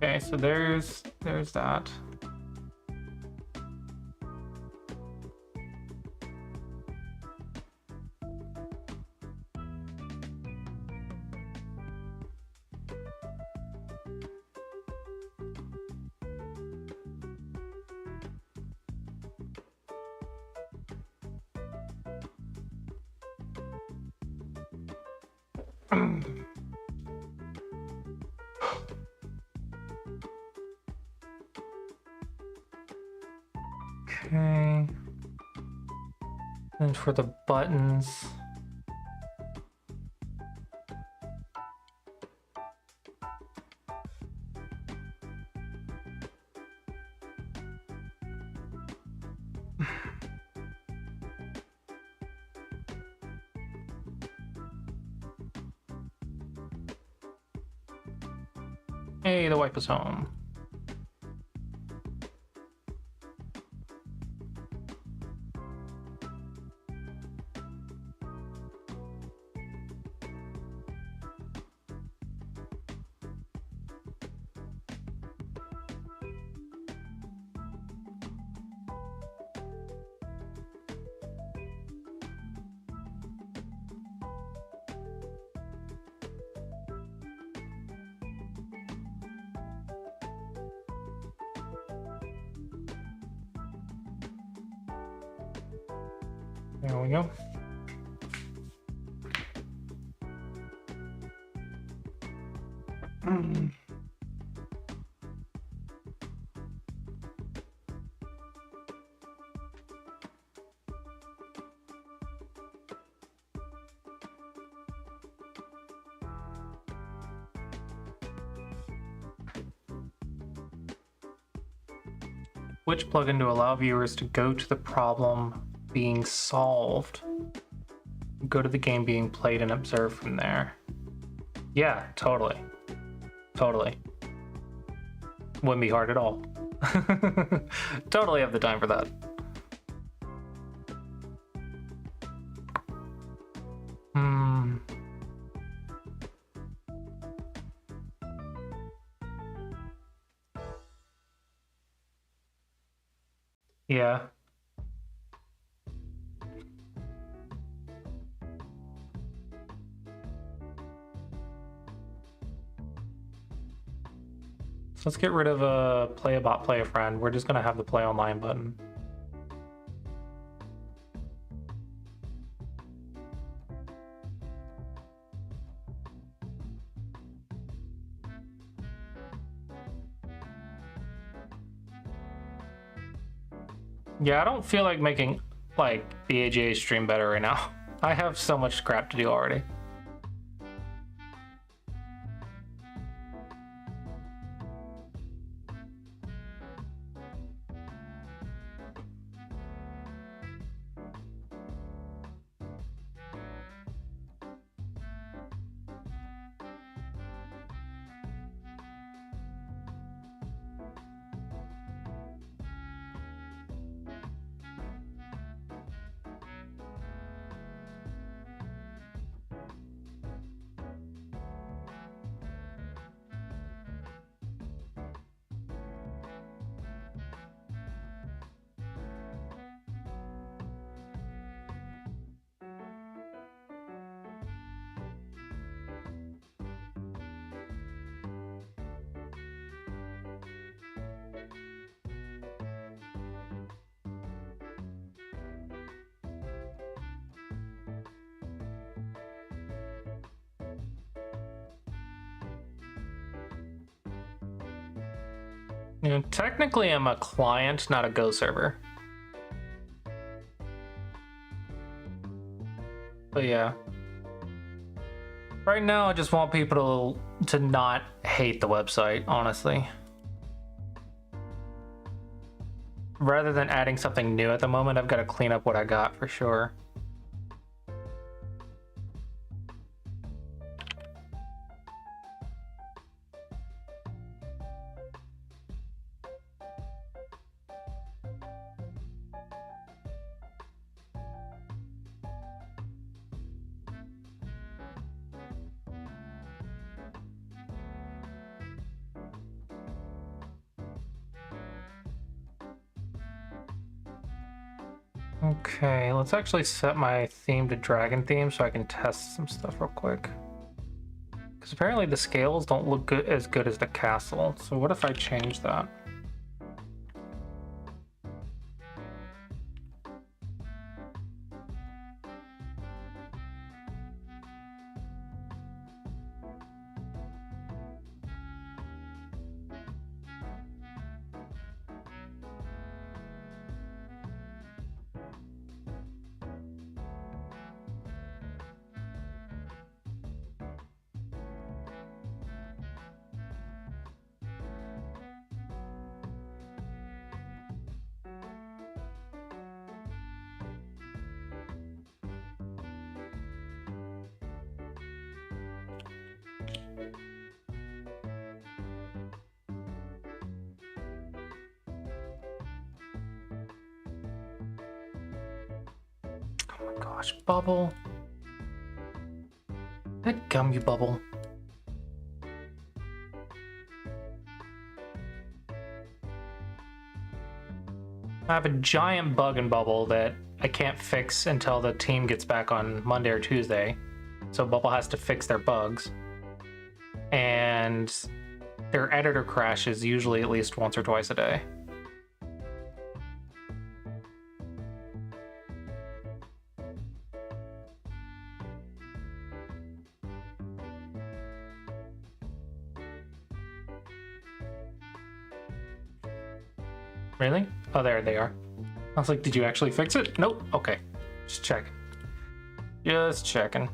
Okay, so there's that. Okay. And for the buttons. Hey, the wife is home. There we go. Which plugin to allow viewers to go to the problem being solved? Go to the game being played and observe from there. Yeah, totally. Totally. Wouldn't be hard at all. Totally have the time for that. Yeah. So let's get rid of play a bot, play a friend. We're just gonna have the play online button. Yeah, I don't feel like making like the AGA stream better right now. I have so much crap to do already. You know, technically I'm a client, not a Go server. But yeah. Right now I just want people to not hate the website, honestly. Rather than adding something new at the moment, I've got to clean up what I got for sure. Okay, let's actually set my theme to dragon theme so I can test some stuff real quick. Because apparently the scales don't look as good as the castle. So what if I change that? Oh my gosh, Bubble. That gum, you Bubble. I have a giant bug in Bubble that I can't fix until the team gets back on Monday or Tuesday. So Bubble has to fix their bugs. And their editor crashes usually at least once or twice a day. Really? Oh, there they are. I was like, did you actually fix it? Nope. Okay. Just checking. Just checking.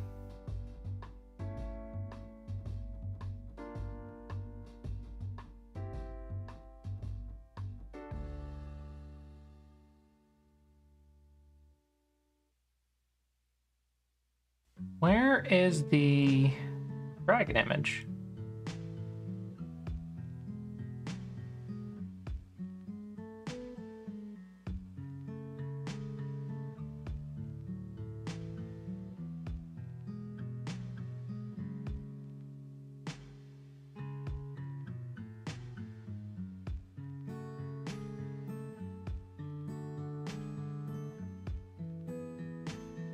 Where is the dragon image?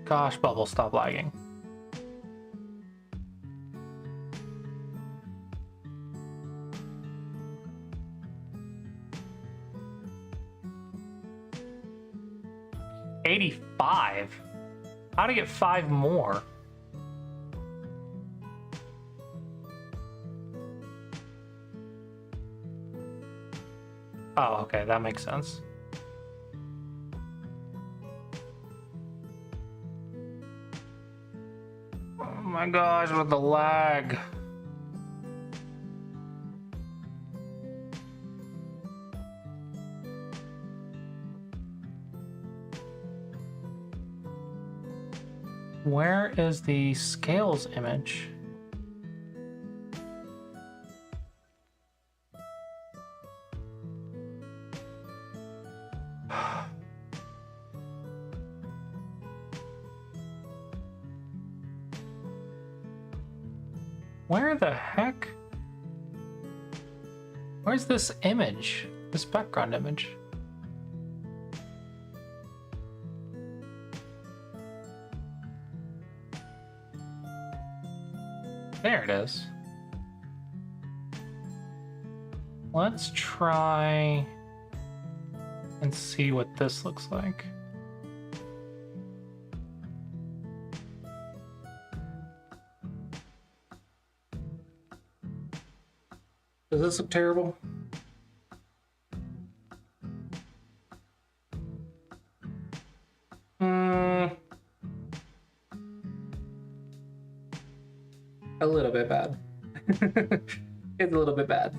Gosh, Bubble, stop lagging. $85? How to get 5 more? Oh, okay, that makes sense. Oh my gosh, with the lag. Where is the scales image? Where the heck? Where's this image? This background image? There it is. Let's try and see what this looks like. Does this look terrible? A little bit bad. It's a little bit bad.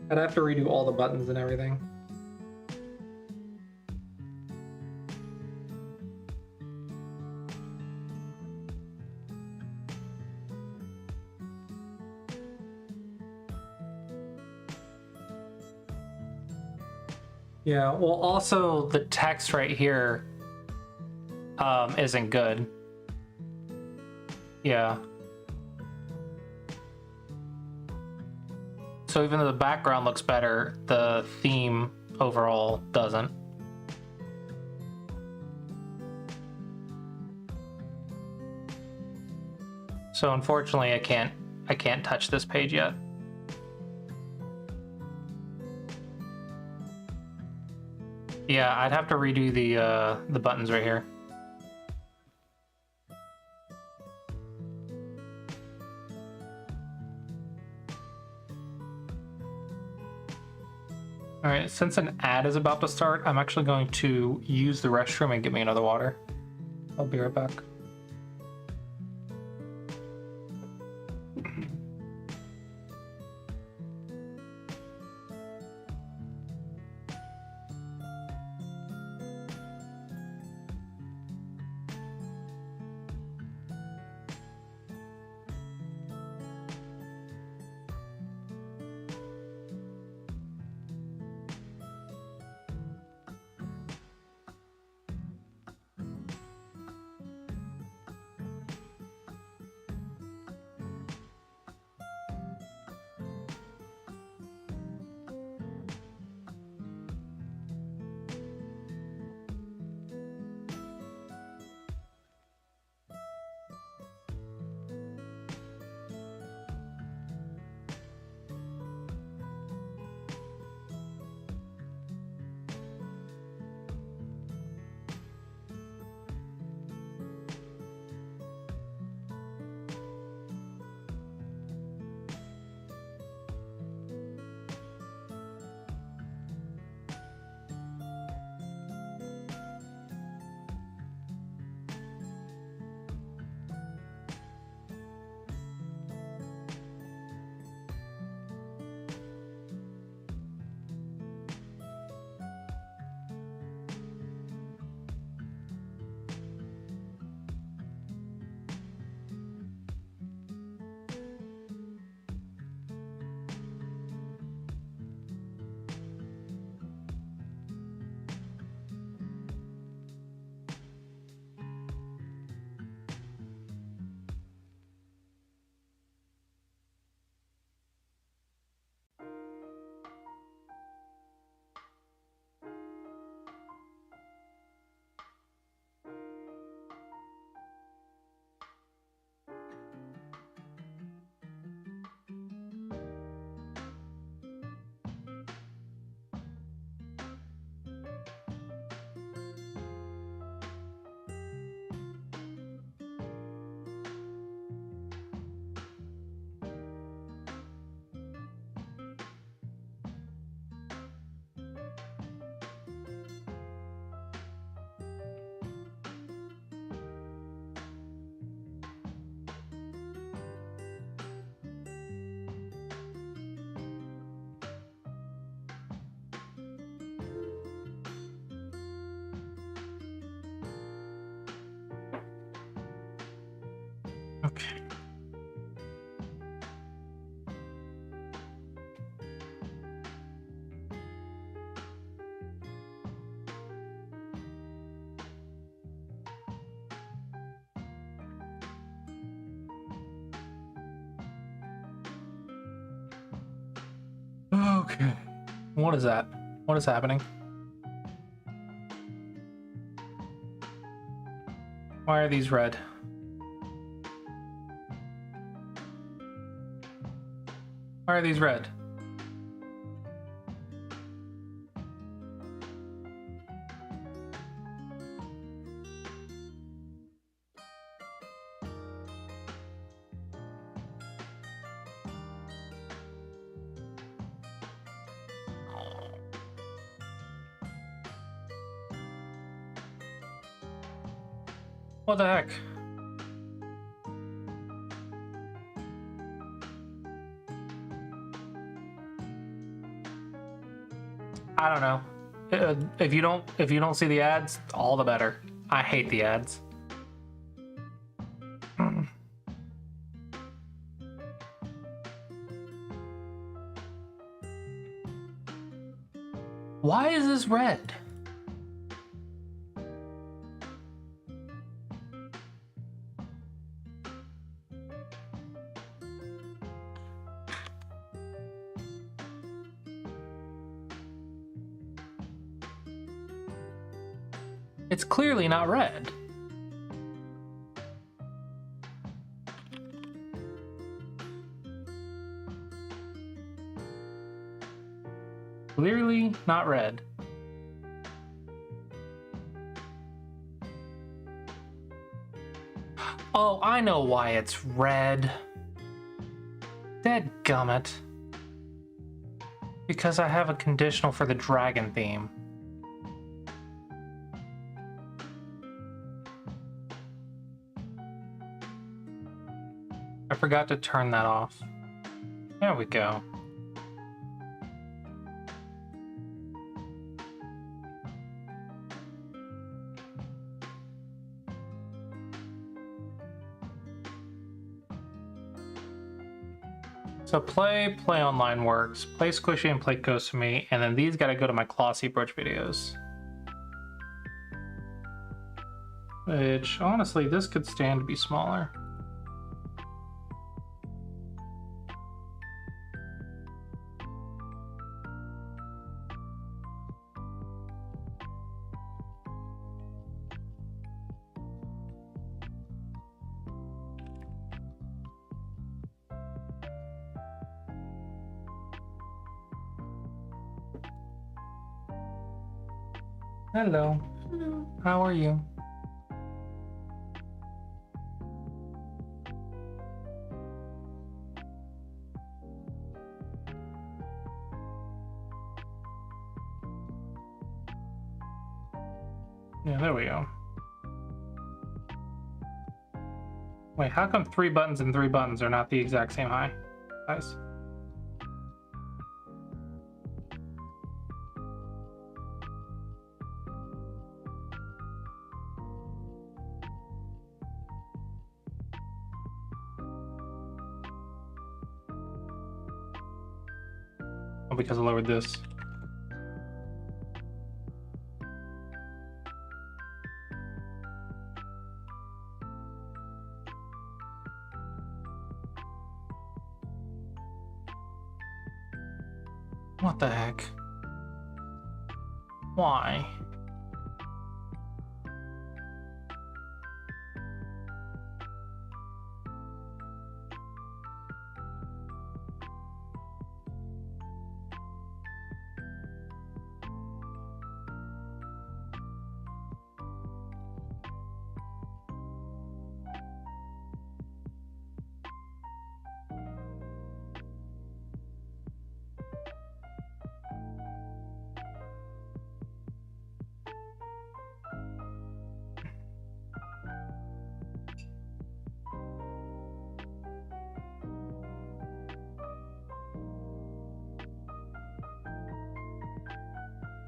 I'd have to redo all the buttons and everything. Yeah, well, also the text right here isn't good. Yeah. So even though the background looks better, the theme overall doesn't. So unfortunately, I can't touch this page yet. Yeah, I'd have to redo the buttons right here. All right, since an ad is about to start, I'm actually going to use the restroom and get me another water. I'll be right back. Okay. Okay. What is that? What is happening? Why are these red? Why are these red? What the heck? I don't know. If you don't see the ads, all the better. I hate the ads. Why is this red? It's clearly not red. Clearly not red. Oh, I know why it's red. Dadgummit. Because I have a conditional for the dragon theme. I forgot to turn that off. There we go. So play online works, play Squishy and play Ghost of Me, and then these gotta go to my Klossy Bridge videos. Which, honestly, this could stand to be smaller. Hello. Hello. How are you? Yeah, there we go. Wait, how come 3 buttons and 3 buttons are not the exact same height, guys? Oh, because I lowered this. What the heck? Why?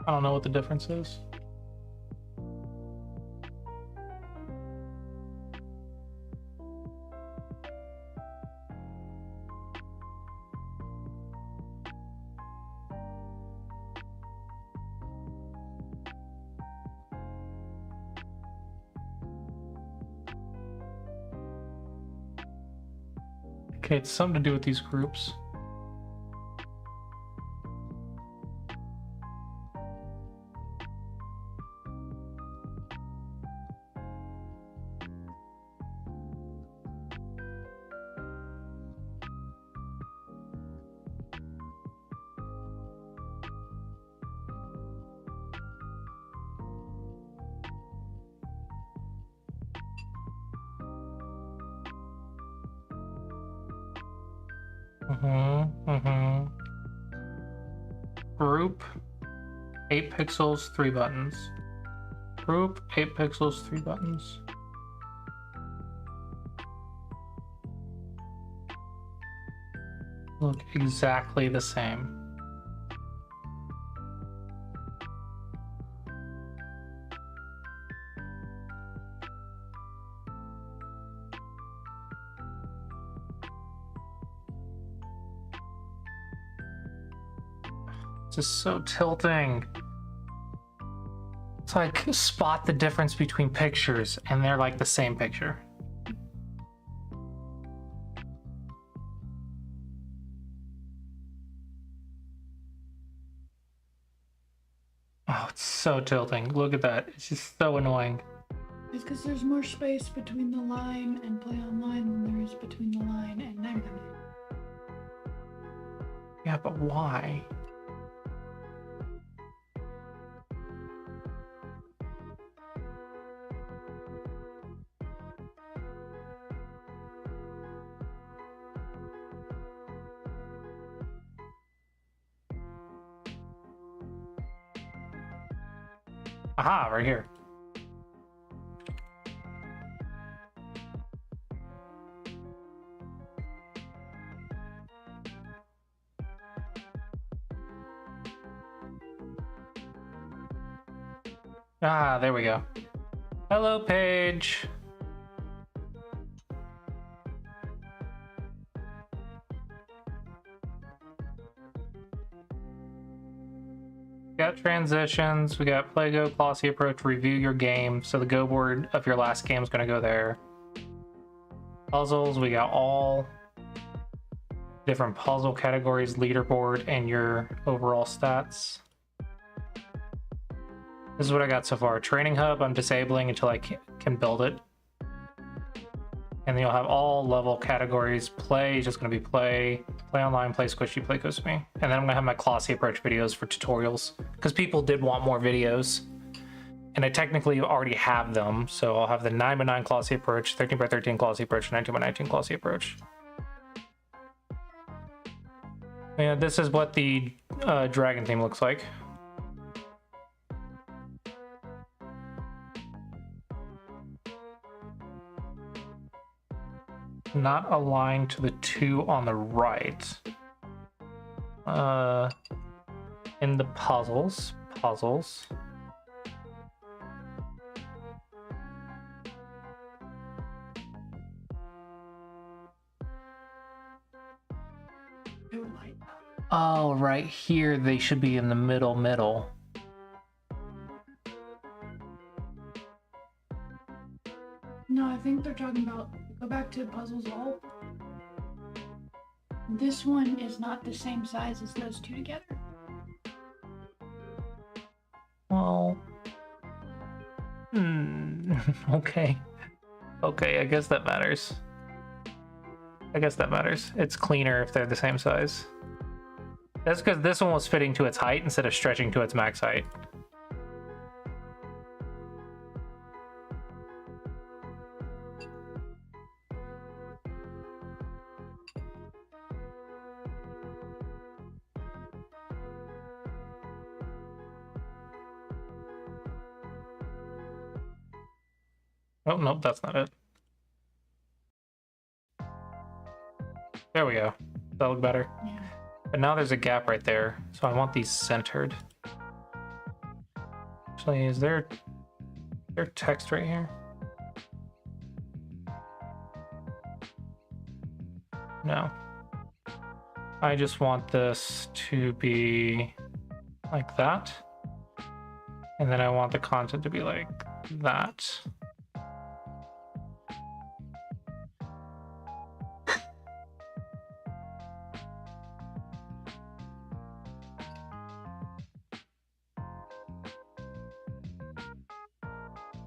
I don't know what the difference is. Okay, it's something to do with these groups. Group, 8 pixels, 3 buttons. Group, 8 pixels, 3 buttons. look exactly the same. Just so tilting. It's like spot the difference between pictures and they're like the same picture. Oh, it's so tilting. Look at that. It's just so annoying. It's because there's more space between the line and Play Online than there is between the line and 9x9. Yeah, but why? Aha, right here. Ah, there we go. Hello, Paige. We got transitions, we got play, go, glossy approach, review your game. So the go board of your last game is going to go there. Puzzles, we got all different puzzle categories, leaderboard, and your overall stats. This is what I got so far. Training hub, I'm disabling until I can build it. And then you'll have all level categories. Play is just going to be play online, play squishy, play Kokomi. And then I'm going to have my glossy approach videos for tutorials. Because people did want more videos. And I technically already have them. So I'll have the 9x9 glossy approach, 13x13 glossy approach, 19x19 glossy approach. And this is what the dragon theme looks like. Not aligned to the two on the right. In the puzzles. Oh, right here they should be in the middle. No, I think they're talking about, go back to Puzzles All. This one is not the same size as those two together. Well, okay. Okay, I guess that matters. It's cleaner if they're the same size. That's because this one was fitting to its height instead of stretching to its max height. Oh, nope, that's not it. There we go. Does that look better? Yeah. But now there's a gap right there, so I want these centered. Actually, is there text right here? No. I just want this to be like that. And then I want the content to be like that.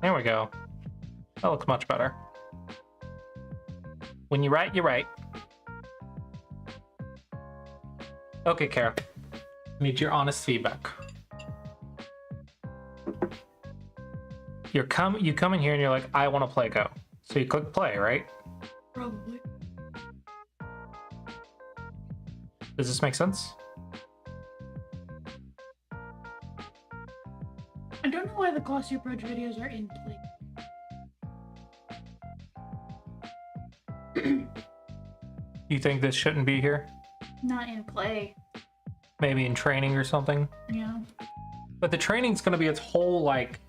There we go. That looks much better. When you write, you write. Okay, Kara. Need your honest feedback. You come in here and you're like, I want to play Go. So you click play, right? Probably. Does this make sense? I don't know why the glossy approach videos are in play. You think this shouldn't be here? Not in play. Maybe in training or something. Yeah. But the training's going to be its whole like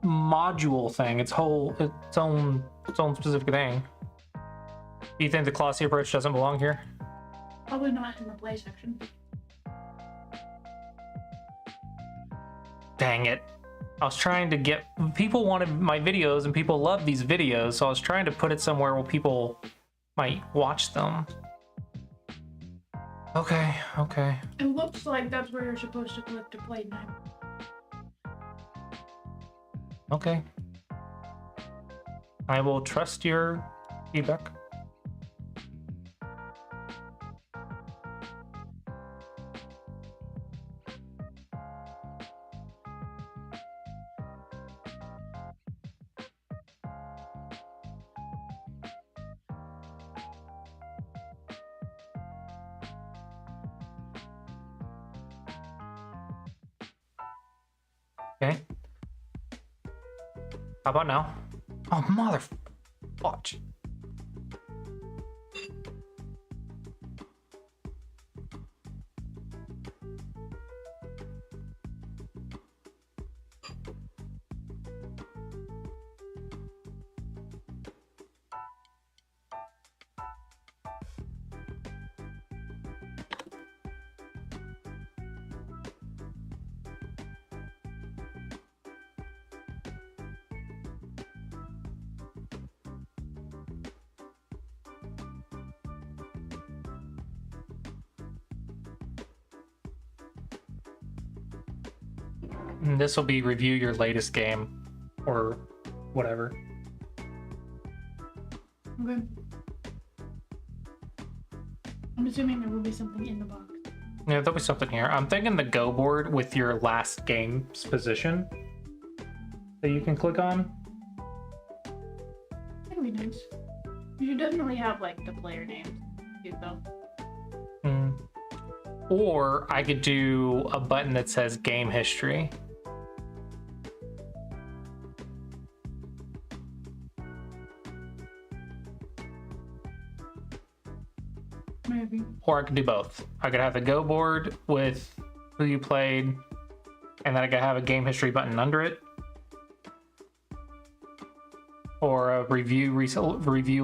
module thing, its own specific thing. Do you think the Colossi approach doesn't belong here? Probably not in the play section. Dang it. I was trying to get people wanted my videos and people love these videos, so I was trying to put it somewhere where people might watch them. Okay. It looks like that's where you're supposed to click to play now. Okay. I will trust your feedback. Okay. How about now? Oh, mother... Watch. This will be review your latest game or whatever. Okay. I'm assuming there will be something in the box. Yeah, there'll be something here. I'm thinking the Go board with your last game's position that you can click on. That'd be nice. You should definitely have like the player names too, though. Or I could do a button that says game history. Maybe. Or I could do both. I could have the Go board with who you played, and then I could have a game history button under it. Or a review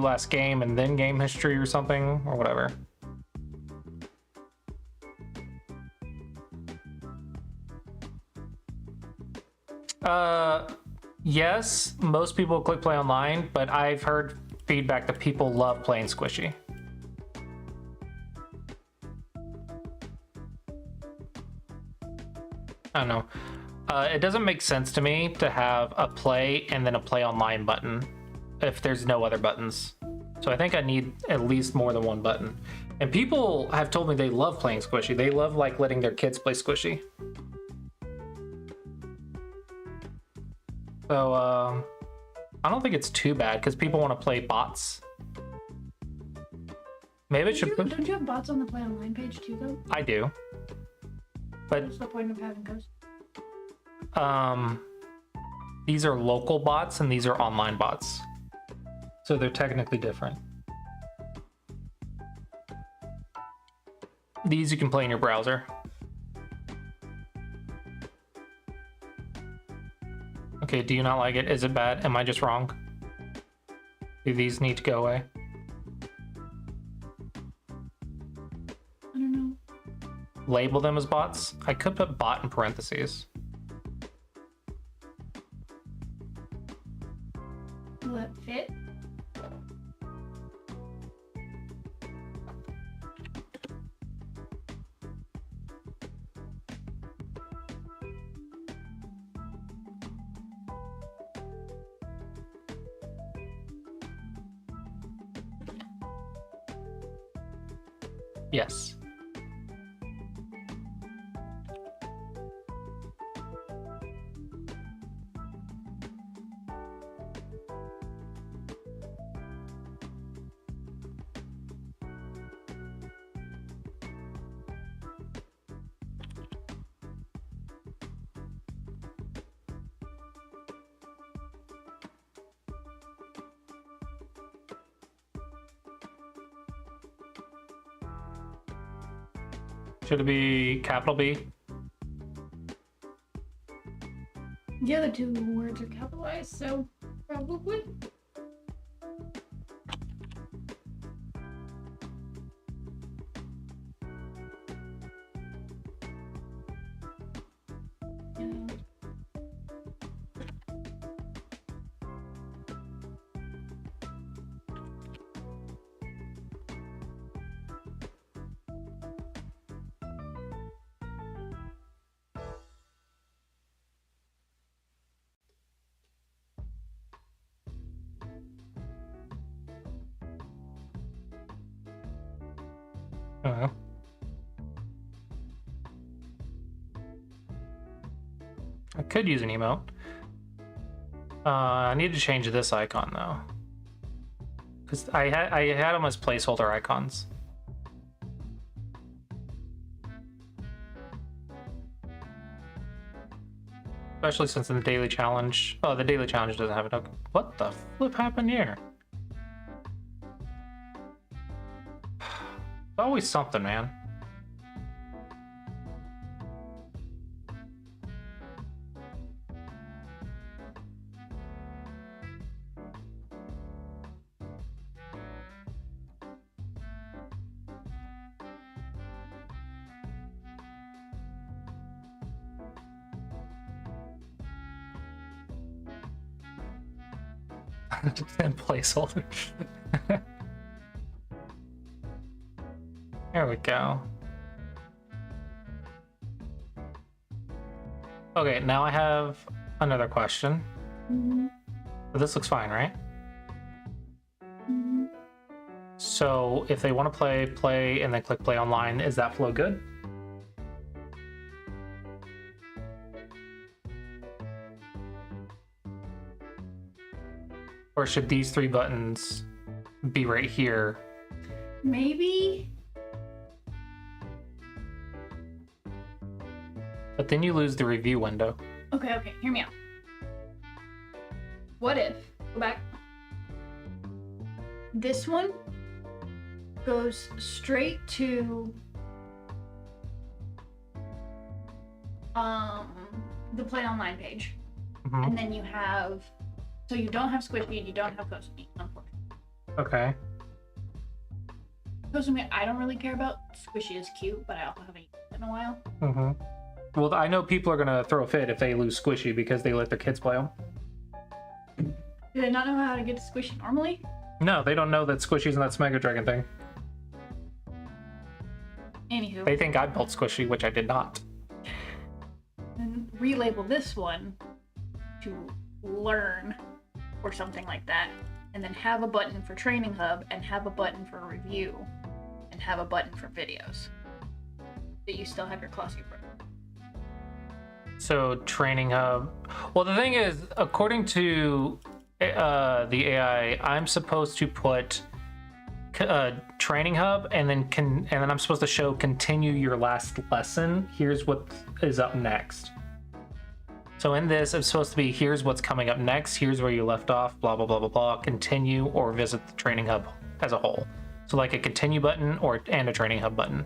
last game and then game history or something, or whatever. Yes, most people click play online, but I've heard feedback that people love playing Squishy. I don't know. It doesn't make sense to me to have a play and then a play online button if there's no other buttons. So I think I need at least more than one button. And people have told me they love playing Squishy. They love like letting their kids play Squishy. So I don't think it's too bad because people want to play bots. Maybe it should put... Don't you have bots on the play online page too, though? I do. But What's the point of having ghosts? these are local bots and these are online bots. So they're technically different. These you can play in your browser. Okay, do you not like it? Is it bad? Am I just wrong? Do these need to go away? I don't know. Label them as bots? I could put bot in parentheses. Will it fit? Yes. Should it be capital B? The other two words are capitalized, so probably. Yeah. I don't know. I could use an emote. I need to change this icon though, because I had them as placeholder icons. Especially since in the daily challenge. Oh, the daily challenge doesn't have it. Okay. What the flip happened here? Always something, man. And placeholder. There we go. Okay, now I have another question. Mhm. But this looks fine, right? Mhm. So if they want to play, and then click play online, is that flow good? Or should these three buttons be right here? Maybe. But then you lose the review window. Okay, hear me out. What if, go back, this one goes straight to the play online page, Mhm. and then you have, so you don't have Squishy and you don't have Kosume, unfortunately. Okay. Kosume, I don't really care about. Squishy is cute, but I also haven't used it in a while. Mm-hmm. Well, I know people are gonna throw a fit if they lose Squishy because they let their kids play them. Do they not know how to get to Squishy normally? No, they don't know that Squishy's in that Mega Dragon thing. Anywho, They think I built Squishy, which I did not. and relabel this one to learn or something like that, and then have a button for Training Hub and have a button for review and have a button for videos. That you still have your classy pro. So Training Hub. Well, the thing is, according to the AI, I'm supposed to put Training Hub, and then I'm supposed to show continue your last lesson. Here's what is up next. So in this, it's supposed to be here's what's coming up next. Here's where you left off. Blah blah blah blah blah. Continue or visit the Training Hub as a whole. So like a continue button and a Training Hub button.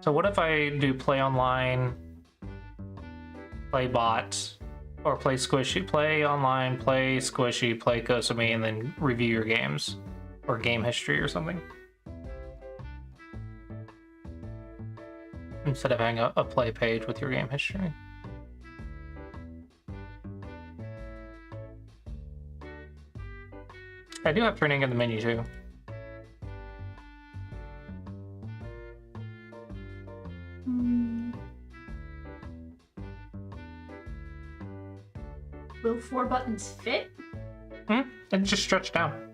So what if I do play online, play bot, or play Squishy, play online, play Squishy, play Kosume, and then review your games or game history or something? Instead of having a play page with your game history. I do have training in the menu too. Will 4 buttons fit? And just stretch down.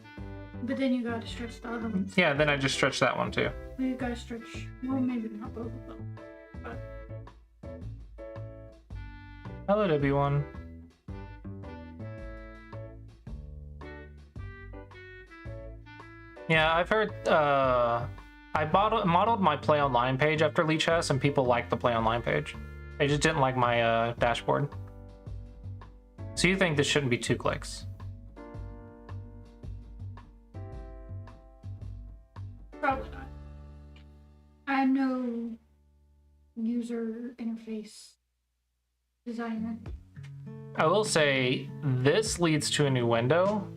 But then you gotta stretch the other ones. Yeah, then I just stretch that one too. You gotta stretch, well, maybe not both of them. But Hello, W1. Yeah, I've heard. I modeled my play online page after Lichess, and people liked the play online page. They just didn't like my dashboard. So you think this shouldn't be 2 clicks? no user interface designer. I will say this leads to a new window.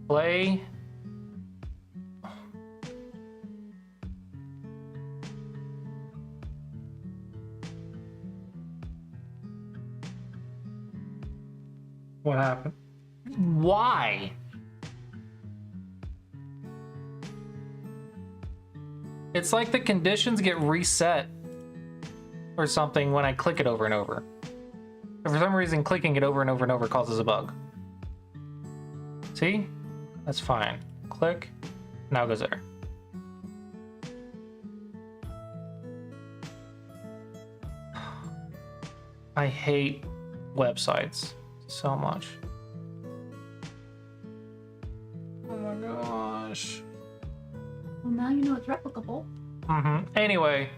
Play. What happened? Why? It's like the conditions get reset or something when I click it over and over. For some reason, clicking it over and over and over causes a bug. See? That's fine. Click. Now it goes there. I hate websites so much. Oh my gosh. Well, now you know it's replicable. Anyway,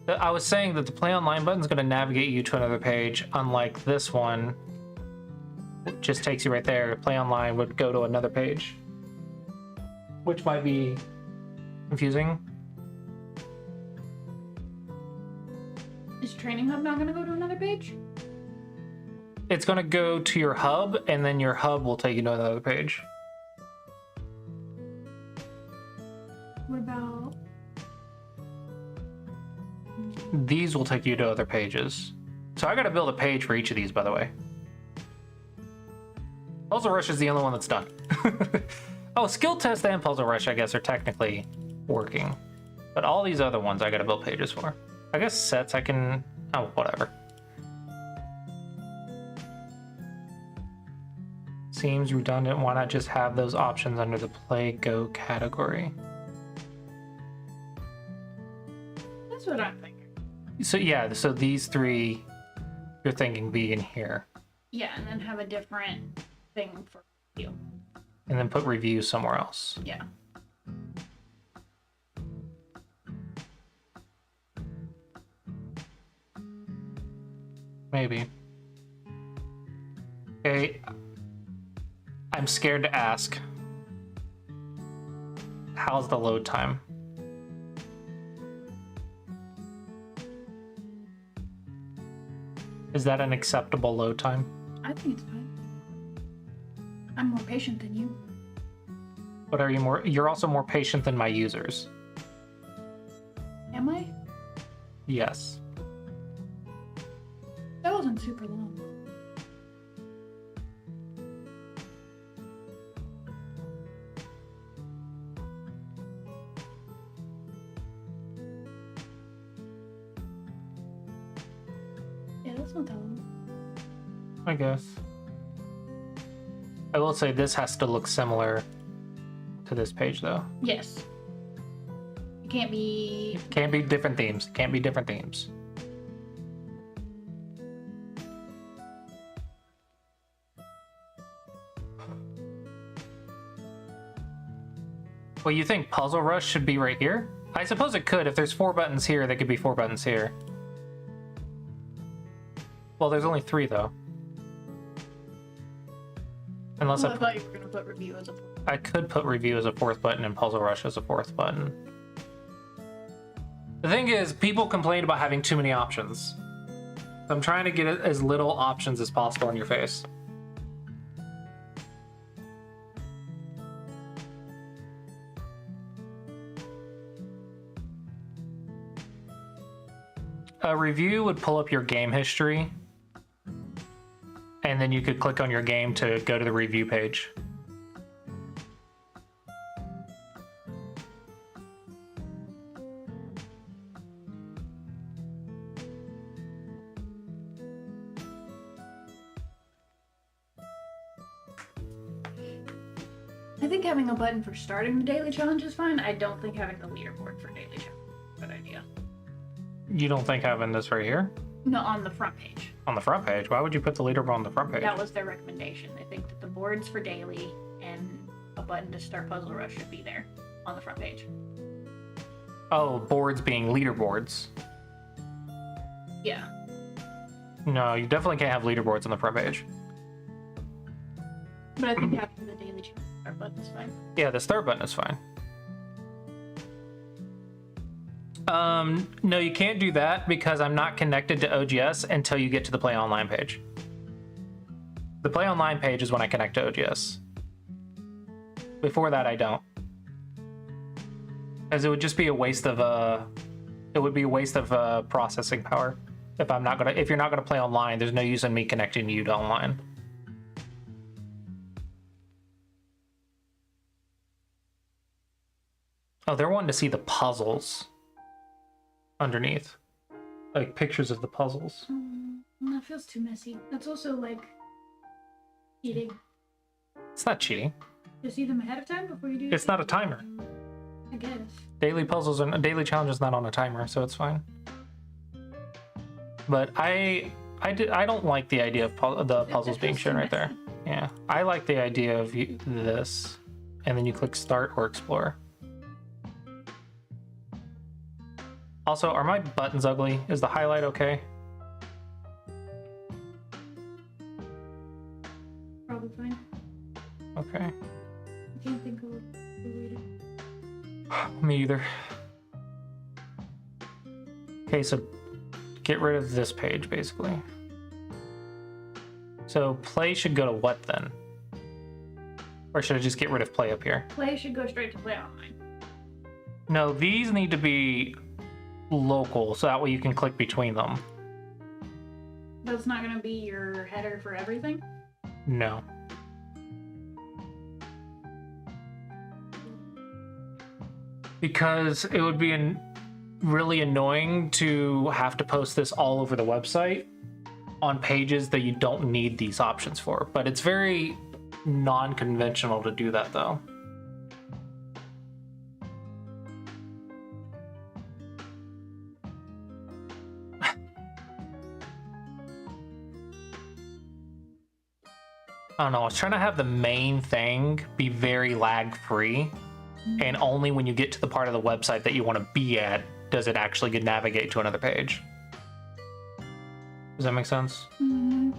I was saying that the play online button is going to navigate you to another page, unlike this one. It just takes you right there. Play online would go to another page, which might be confusing. Is Training Hub not going to go to another page? It's going to go to your hub, and then your hub will take you to another page. What about... These will take you to other pages. So I got to build a page for each of these, by the way. Puzzle Rush is the only one that's done. Oh, Skill Test and Puzzle Rush, I guess, are technically working. But all these other ones I got to build pages for. I guess sets I can... Oh, whatever. Seems redundant. Why not just have those options under the Play Go category? That's what I'm thinking. So yeah, so these three, you're thinking be in here. Yeah, and then have a different thing for you. And then put review somewhere else. Yeah. Maybe. Okay. I'm scared to ask. How's the load time? Is that an acceptable load time? I think it's fine. I'm more patient than you. But are you you're also more patient than my users. Am I? Yes. That wasn't super long. Yeah, that's not that long. I guess. I will say this has to look similar to this page though. Yes. It can't be... Can't be different themes. Can't be different themes. Well, you think Puzzle Rush should be right here? I suppose it could. If there's 4 buttons here, there could be 4 buttons here. Well, there's only 3 though. Unless I thought you were going to put review as a... I could put review as a 4th button and Puzzle Rush as a 4th button. The thing is, people complain about having too many options. So I'm trying to get as little options as possible in your face. A review would pull up your game history, and then you could click on your game to go to the review page. I think having a button for starting the daily challenge is fine. I don't think having the leaderboard for daily challenge is a good idea. You don't think having this right here? No, on the front page. On the front page? Why would you put the leaderboard on the front page? That was their recommendation. They think that the boards for daily and a button to start Puzzle Rush should be there on the front page. Oh, boards being leaderboards. Yeah. No, you definitely can't have leaderboards on the front page. But I think having the daily challenge start button is fine. Yeah, this third button is fine. No, you can't do that because I'm not connected to OGS until you get to the Play Online page. The Play Online page is when I connect to OGS. Before that, I don't. As it would just be a waste of processing power. If you're not gonna play online, there's no use in me connecting you to online. Oh, they're wanting to see the puzzles underneath, like pictures of the puzzles. That feels too messy. That's also like cheating. It's not cheating. You see them ahead of time before you do. It's not a timer. I guess. Daily puzzles and a daily challenge is not on a timer, so it's fine. But I don't like the idea of the puzzles being shown right there. Yeah, I like the idea of this, and then you click start or explore. Also, are my buttons ugly? Is the highlight okay? Probably fine. Okay. I can't think of the way to. Me either. Okay, so get rid of this page, basically. So play should go to what then? Or should I just get rid of play up here? Play should go straight to Play Online. No, these need to be local, so that way you can click between them. That's not going to be your header for everything? No. Because it would be really annoying to have to post this all over the website on pages that you don't need these options for. But it's very non-conventional to do that, though. I don't know, I was trying to have the main thing be very lag-free, and only when you get to the part of the website that you want to be at does it actually navigate to another page. Does that make sense? Mm.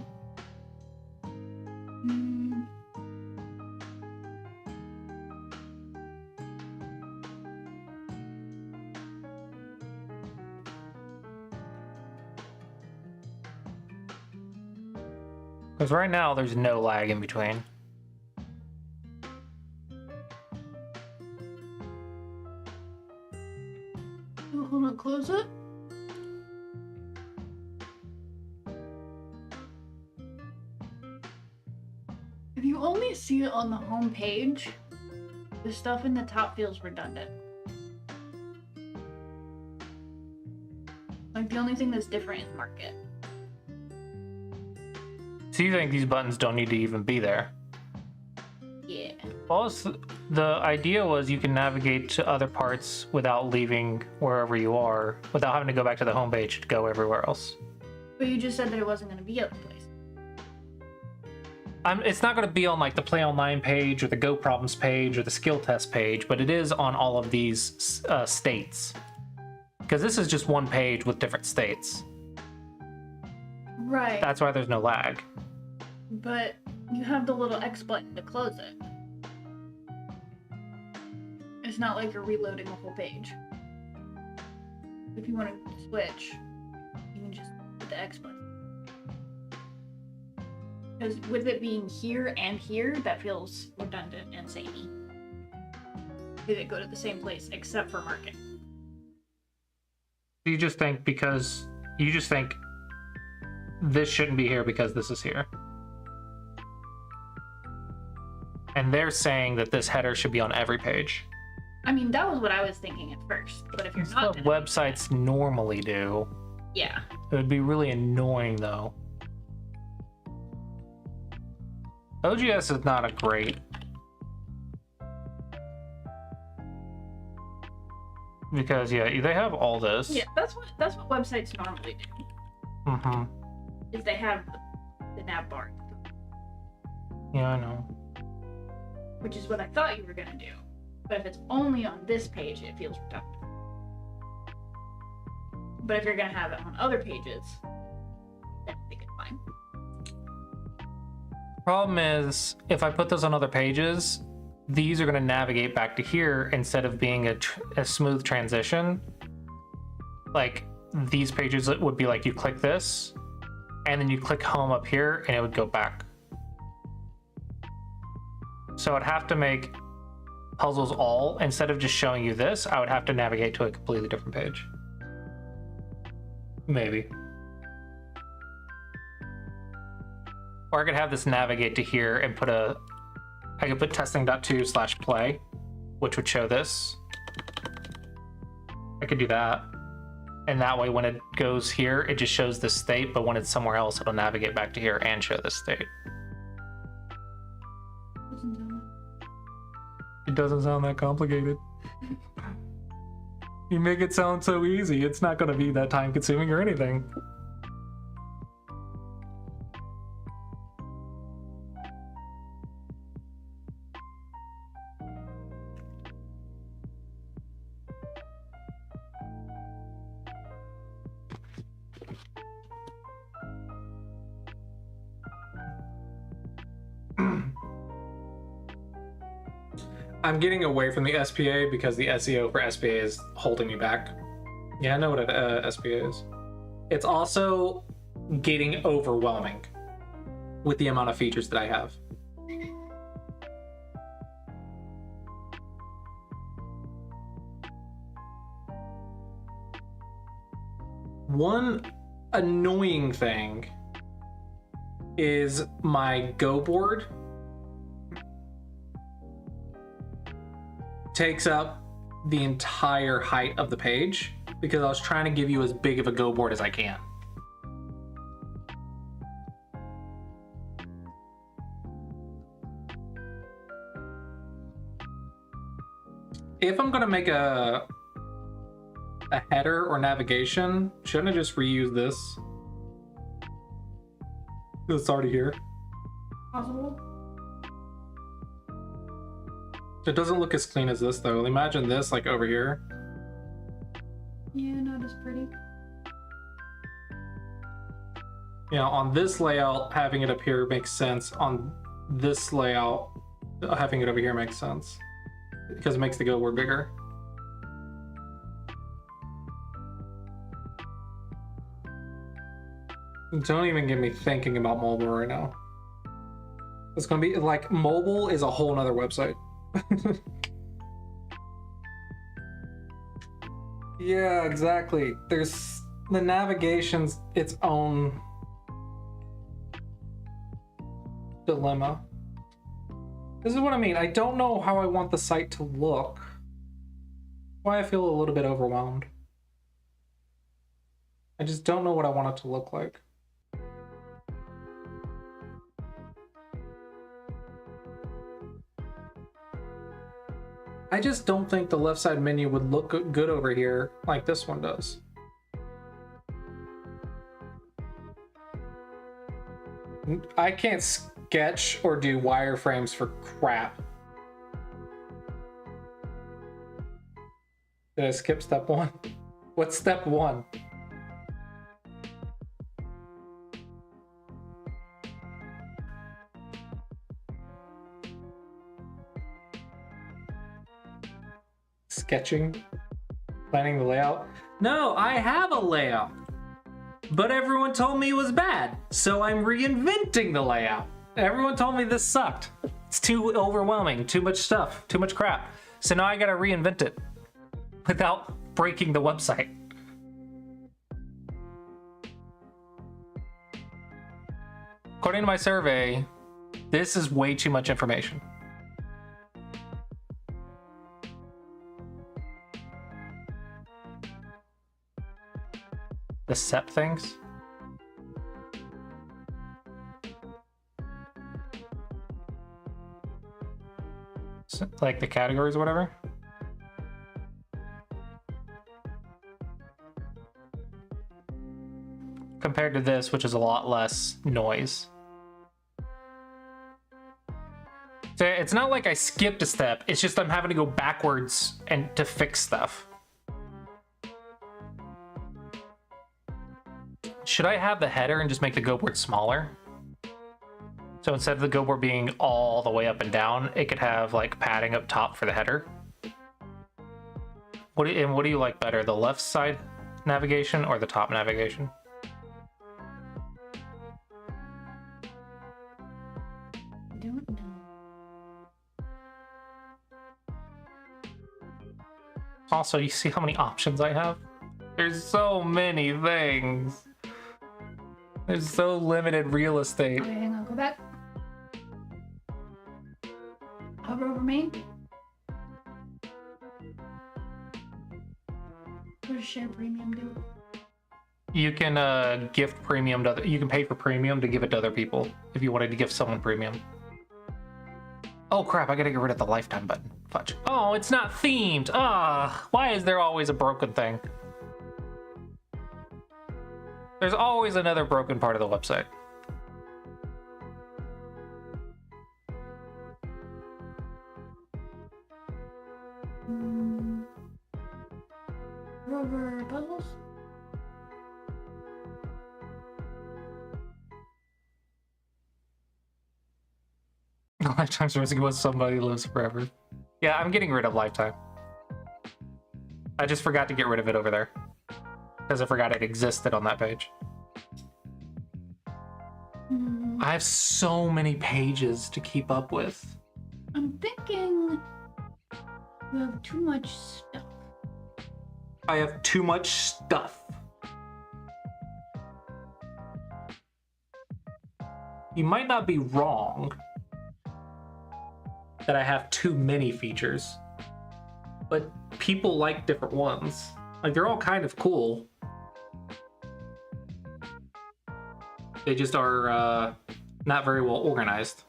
Because right now there's no lag in between. Oh, hold on, close it. If you only see it on the home page, the stuff in the top feels redundant. Like the only thing that's different is market. So you think these buttons don't need to even be there? Yeah. Well, the idea was you can navigate to other parts without leaving wherever you are, without having to go back to the home page to go everywhere else. But you just said that it wasn't going to be other places. It's not going to be on like the Play Online page or the Go Problems page or the Skill Test page, but it is on all of these states. Because this is just one page with different states. Right. That's why there's no lag. But you have the little X button to close it. It's not like you're reloading a whole page. If you want to switch, you can just hit the X button. Because with it being here and here, that feels redundant and samey. Did it go to the same place except for market? You just think this shouldn't be here because this is here. And they're saying that this header should be on every page. I mean, that was what I was thinking at first. But if you're That's not, what websites normally do. yeah. It would be really annoying though. OGS is not a great. Because yeah, they have all this. Yeah, that's what websites normally do. Mm-hmm. Is they have the nav bar, Yeah, I know. which is what I thought you were gonna do. But if it's only on this page, it feels redundant. But if you're gonna have it on other pages, then I think it's fine. Problem is, if I put this on other pages, these are going to navigate back to here instead of being a smooth transition. like these pages would be like you click this and then you click home up here and it would go back. So I'd have to make puzzles all, instead of just showing you this, I would have to navigate to a completely different page. Maybe. Or I could have this navigate to here and I could put testing.2/play, which would show this. I could do that. And that way when it goes here, it just shows the state, but when it's somewhere else, it'll navigate back to here and show the state. It doesn't sound that complicated. You make it sound so easy. It's not going to be that time consuming or anything. I'm getting away from the SPA because the SEO for SPA is holding me back. Yeah, I know what an SPA is. It's also getting overwhelming with the amount of features that I have. One annoying thing is my Go board takes up the entire height of the page because I was trying to give you as big of a Go board as I can. If I'm gonna make a header or navigation, shouldn't I just reuse this? It's already here. Possible. It doesn't look as clean as this though. Imagine this like over here. Yeah, not as pretty. You know, on this layout, having it up here makes sense. On this layout, having it over here makes sense because it makes the Go word bigger. Don't even get me thinking about mobile right now. It's gonna be like, mobile is a whole nother website. Yeah, exactly. There's the navigation's its own dilemma. This is what I mean. I don't know how I want the site to look. Why I feel a little bit overwhelmed. I just don't know what I want it to look like. I just don't think the left side menu would look good over here like this one does. I can't sketch or do wireframes for crap. Did I skip step one? What's step one? Sketching, planning the layout. No, I have a layout, but everyone told me it was bad, so I'm reinventing the layout. Everyone told me this sucked. It's too overwhelming, too much stuff, too much crap. So now I gotta reinvent it without breaking the website. According to my survey, this is way too much information. The SEP things. So, like the categories or whatever. Compared to this, which is a lot less noise. So it's not like I skipped a step, it's just I'm having to go backwards and to fix stuff. Should I have the header and just make the Go board smaller? So instead of the Go board being all the way up and down, it could have like padding up top for the header. What do you like better, the left side navigation or the top navigation? I don't know. Also, you see how many options I have? There's so many things. There's so limited real estate. Okay, hang on, go back. Hover over main. What does share premium do? You can gift premium to you can pay for premium to give it to other people if you wanted to give someone premium. Oh crap, I gotta get rid of the lifetime button. Fudge. Oh, it's not themed. Ah, why is there always a broken thing? There's always another broken part of the website. Rover puzzles? Lifetime's risky was somebody lives forever. Yeah, I'm getting rid of lifetime. I just forgot to get rid of it over there. Because I forgot it existed on that page. I have so many pages to keep up with. I'm thinking you have too much stuff. I have too much stuff. You might not be wrong that I have too many features, but people like different ones. Like, they're all kind of cool. They just are not very well organized.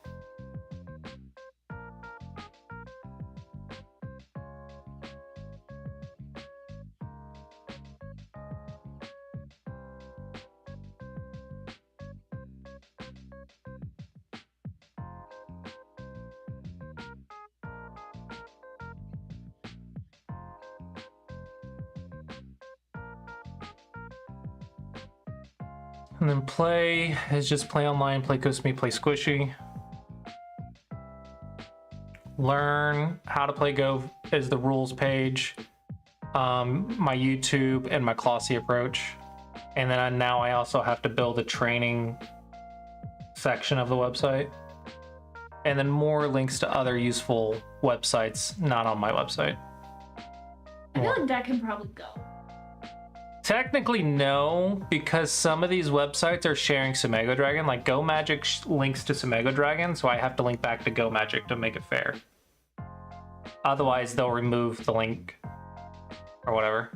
And then play is just play online, play Kosume, play Squishy. Learn how to play Go is the rules page. My YouTube and my Klossy approach. And then now I also have to build a training section of the website. And then more links to other useful websites not on my website. I feel like that can probably go. Technically, no, because some of these websites are sharing Sumego Dragon. Like, Go Magic links to Sumego Dragon, so I have to link back to Go Magic to make it fair. Otherwise, they'll remove the link or whatever.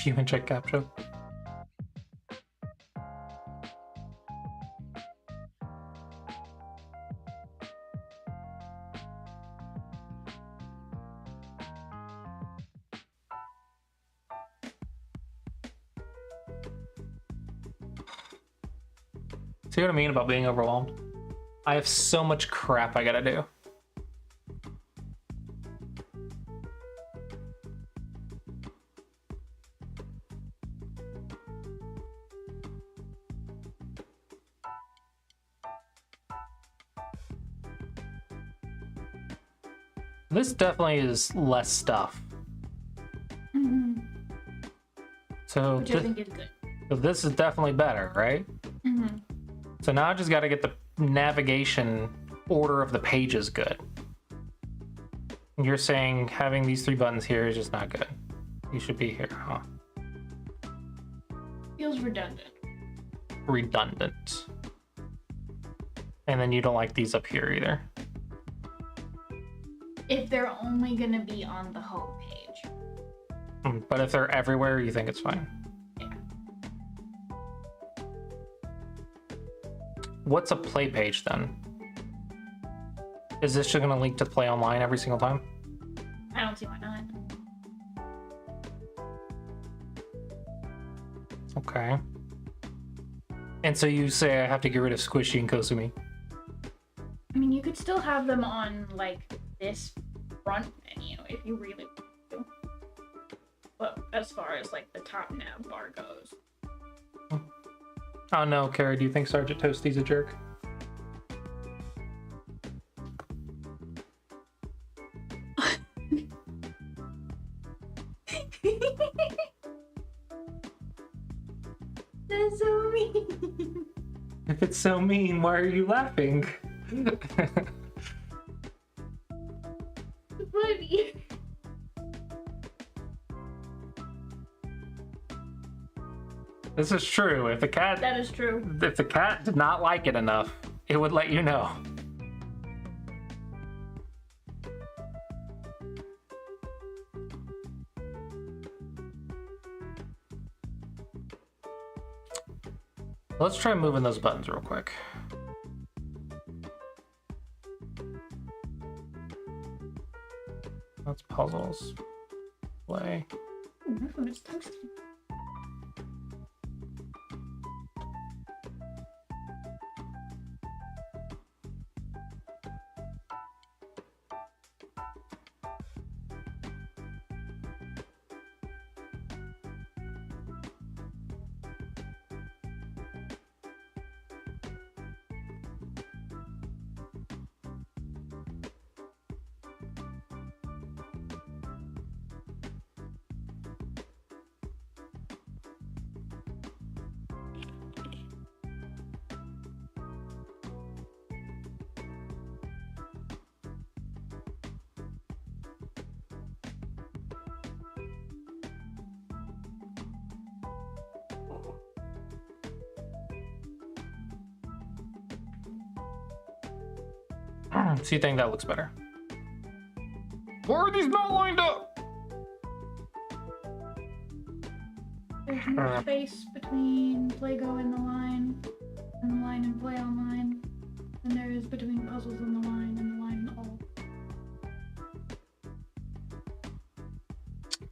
Human check capture. See what I mean about being overwhelmed? I have so much crap I gotta do. This definitely is less stuff. Mm-hmm. So, Which I think is good. so this is definitely better, right? Mm-hmm. So now I just got to get the navigation order of the pages good. You're saying having these 3 buttons here is just not good. You should be here, huh? Feels redundant. Redundant. And then you don't like these up here either. If they're only gonna be on the home page. But if they're everywhere, you think it's fine. Yeah. What's a play page then? Is this just gonna link to play online every single time? I don't see why not. Okay. And so you say I have to get rid of Squishy and Kosume. I mean, you could still have them on, like, this front menu if you really as far as like the top nav bar goes. Oh no, Carrie, do you think Sergeant Toasty's a jerk? That's so mean. If it's so mean, why are you laughing? Funny. This is true. If the cat That is true. did not like it enough, it would let you know. Let's try moving those buttons real quick. That's puzzles. Play. Oh, my phone is toasty. So you think that looks better? Why are these not lined up? There's more space between Playgo and the line and Play Online than there is between puzzles and the line and the line and all.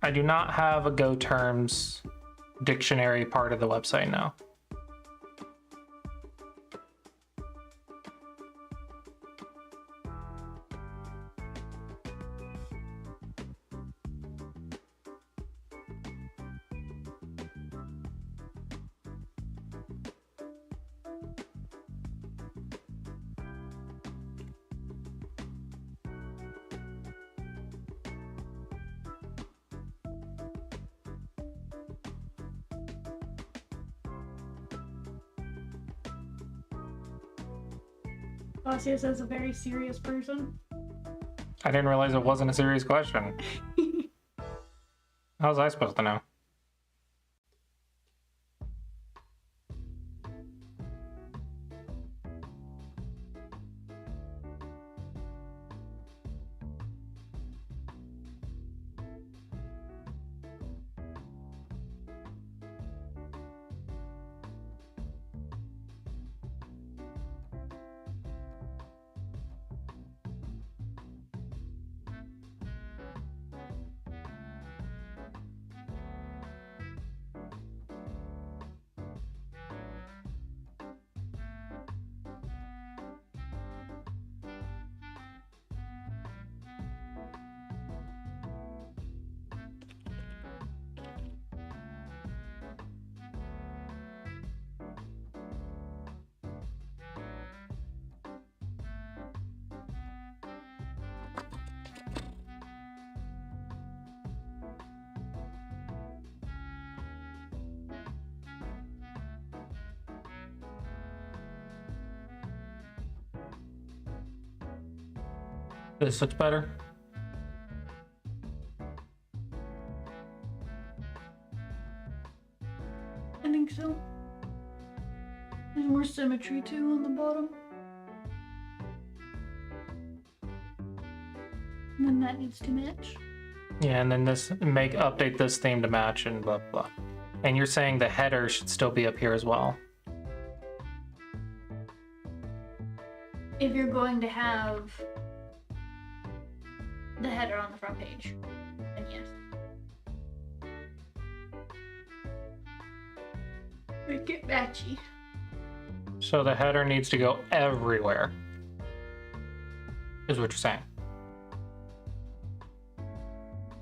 I do not have a Go Terms dictionary part of the website now. Glacius is a very serious person. I didn't realize it wasn't a serious question. How was I supposed to know? This looks better. I think so. There's more symmetry too on the bottom. And then that needs to match. Yeah, and then this update this theme to match and blah blah. And you're saying the header should still be up here as well. If you're going to have the header on the front page, then yes. Make it matchy. So the header needs to go everywhere. Is what you're saying.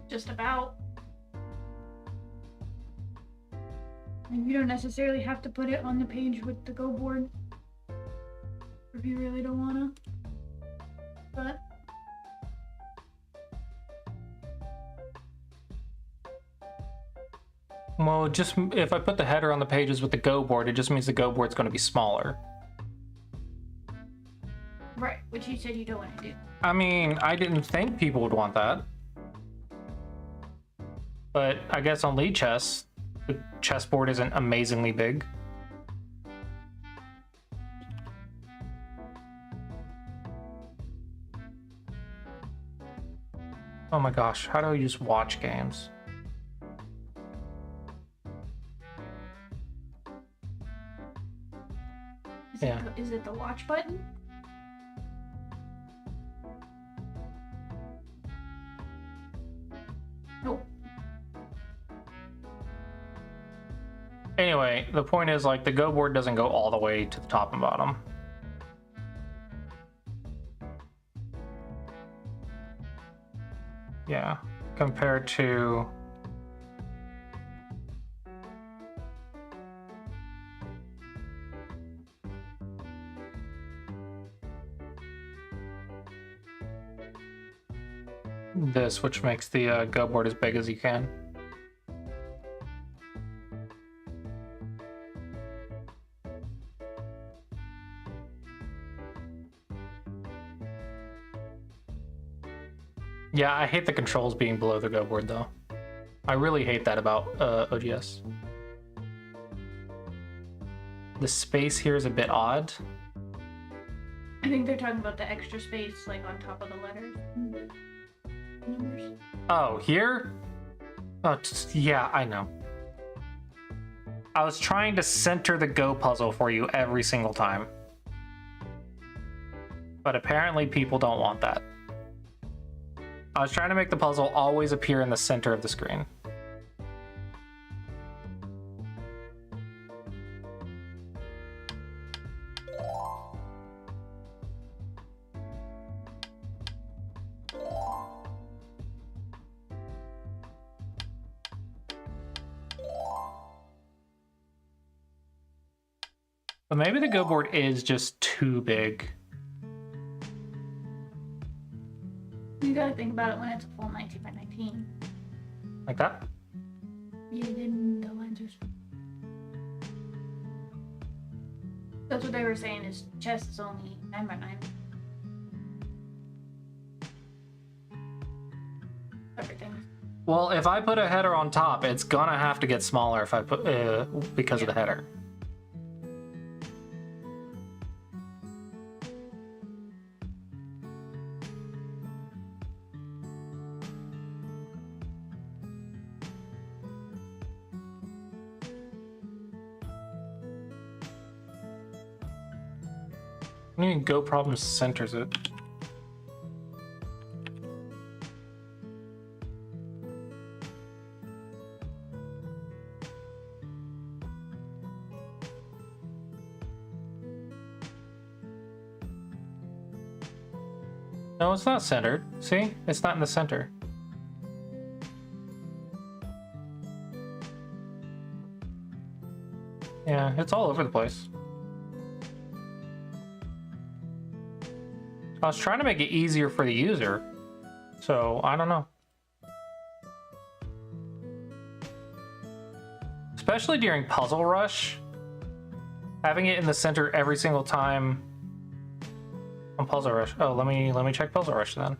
Just about. And you don't necessarily have to put it on the page with the Go board if you really don't wanna. But Well, just if I put the header on the pages with the Go board, it just means the Go board's going to be smaller. right, which you said you don't want to do. I mean, I didn't think people would want that. But I guess on Lead Chess, the chessboard isn't amazingly big. Oh my gosh, how do I just watch games? Yeah. Is it the watch button? Nope. Anyway, the point is, like, the Go board doesn't go all the way to the top and bottom. Yeah, compared to... this, which makes the Go board as big as you can. Yeah, I hate the controls being below the Go board, though. I really hate that about OGS. The space here is a bit odd. I think they're talking about the extra space, like on top of the letters. Numbers. Oh, here? Oh, yeah, I know. I was trying to center the Go puzzle for you every single time. But apparently people don't want that. I was trying to make the puzzle always appear in the center of the screen. But maybe the Go board is just too big. You gotta think about it when it's a full 19 by 19. Like that? Yeah, then the lines are. That's what they were saying. Is chess is only 9 by 9. Everything. Well, if I put a header on top, it's gonna have to get smaller if I put because of the header. I mean, Go Problems centers it. No, it's not centered. See? It's not in the center. Yeah, it's all over the place. I was trying to make it easier for the user, so I don't know. Especially during Puzzle Rush, having it in the center every single time on Puzzle Rush. Oh, let me check Puzzle Rush then.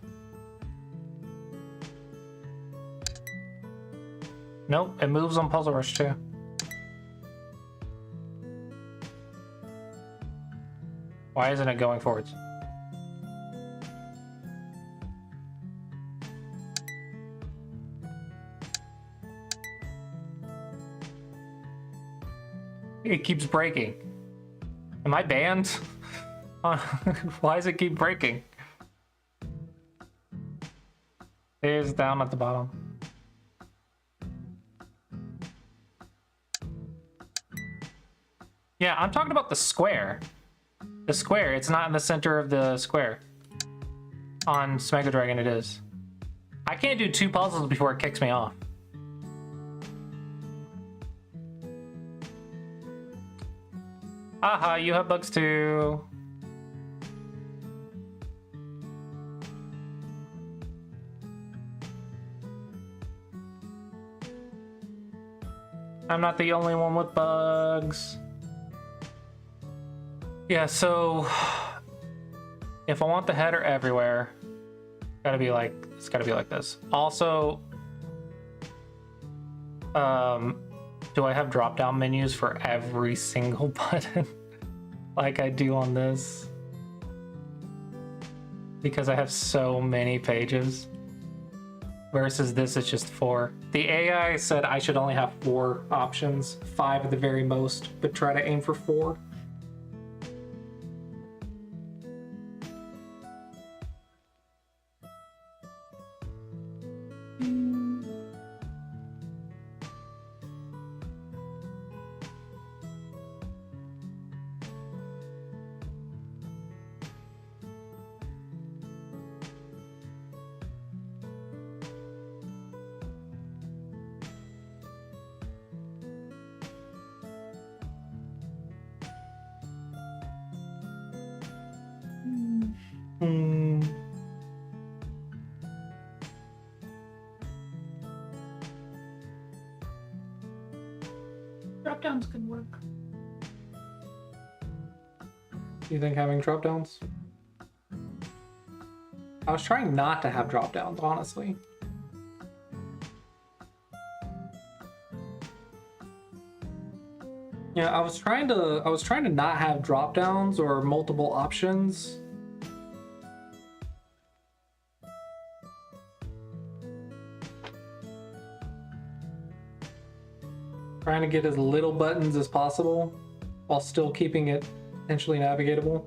Nope, it moves on Puzzle Rush too. Why isn't it going forwards? It keeps breaking. Am I banned? Why does it keep breaking? It is down at the bottom. Yeah, I'm talking about the square. The square, it's not in the center of the square. On Smega Dragon it is. I can't do 2 puzzles before it kicks me off. Aha, you have bugs too. I'm not the only one with bugs. Yeah, so if I want the header everywhere, it's gotta be like this. Also, do I have drop-down menus for every single button like I do on this? Because I have so many pages. Versus this is just 4. The AI said I should only have 4 options, 5 at the very most, but try to aim for 4. Drop downs could work. Do you think having drop downs? I was trying not to have drop downs, honestly. Yeah, I was trying to not have drop downs or multiple options. Trying to get as little buttons as possible while still keeping it potentially navigatable.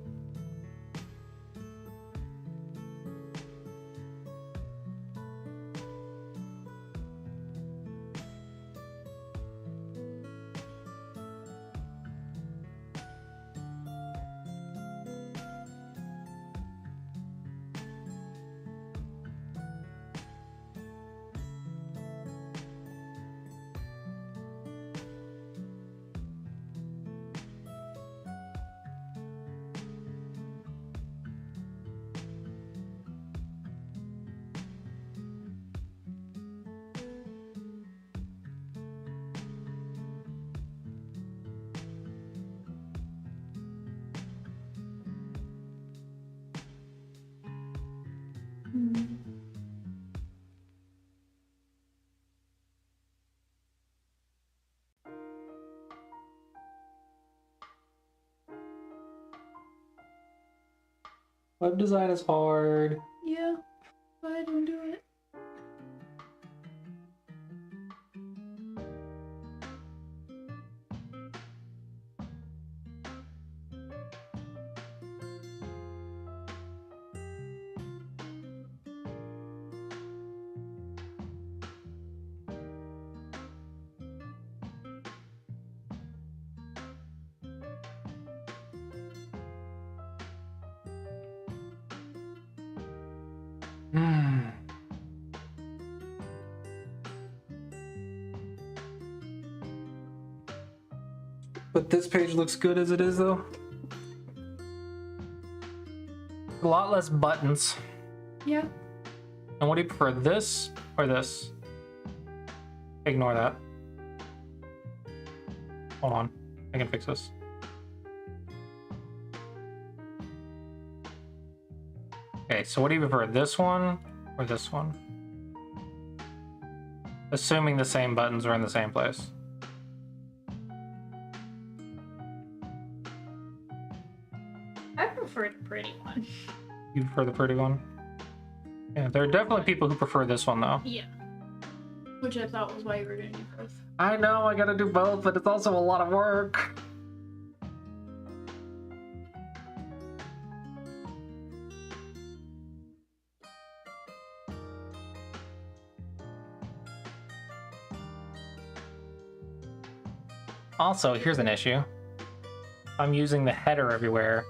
Web design is hard. Yeah, but I don't do it. But this page looks good as it is, though. A lot less buttons. Yeah. And what do you prefer, this or this? Ignore that. Hold on, I can fix this. Okay, so what do you prefer, this one or this one? Assuming the same buttons are in the same place. I prefer the pretty one. You prefer the pretty one? Yeah, there are definitely people who prefer this one, though. Yeah. Which I thought was why you were gonna do both. I know, I gotta do both, but it's also a lot of work. Also, here's an issue. I'm using the header everywhere.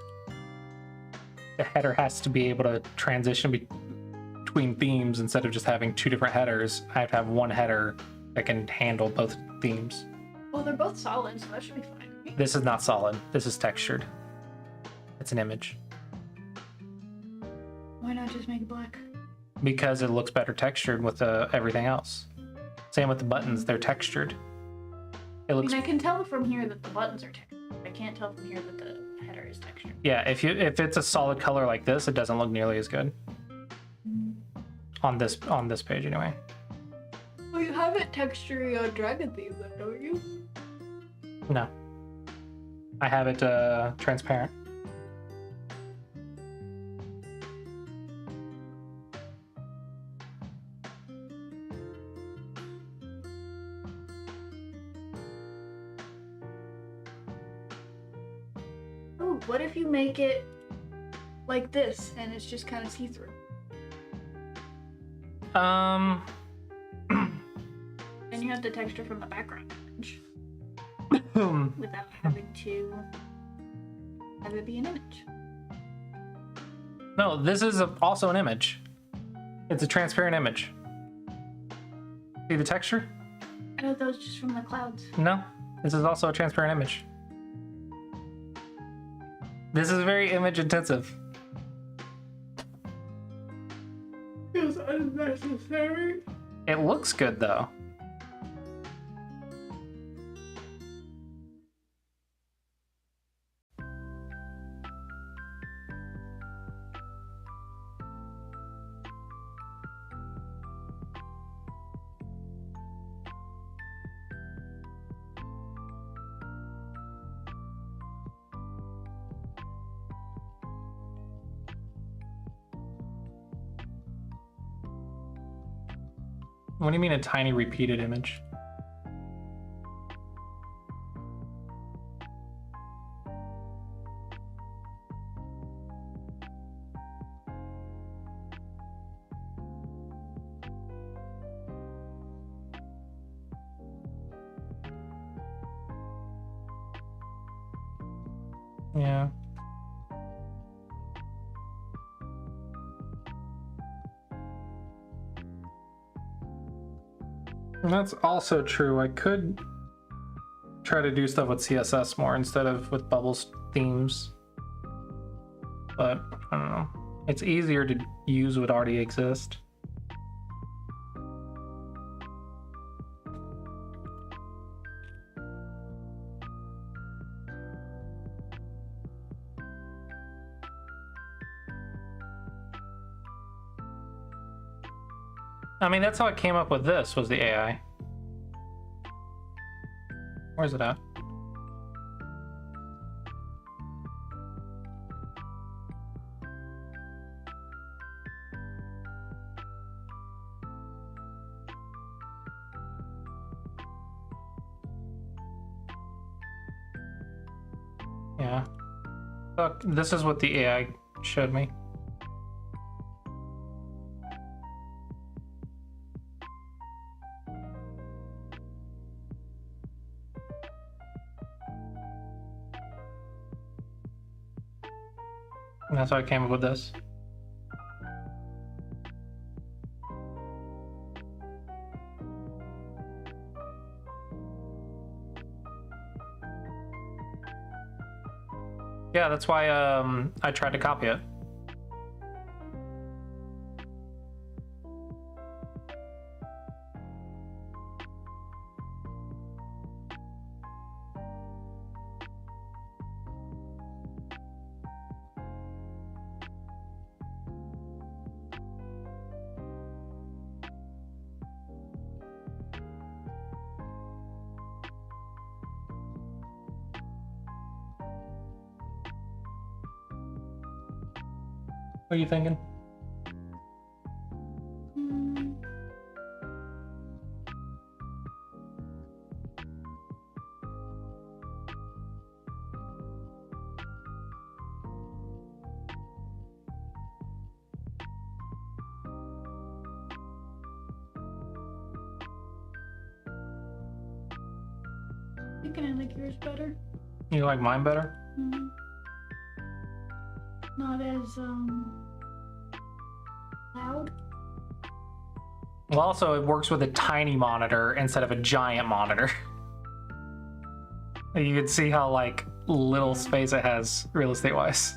The header has to be able to transition between themes instead of just having 2 different headers. I have to have one header that can handle both themes. Oh, they're both solid, so that should be fine, right? This is not solid. This is textured. It's an image. Why not just make it black? Because it looks better textured with everything else. Same with the buttons, they're textured. It I looks, mean, I can tell from here that the buttons are textured. I can't tell from here that the header is textured. yeah, if it's a solid color like this, it doesn't look nearly as good. On this page anyway. Well, you have it texturing on Dragon Theme, though, don't you? No. I have it transparent. Oh, what if you make it like this and it's just kind of see-through? Um, Then you have the texture from the background image no, without having to have it be an image. this is also an image. It's a transparent image. See the texture? I thought that was just from the clouds. No, this is also a transparent image. This is very image intensive. It's unnecessary. It looks good though. What do you mean a tiny repeated image? Yeah. And that's also true. I could try to do stuff with CSS more instead of with bubbles themes. But I don't know. It's easier to use what already exists. I mean, that's how I came up with this, was the AI. Where's it at? Yeah. Look, this is what the AI showed me. And that's how I came up with this. Yeah, that's why I tried to copy it. What are you thinking? I think I like yours better. You like mine better? Mhm. Not as loud. Well, also it works with a tiny monitor instead of a giant monitor. You can see how like little space it has real estate wise.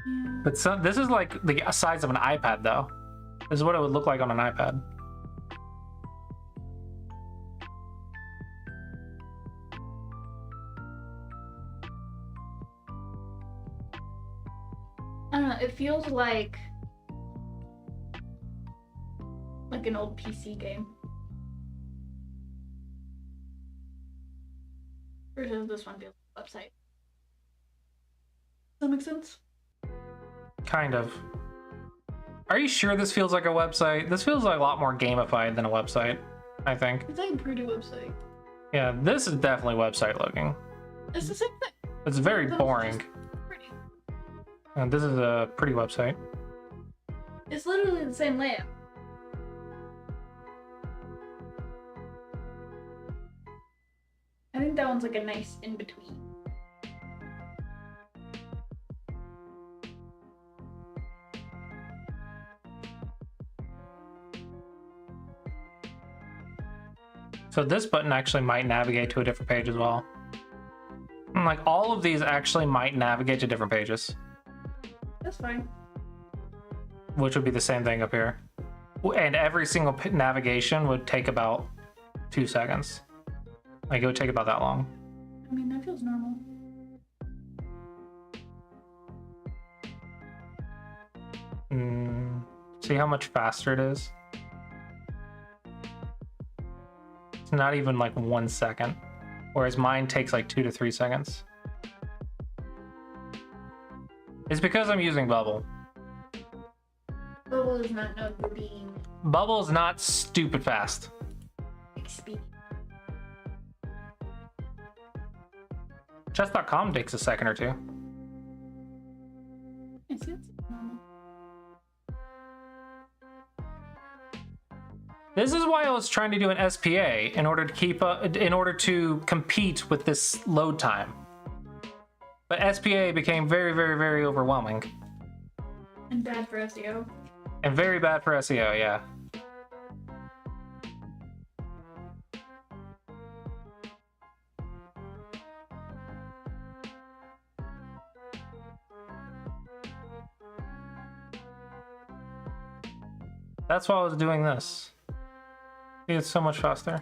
Yeah. But this is like the size of an iPad though. This is what it would look like on an iPad. I don't know, it feels like an old PC game. Versus this one feels like a website. Does that make sense? Kind of. Are you sure this feels like a website? This feels like a lot more gamified than a website, I think. It's like a pretty website. Yeah, this is definitely website looking. It's the same thing. It's very That was boring. just pretty. And this is a pretty website. It's literally the same layout. I think that one's like a nice in between. So this button actually might navigate to a different page as well. And like all of these actually might navigate to different pages, That's fine. which would be the same thing up here. And every single navigation would take about 2 seconds. Like it would take about that long. I mean, that feels normal. See how much faster it is? It's not even like 1 second, whereas mine takes like 2 to 3 seconds. It's because I'm using Bubble. Bubble is not known for being Bubble is not stupid fast. expedient. Chess.com takes a second or two. I see it's normal. This is why I was trying to do an SPA in order to keep in order to compete with this load time. But SPA became very, very, very overwhelming And bad for SEO. and very bad for SEO. Yeah. That's why I was doing this. See, it's so much faster.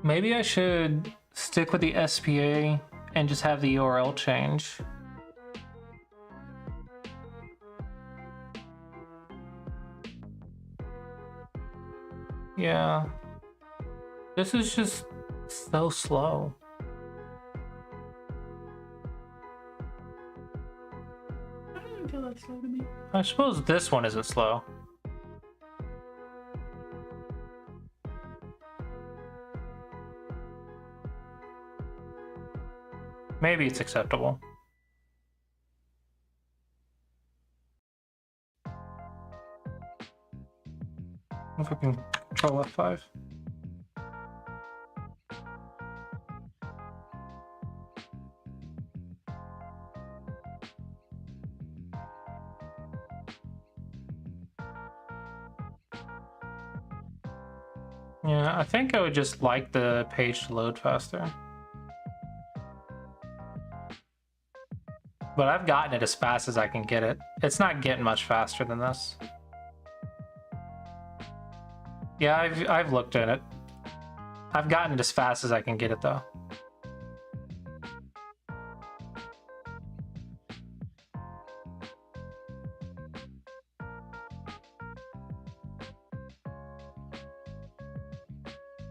Maybe I should stick with the SPA and just have the URL change. Yeah. This is just so slow. I don't even feel that slow to me. I suppose this one isn't slow. Maybe it's acceptable. If I can control F5. Yeah, I think I would just like the page to load faster. But I've gotten it as fast as I can get it. It's not getting much faster than this. Yeah, I've looked at it. I've gotten it as fast as I can get it though.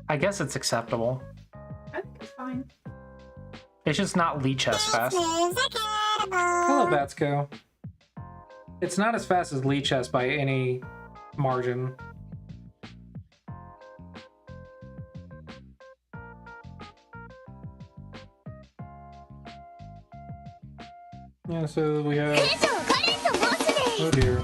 I guess it's acceptable. I think it's fine. It's just not Lichess fast. Hello, Batsko. It's not as fast as Lichess by any margin. Yeah, so we have... Oh dear.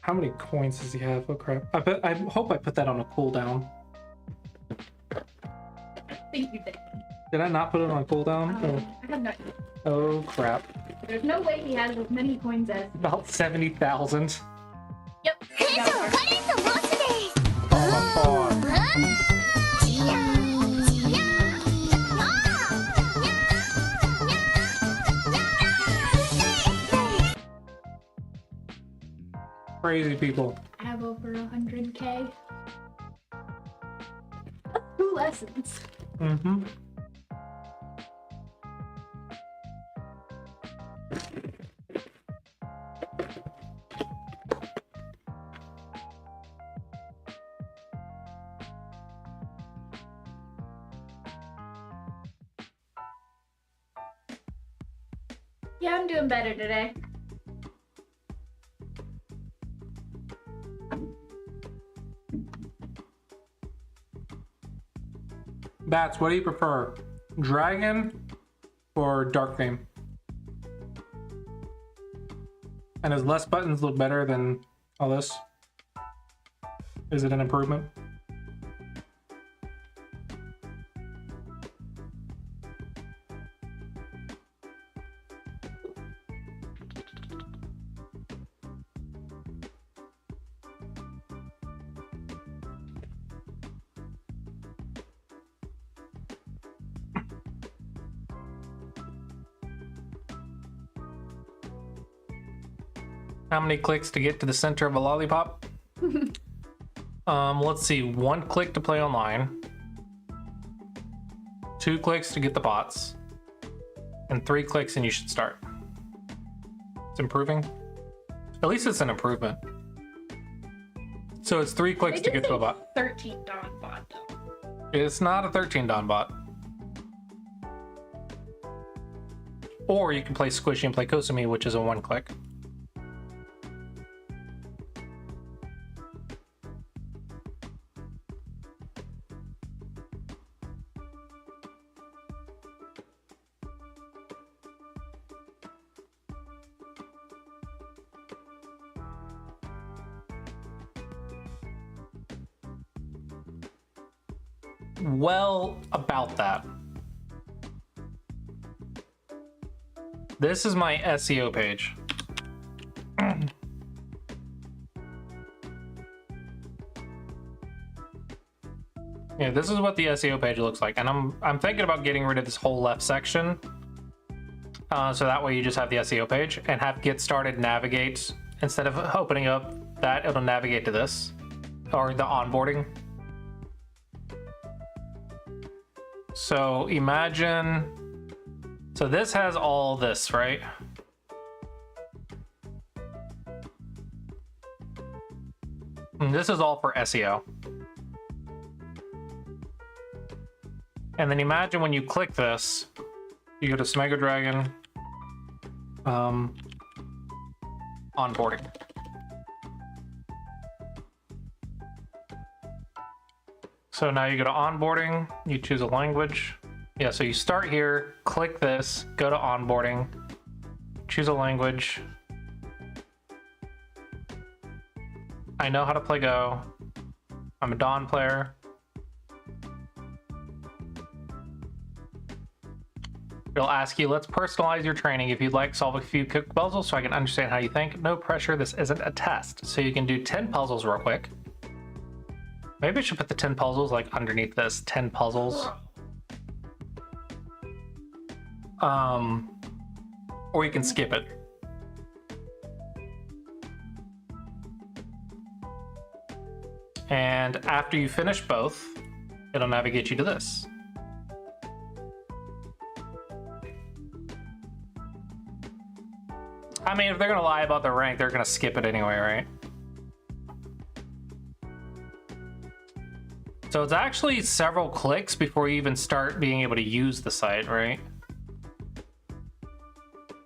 How many coins does he have? Oh crap! I hope I put that on a cooldown. I think you did. Did I not put it on cooldown? I have no. Oh crap! There's no way he has as many coins as. About 70,000. Yep. Oh my god! Crazy people. I have over 100K. 2 lessons. Mm-hmm. Yeah, I'm doing better today. Bats, what do you prefer? Dragon or Dark Theme? And does less buttons look better than all this? Is it an improvement? How many clicks to get to the center of a lollipop? Let's see. 1 click to play online. 2 clicks to get the pots. And 3 clicks and you should start. It's improving. At least it's an improvement. So it's 3 clicks to get to a bot. 13 Dawn bot though. It's not a 13 Dawn bot. Or you can play Squishy and play Kosumi, which is a 1 click. Well, about that. This is my SEO page. Yeah, this is what the SEO page looks like, and I'm thinking about getting rid of this whole left section, so that way you just have the SEO page and have get started navigate instead of opening up that it'll navigate to this or the onboarding. So imagine, so this has all this, right? And this is all for SEO. And then imagine when you click this, you go to Smego Dragon, onboarding. So now you go to onboarding, you choose a language. Yeah, so you start here, click this, go to onboarding, choose a language. I know how to play Go. I'm a Dawn player. It'll ask you, let's personalize your training. If you'd like, solve a few quick puzzles so I can understand how you think. No pressure, this isn't a test. So you can do 10 puzzles real quick. Maybe I should put the 10 puzzles like underneath this, 10 puzzles. Or you can skip it. And after you finish both, it'll navigate you to this. I mean, if they're gonna lie about their rank, they're gonna skip it anyway, right? So it's actually several clicks before you even start being able to use the site, right?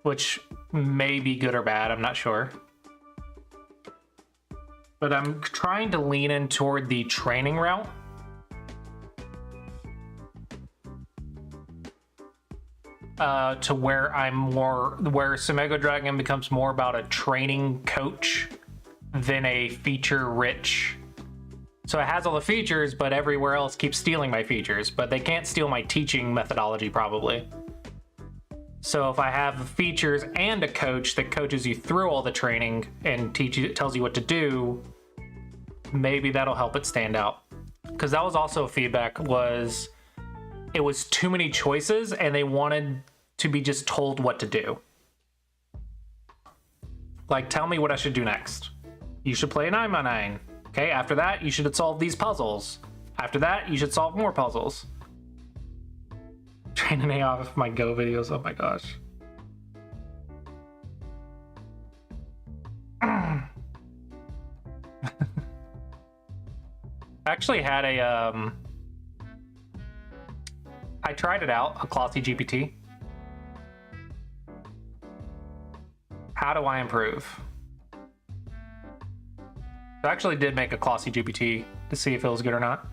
Which may be good or bad, I'm not sure. But I'm trying to lean in toward the training route. To where I'm more, where Smego Dragon becomes more about a training coach than a feature-rich. So it has all the features, but everywhere else keeps stealing my features. But they can't steal my teaching methodology, probably. So if I have features and a coach that coaches you through all the training and tells you what to do, maybe that'll help it stand out. Because that was also feedback, was it was too many choices and they wanted to be just told what to do. Like, tell me what I should do next. You should play a 9x9. Okay, after that, you should solve these puzzles. After that, you should solve more puzzles. Training AI off my Go videos, oh my gosh. I actually had a, I tried it out, a Klossy GPT. How do I improve? I actually did make a Klossy GPT to see if it was good or not.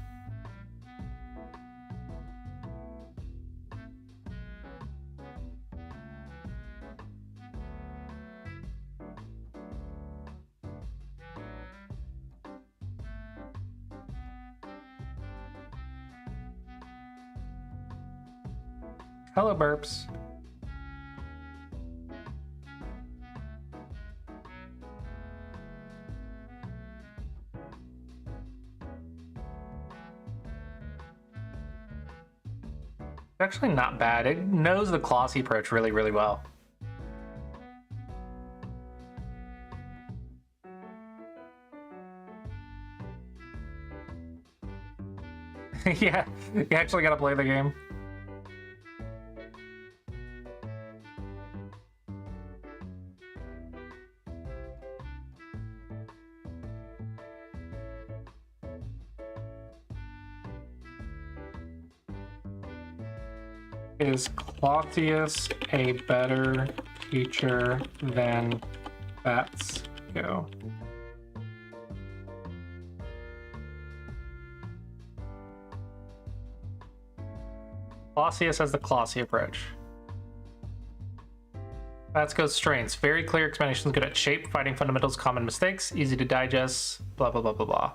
Hello, burps. It's actually not bad. It knows the Klossy approach really, really well. Yeah, you actually gotta play the game. Is Clausius a better teacher than Batsko? Clausius has the Klossy approach. Batsko's strengths: very clear explanations, good at shape, fighting fundamentals, common mistakes, easy to digest, blah blah blah blah blah.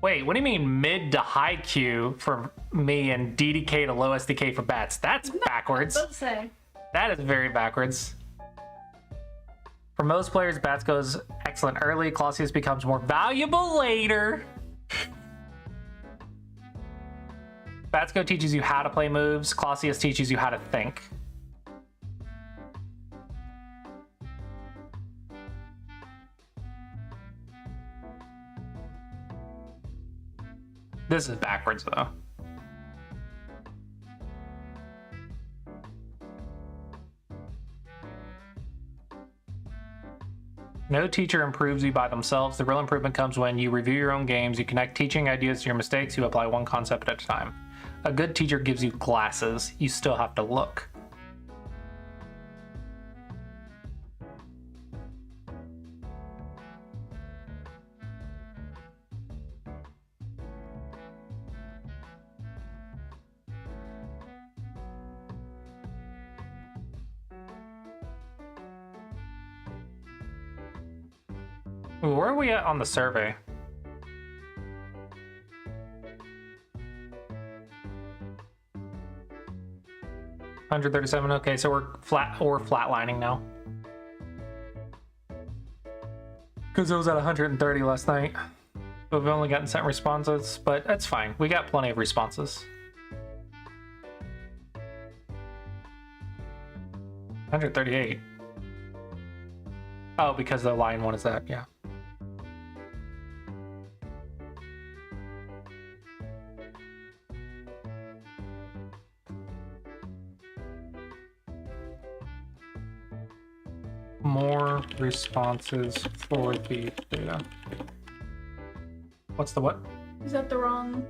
Wait, what do you mean mid to high Q for me and DDK to low SDK for bats? That's backwards. Let's say. That is very backwards. For most players, bats goes excellent early. Clausius becomes more valuable later. Batsko teaches you how to play moves. Clausius teaches you how to think. This is backwards, though. No teacher improves you by themselves. The real improvement comes when you review your own games, you connect teaching ideas to your mistakes, you apply one concept at a time. A good teacher gives you glasses. You still have to look. Ooh, where are we at on the survey? $137. Okay, so we're flatlining now. Because it was at 130 last night. But we've only gotten sent responses, but that's fine. We got plenty of responses. 138. Oh, because the line one is that, yeah. More responses for the data. What's the what? Is that the wrong?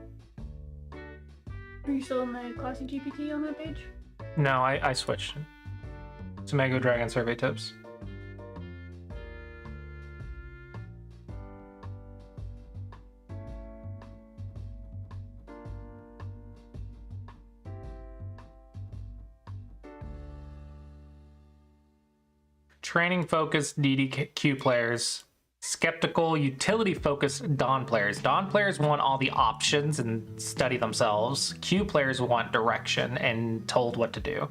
Are you still in the Klossy GPT on that page? No, I switched to Mango Dragon survey tips. Training focused DDQ players skeptical, utility-focused Dawn players. Dawn players want all the options and study themselves. Q players want direction and told what to do.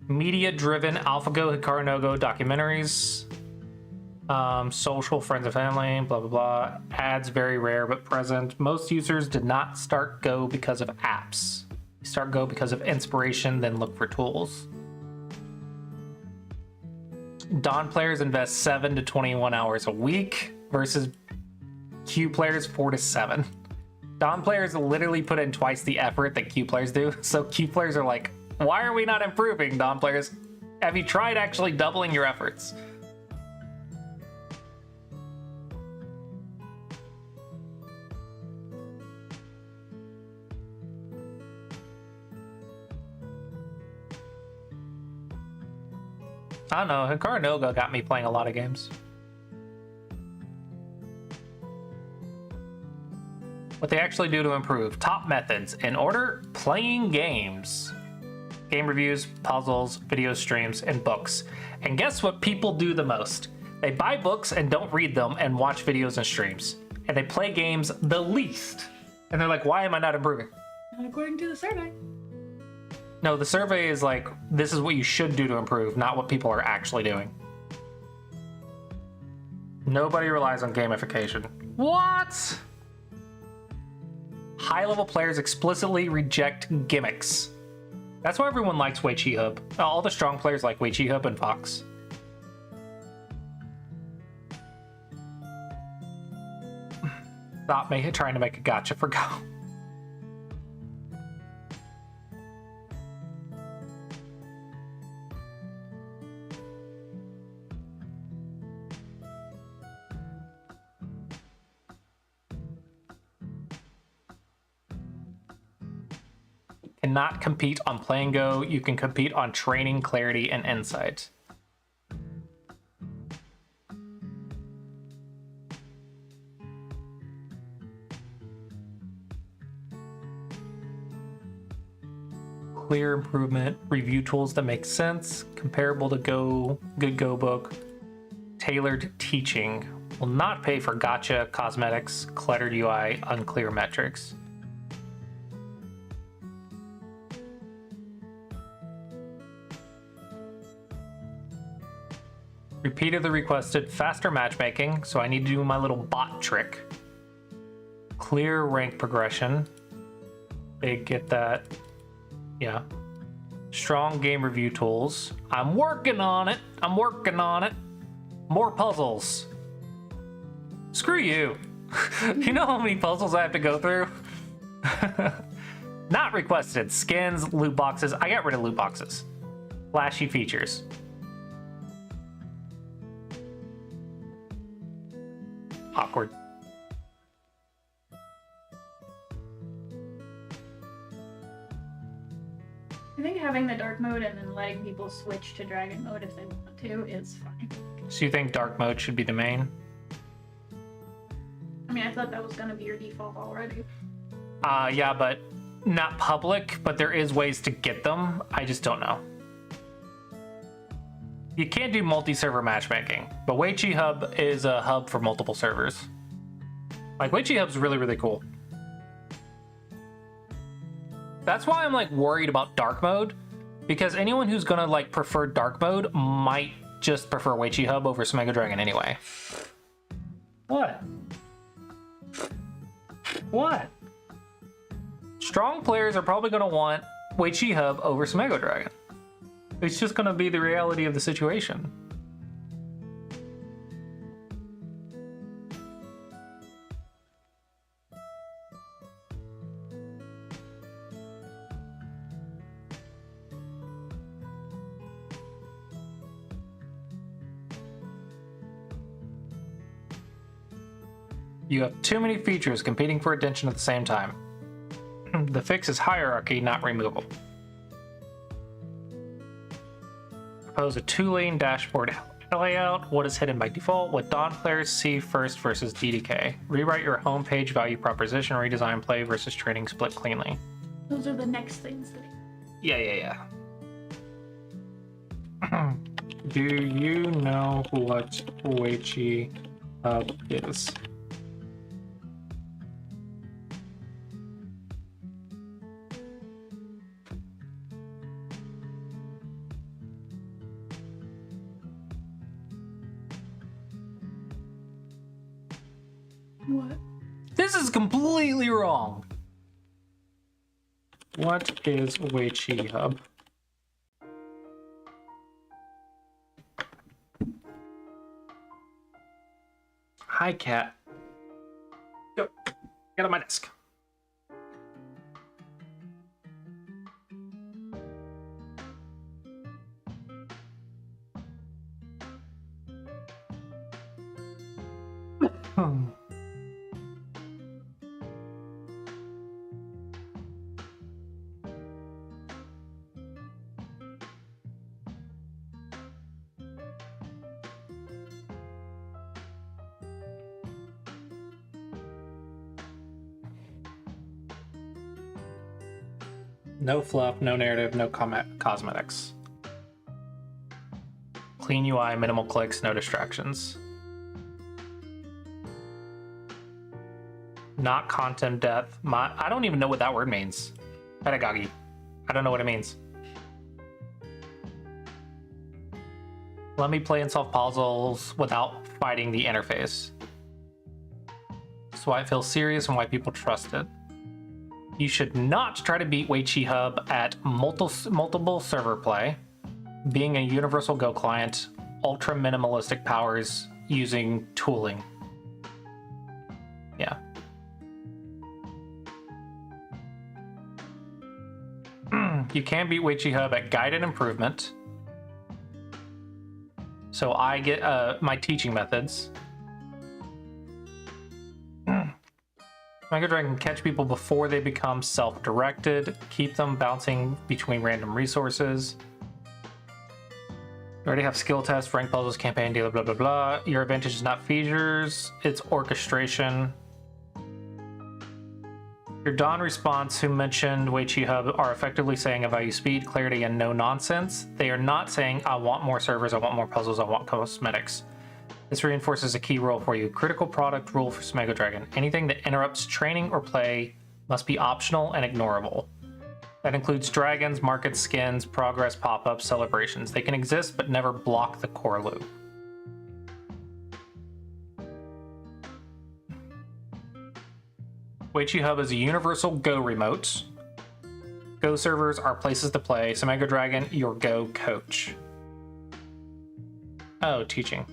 Media-driven AlphaGo, Hikaru no Go documentaries. Social, friends and family, blah, blah, blah. Ads, very rare but present. Most users did not start Go because of apps. They start Go because of inspiration, then look for tools. Dawn players invest 7 to 21 hours a week versus Q players 4 to 7. Dawn players literally put in twice the effort that Q players do. So Q players are like, why are we not improving, Dawn players? Have you tried actually doubling your efforts? I don't know, Hikaru no Go got me playing a lot of games. What they actually do to improve. Top methods. In order, playing games. Game reviews, puzzles, video streams, and books. And guess what people do the most? They buy books and don't read them and watch videos and streams. And they play games the least. And they're like, why am I not improving? Not according to the survey. No, the survey is like, this is what you should do to improve, not what people are actually doing. Nobody relies on gamification. What? High-level players explicitly reject gimmicks. That's why everyone likes Wei Chi Hub. All the strong players like Wei Chi Hub and Fox. Stop trying to make a gotcha for Go. Cannot compete on playing Go. You can compete on training, clarity, and insight. Clear improvement, review tools that make sense, comparable to Go, good Go book, tailored teaching. Will not pay for gotcha, cosmetics, cluttered UI, unclear metrics. Repeatedly requested faster matchmaking, so I need to do my little bot trick. Clear rank progression. They get that. Yeah. Strong game review tools. I'm working on it. I'm working on it. More puzzles. Screw you. You know how many puzzles I have to go through? Not requested. Skins, loot boxes. I got rid of loot boxes. Flashy features. Awkward. I think having the dark mode and then letting people switch to dragon mode if they want to is fine. So you think dark mode should be the main? I mean, I thought that was going to be your default already. Yeah, but not public, but there is ways to get them. I just don't know. You can't do multi-server matchmaking, but Wei Chi Hub is a hub for multiple servers. Like, Wei Chi Hub's really, really cool. That's why I'm, like, worried about dark mode, because anyone who's gonna, like, prefer dark mode might just prefer Wei Chi Hub over Smega Dragon anyway. What? What? Strong players are probably gonna want Wei Chi Hub over Smega Dragon. It's just gonna be the reality of the situation. You have too many features competing for attention at the same time. The fix is hierarchy, not removal. Propose a 2-lane dashboard layout. What is hidden by default? What Dawn players see first versus DDK. Rewrite your homepage value proposition. Redesign play versus training split cleanly. Those are the next things that Yeah. Do you know what Weiqi Hub is? What? This is completely wrong. What is Weiqi Hub? Hi, cat. Go. Get on my desk. Hmm. No fluff, no narrative, no cosmetics. Clean UI, minimal clicks, no distractions. Not content depth. I don't even know what that word means. Pedagogy. I don't know what it means. Let me play and solve puzzles without fighting the interface. That's why it feels serious and why people trust it. You should not try to beat Weiqi Hub at multiple server play. Being a universal Go client, ultra minimalistic powers using tooling. Yeah. You can beat Weiqi Hub at guided improvement. So I get my teaching methods. Mega Dragon can catch people before they become self-directed, keep them bouncing between random resources. You already have skill tests, rank puzzles, campaign, dealer, blah, blah, blah. Your advantage is not features, it's orchestration. Your Dawn response, who mentioned Weiqi Hub, are effectively saying I value speed, clarity, and no nonsense. They are not saying I want more servers, I want more puzzles, I want cosmetics. This reinforces a key rule for you. Critical product rule for Smego Dragon. Anything that interrupts training or play must be optional and ignorable. That includes dragons, market skins, progress pop-ups, celebrations. They can exist but never block the core loop. Weiqi Hub is a universal Go remote. Go servers are places to play. Smego Dragon, your Go coach. Oh, teaching.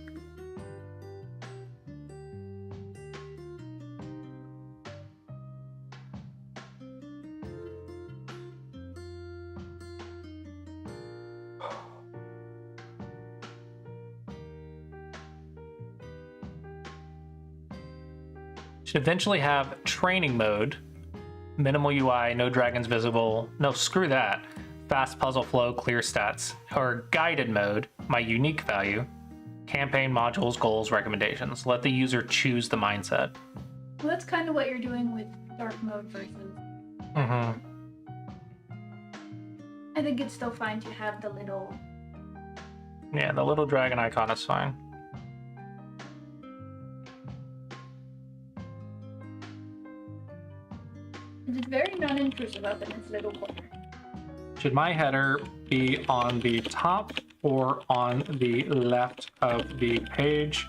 Should eventually have training mode, minimal UI, no dragons visible, no screw that, fast puzzle flow, clear stats, or guided mode, my unique value, campaign modules, goals, recommendations. Let the user choose the mindset. Well, that's kind of what you're doing with dark mode versus. Mm-hmm. I think it's still fine to have the little. Yeah, the little dragon icon is fine. It's very non-intrusive up in its little corner. Should my header be on the top or on the left of the page?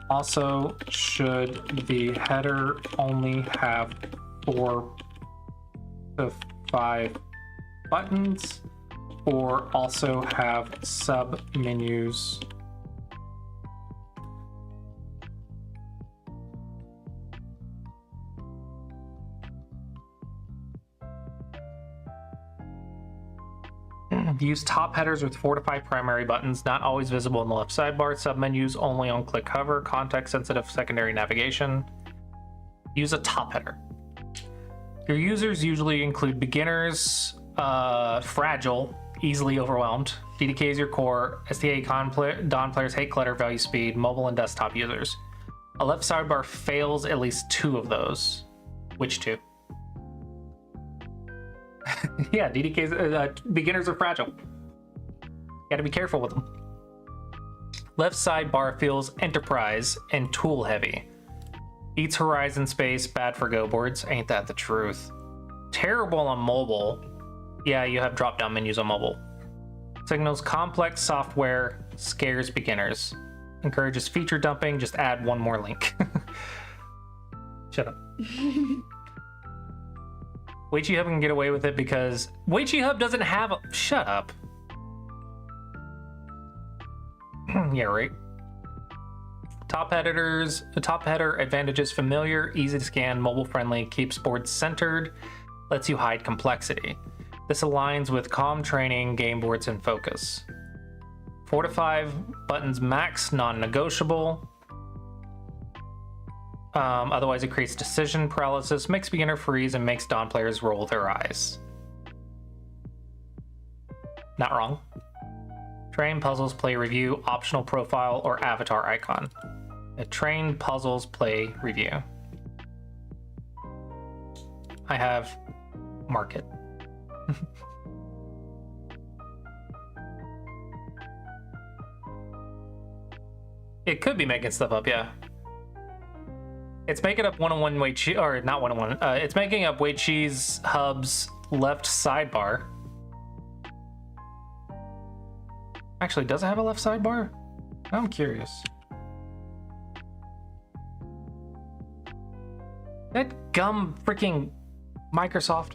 Also, should the header only have 4 to 5 buttons, or also have sub menus? Use top headers with 4 to 5 primary buttons, not always visible in the left sidebar. Submenus only on click hover. Context sensitive secondary navigation. Use a top header. Your users usually include beginners, fragile, easily overwhelmed. DDK is your core. STA Dawn players hate clutter, value speed, mobile and desktop users. A left sidebar fails at least 2 of those. Which 2? Yeah, DDK's beginners are fragile. Gotta be careful with them. Left sidebar feels enterprise and tool heavy. Eats horizon space, bad for go boards. Ain't that the truth? Terrible on mobile. Yeah, you have drop down menus on mobile. Signals complex software, scares beginners. Encourages feature dumping, just add one more link. Shut up. Weichi Hub can get away with it because Weichi Hub doesn't have a... Shut up. Yeah, right. Top header advantages familiar, easy to scan, mobile friendly, keeps boards centered, lets you hide complexity. This aligns with calm training, game boards, and focus. 4 to 5 buttons max, non-negotiable. Otherwise, it creates decision paralysis, makes beginner freeze, and makes Dawn players roll their eyes. Not wrong. Train, puzzles, play, review, optional profile, or avatar icon. Train, puzzles, play, review. I have market. It could be making stuff up, yeah. It's making up 101 Weichi, or not 101. It's making up Weichi's Hub's left sidebar. Actually, does it have a left sidebar? I'm curious. That gum freaking Microsoft.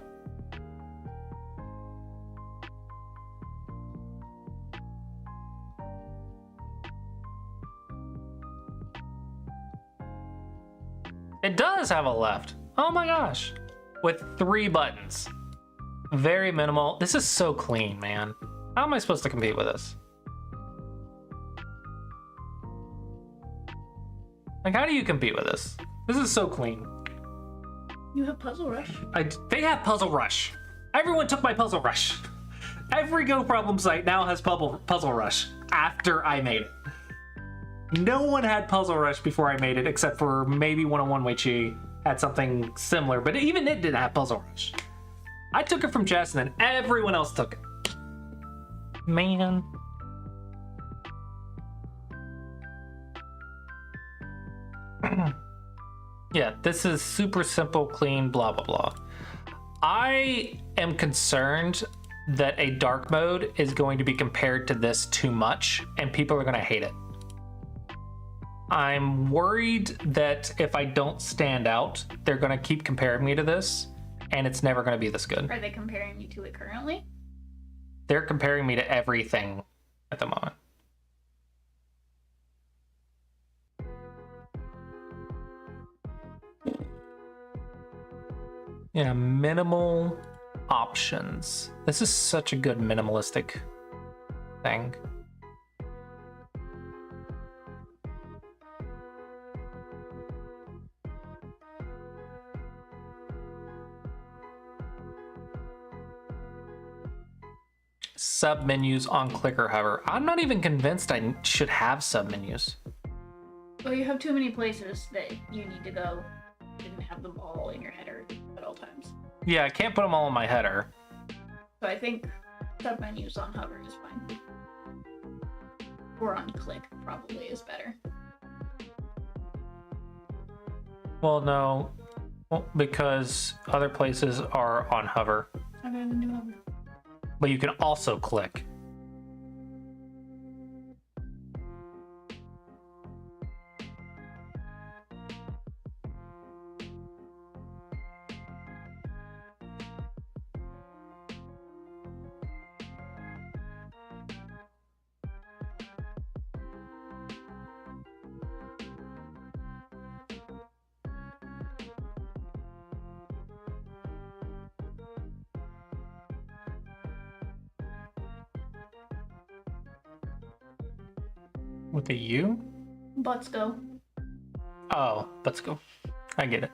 It does have a left. Oh my gosh. With 3 buttons. Very minimal. This is so clean, man. How am I supposed to compete with this? Like, how do you compete with this? This is so clean. You have Puzzle Rush. They have Puzzle Rush. Everyone took my Puzzle Rush. Every Go problem site now has Puzzle Rush after I made it. No one had Puzzle Rush before I made it, except for maybe 101 Weichi had something similar, but even it didn't have Puzzle Rush. I took it from Jess, and then everyone else took it. Man. Yeah, this is super simple, clean, blah, blah, blah. I am concerned that a dark mode is going to be compared to this too much, and people are going to hate it. I'm worried that if I don't stand out, they're going to keep comparing me to this, and it's never going to be this good. Are they comparing you to it currently? They're comparing me to everything at the moment. Yeah, minimal options. This is such a good minimalistic thing. Sub-menus on clicker hover. I'm not even convinced I should have sub-menus. Well, you have too many places that you need to go. You didn't have them all in your header at all times. Yeah, I can't put them all in my header. So I think sub-menus on hover is fine. Or on click probably is better. Well, no. Well, because other places are on hover. Okay, then do hover. But you can also click. With a U? Let's go. Oh, let's go. I get it.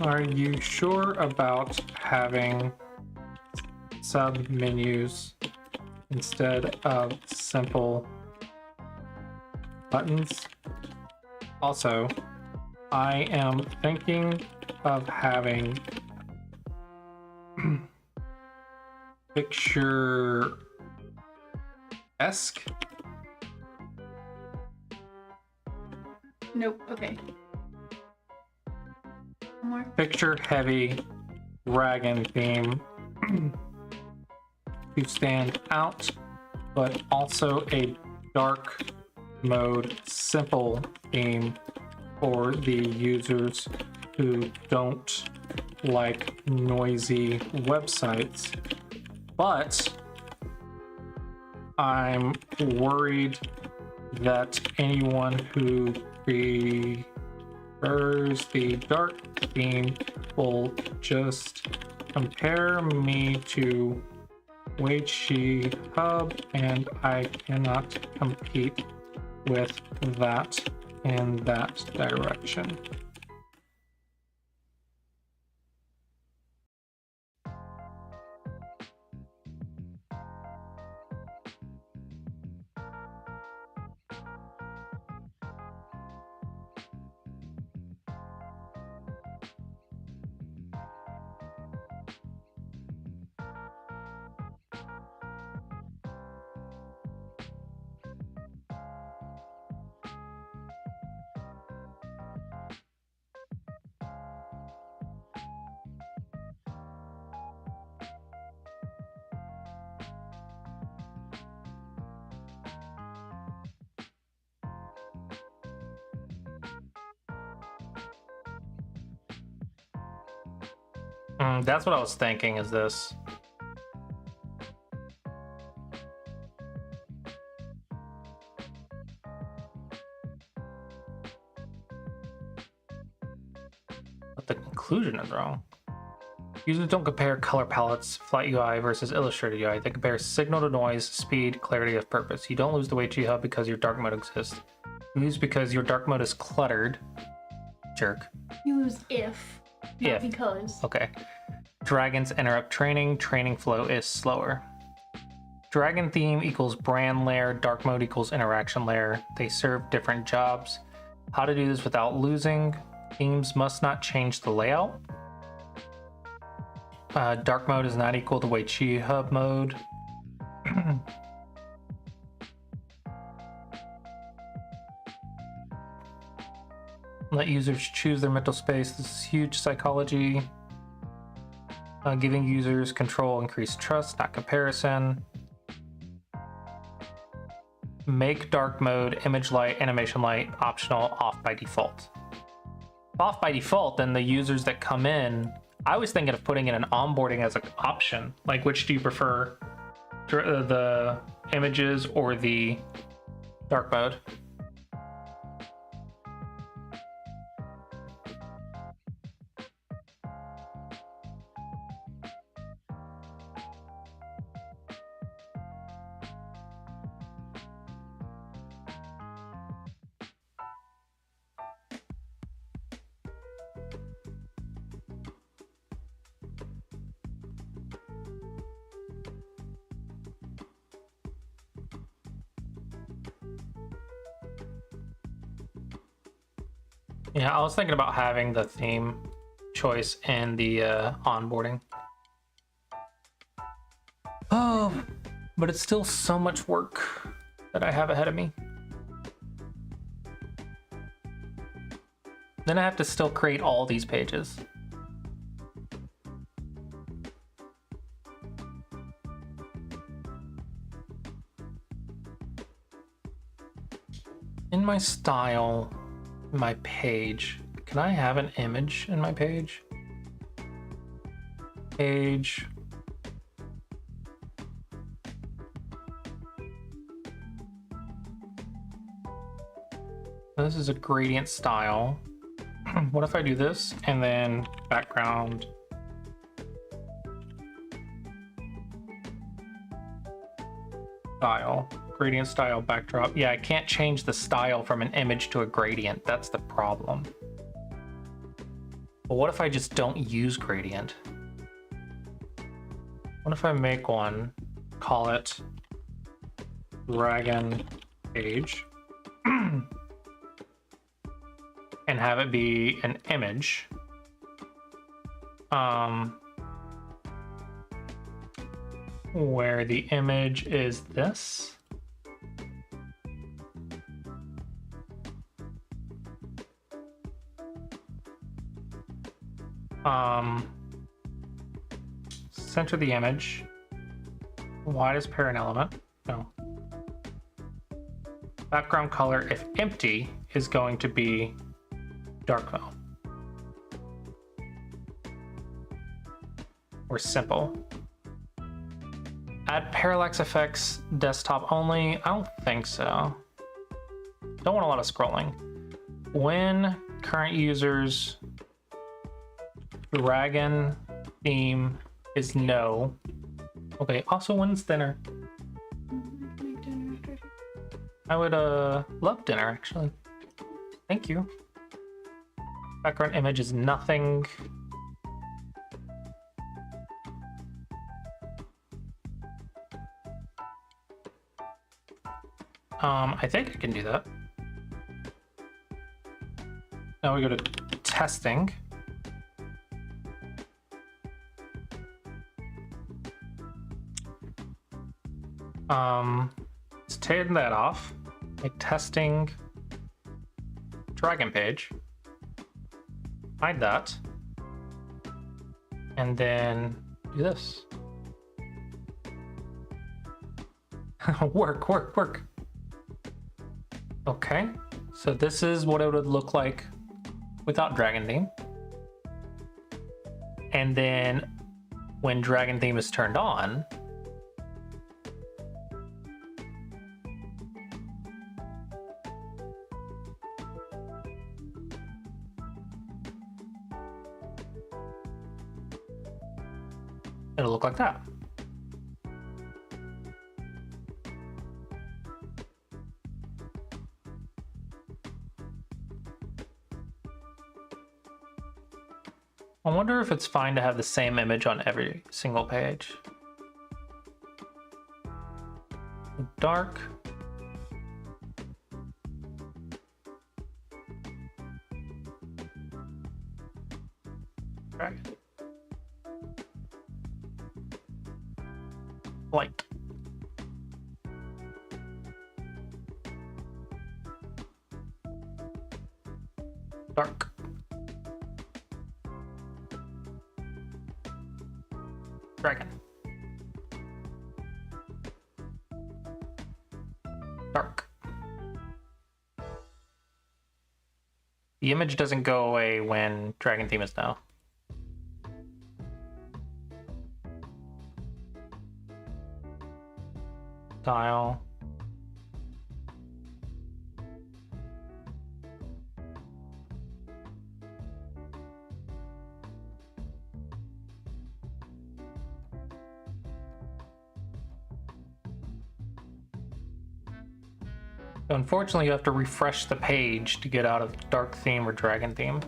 Are you sure about having sub menus instead of simple buttons. Also, I am thinking of having picture-esque. Nope. Okay. One more. Picture heavy dragon theme to stand out, but also a dark mode simple theme for the users who don't like noisy websites. But I'm worried that anyone who prefers the dark theme will just compare me to Weiqi Hub, and I cannot compete with that in that direction. That's what I was thinking, is this. But the conclusion is wrong. Users don't compare color palettes, Flat UI versus Illustrator UI. They compare signal to noise, speed, clarity of purpose. You don't lose the Weiqi Hub because your dark mode exists. You lose because your dark mode is cluttered. Jerk. You lose if, not because. Okay. Dragons interrupt training. Training flow is slower. Dragon theme equals brand layer. Dark mode equals interaction layer. They serve different jobs. How to do this without losing. Themes must not change the layout. Dark mode is not equal to Weiqi Hub mode. Let users choose their mental space. This is huge psychology. Giving users control, increased trust, not comparison. Make dark mode, image light, animation light optional, off by default. Off by default, then the users that come in, I was thinking of putting in an onboarding as an option. Like, which do you prefer? The images or the dark mode? Yeah, I was thinking about having the theme choice in the onboarding. Oh, but it's still so much work that I have ahead of me. Then I have to still create all these pages. In my style, my page, can I have an image in my page? Page. This is a gradient style. What if I do this and then background? Style. Gradient style backdrop. Yeah, I can't change the style from an image to a gradient. That's the problem. But what if I just don't use gradient? What if I make one, call it Dragon Page? and have it be an image. Where the image is this. Center the image. Wide as parent element. No. Background color, if empty, is going to be dark mode. Or simple. Add parallax effects desktop only. I don't think so. Don't want a lot of scrolling. When current users dragon theme is no. Okay, also when's dinner? I would love dinner actually. Thank you. Background image is nothing. I think I can do that. Now we go to testing. Let's turn that off. Make testing dragon page. Hide that. And then do this. Work. Okay, so this is what it would look like without Dragon Theme. And then when Dragon Theme is turned on, it'll look like that. I wonder if it's fine to have the same image on every single page. Dark. Dragon. Light. Dark. Dragon. Dark. The image doesn't go away when Dragon Theme is now. Style. So unfortunately, you have to refresh the page to get out of Dark Theme or Dragon Theme.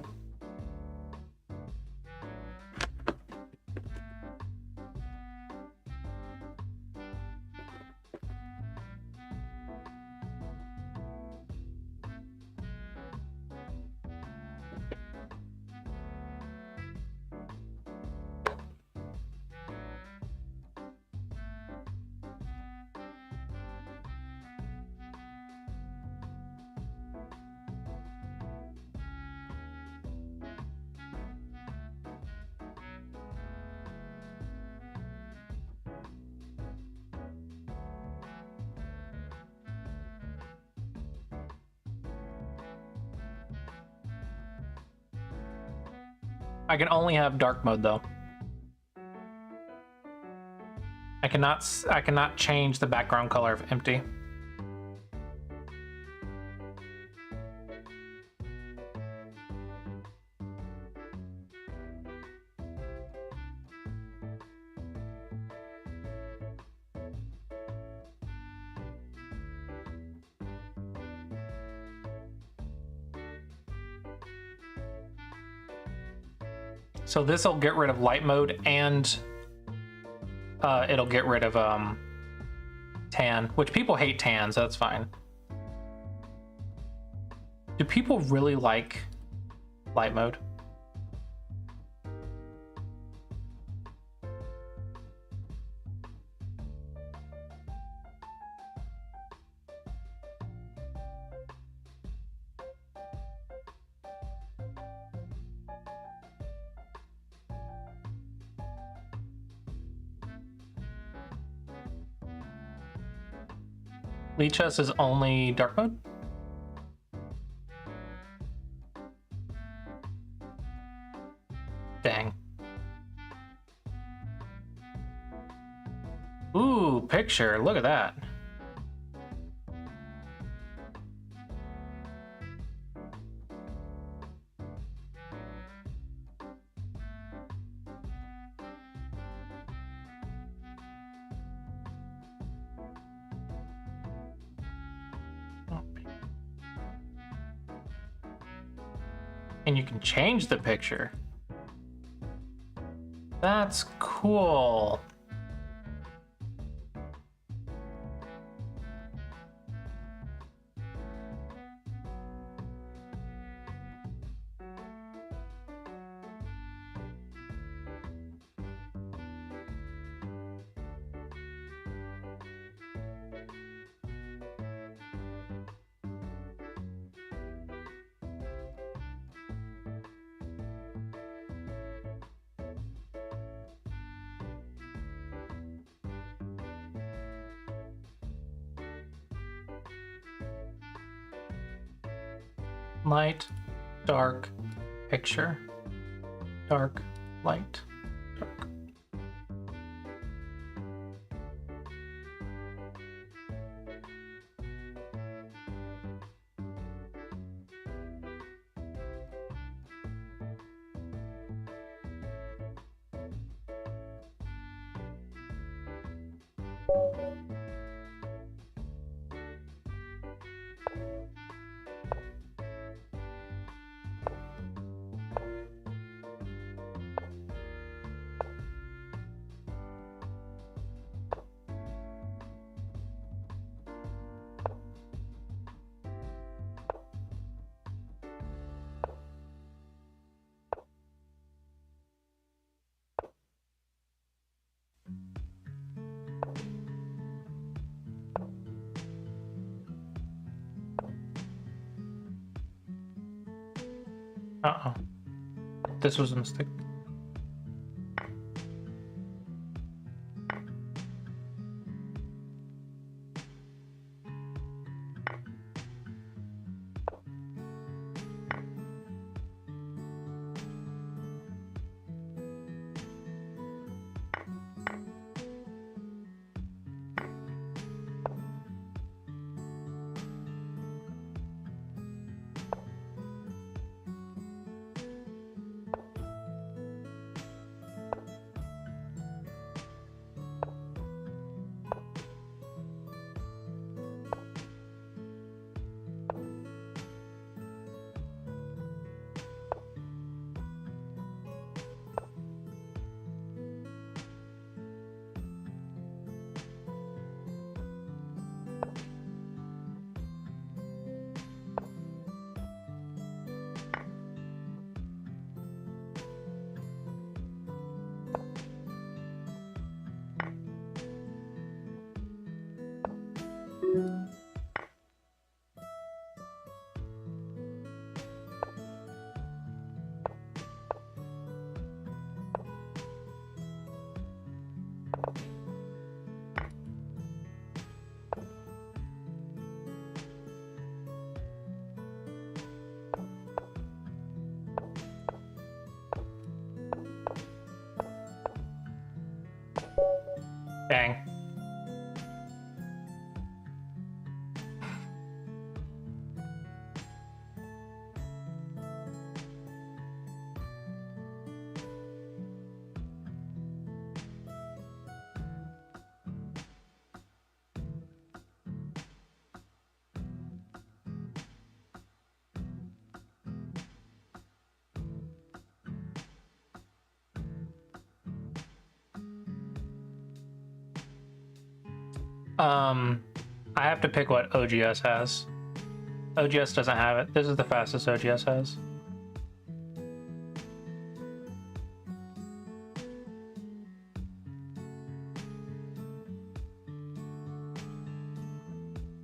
I can only have dark mode though. I cannot change the background color of empty. So this will get rid of light mode and it'll get rid of tan, which people hate tan, so that's fine. Do people really like light mode. Lichess is only dark mode? Dang. Ooh, picture. Look at that. And you can change the picture. That's cool. Light, dark, picture, dark, light, dark. Uh-oh. This was a mistake. Dang. I have to pick what OGS has. OGS doesn't have it. This is the fastest OGS has.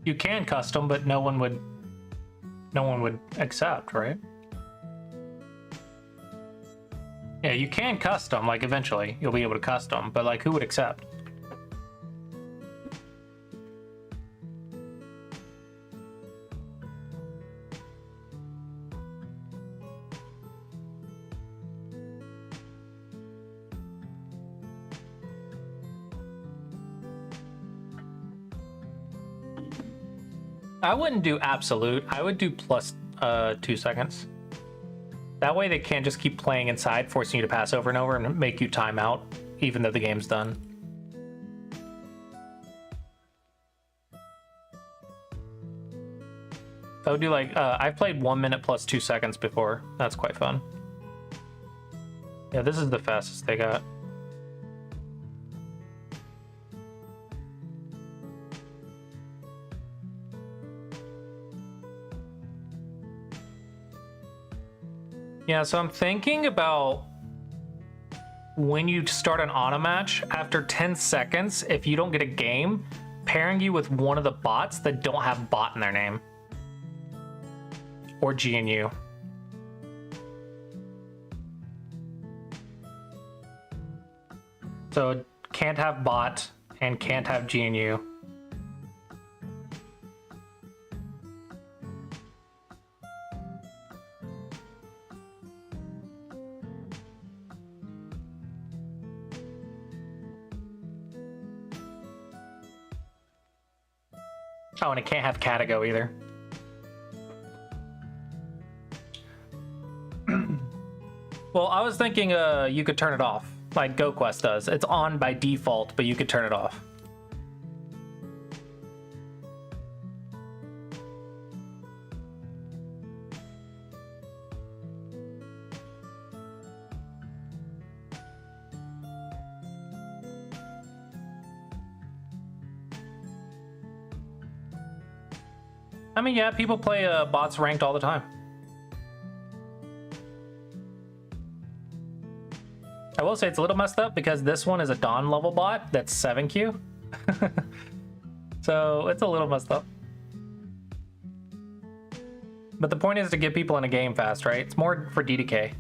You can custom, but no one would accept, right? Yeah, you can custom, like eventually you'll be able to custom, but like who would accept? I wouldn't do absolute. I would do plus 2 seconds. That way they can't just keep playing inside, forcing you to pass over and over and make you time out, even though the game's done. I would do like, I've played 1 minute plus 2 seconds before. That's quite fun. Yeah, this is the fastest they got. Yeah, so I'm thinking about when you start an auto match, after 10 seconds, if you don't get a game, pairing you with one of the bots that don't have bot in their name. Or GNU. So can't have bot and can't have GNU. Oh, and it can't have Catago either. Well, I was thinking you could turn it off, like GoQuest does. It's on by default, but you could turn it off. I mean, yeah, people play bots ranked all the time. I will say it's a little messed up because this one is a Dawn level bot that's 7Q. So it's a little messed up. But the point is to get people in a game fast, right? It's more for DDK.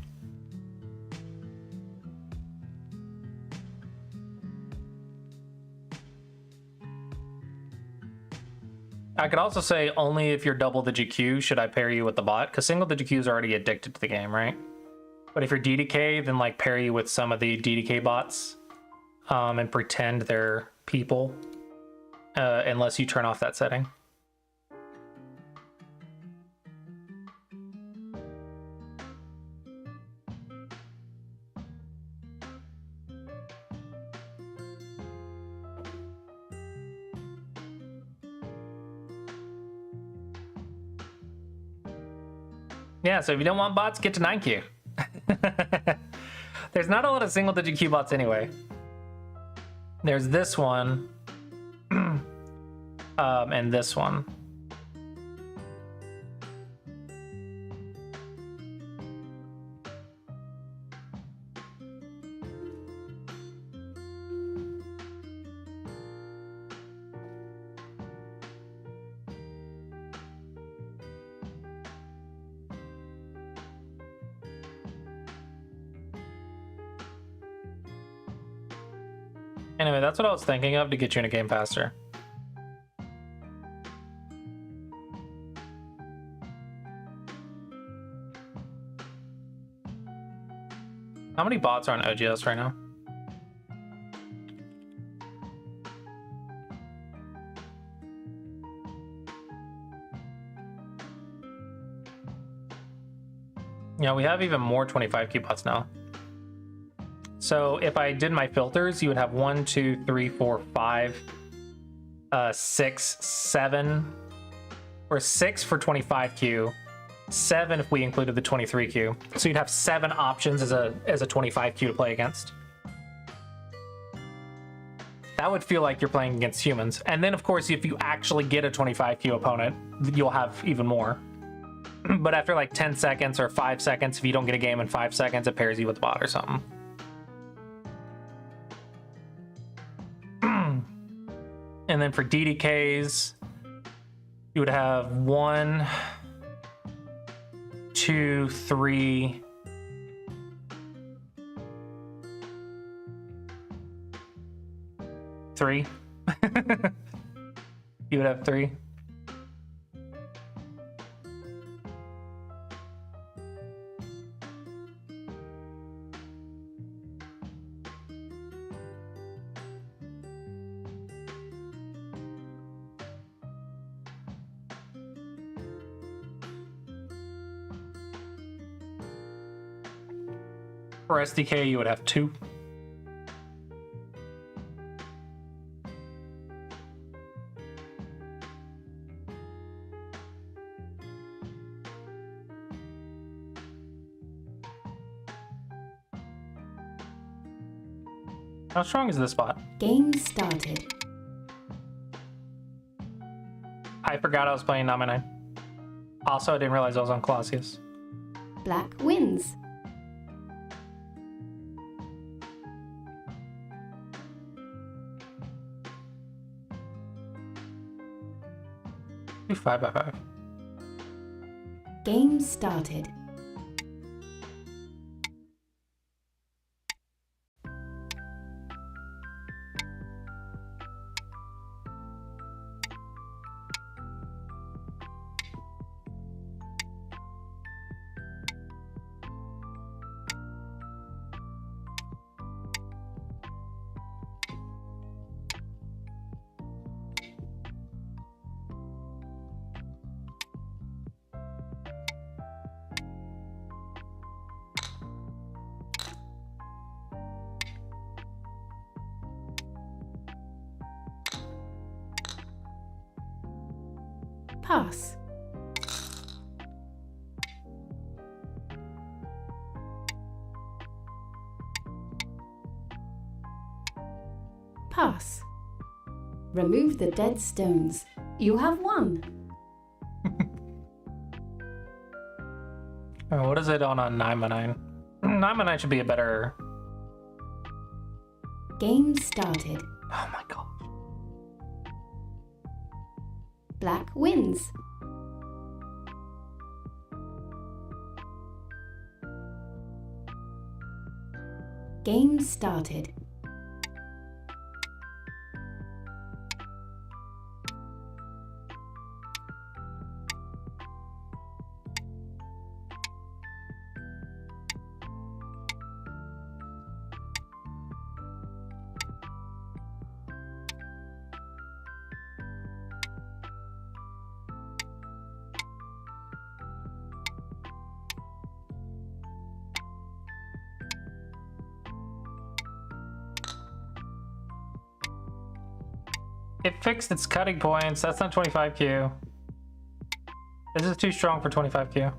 I could also say only if you're double digit Q should I pair you with the bot, because single digit Q is already addicted to the game, right? But if you're DDK, then like pair you with some of the DDK bots and pretend they're people, unless you turn off that setting. Yeah, so if you don't want bots, get to 9Q. There's not a lot of single digit Q bots anyway. There's this one and this one. Anyway, that's what I was thinking of to get you in a game faster. How many bots are on OGS right now? Yeah, we have even more 25Q bots now. So if I did my filters, you would have 1, 2, 3, 4, 5, 6, 7, or 6 for 25Q, 7 if we included the 23Q. So you'd have 7 options as a 25Q to play against. That would feel like you're playing against humans. And then of course, if you actually get a 25Q opponent, you'll have even more. But after like 10 seconds or 5 seconds, if you don't get a game in 5 seconds, it pairs you with a bot or something. And then for DDKs, You would have 1, 2, 3. Three. You would have 3. For SDK, you would have 2. How strong is this bot? Game started. I forgot I was playing Nami9. Also, I didn't realize I was on Colossus. Black wins. Do 5x5. Game started. Pass. Pass. Remove the dead stones. You have won. Oh, what is it on a 9x9? 9x9 should be a better. Game started. Oh my god. Black wins. Game started. It fixed its cutting points. That's not 25Q. This is too strong for 25Q.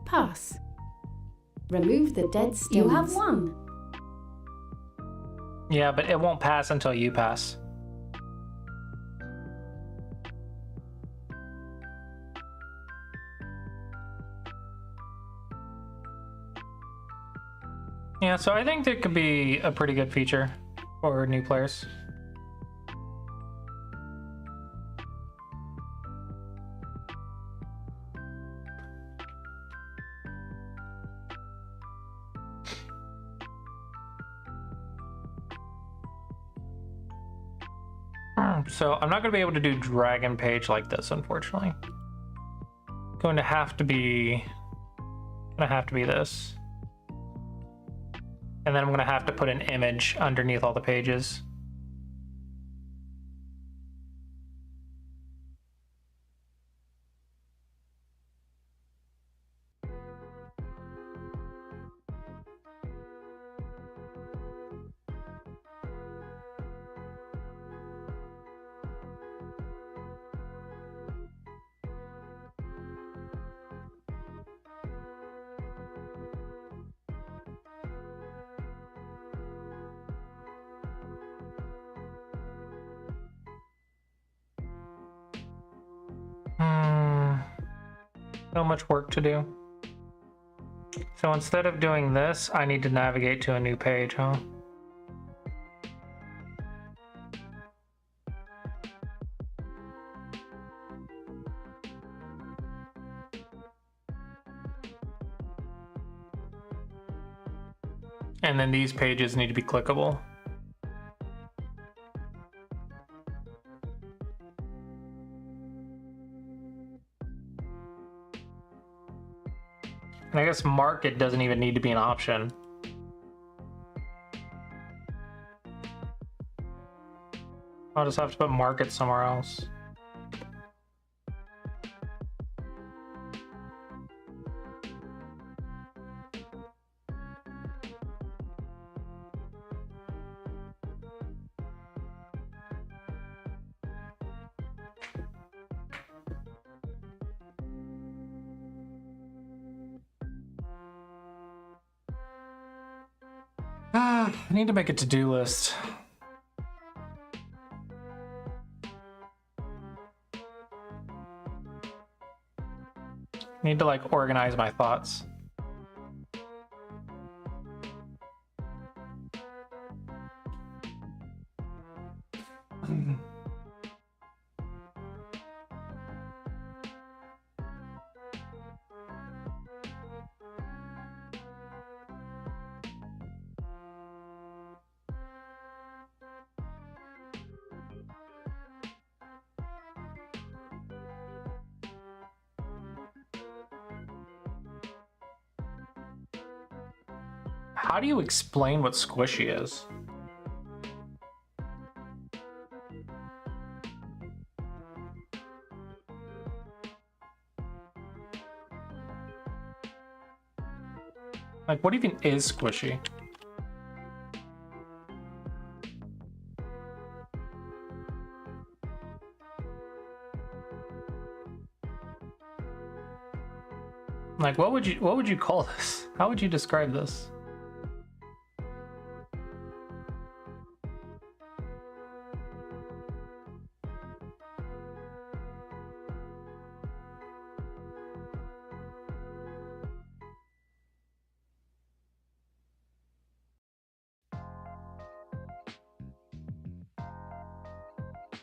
Pass. Remove the dead stones. You have won. Yeah, but it won't pass until you pass. Yeah, so I think that could be a pretty good feature for new players. So I'm not going to be able to do dragon page like this, unfortunately. Going to have to be this. And then I'm going to have to put an image underneath all the pages. So much work to do. So instead of doing this, I need to navigate to a new page, huh? And then these pages need to be clickable. And I guess market doesn't even need to be an option. I'll just have to put market somewhere else. I need to make a to-do list. I need to like organize my thoughts. How do you explain what squishy is? Like, what even is squishy? Like, what would you call this? How would you describe this?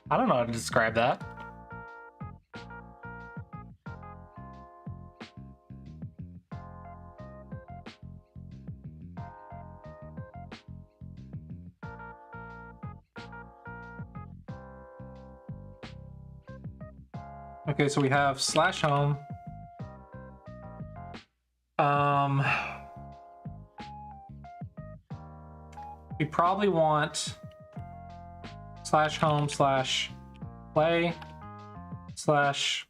I don't know how to describe that. Okay, so we have /home. We probably want /home/play /home/puzzles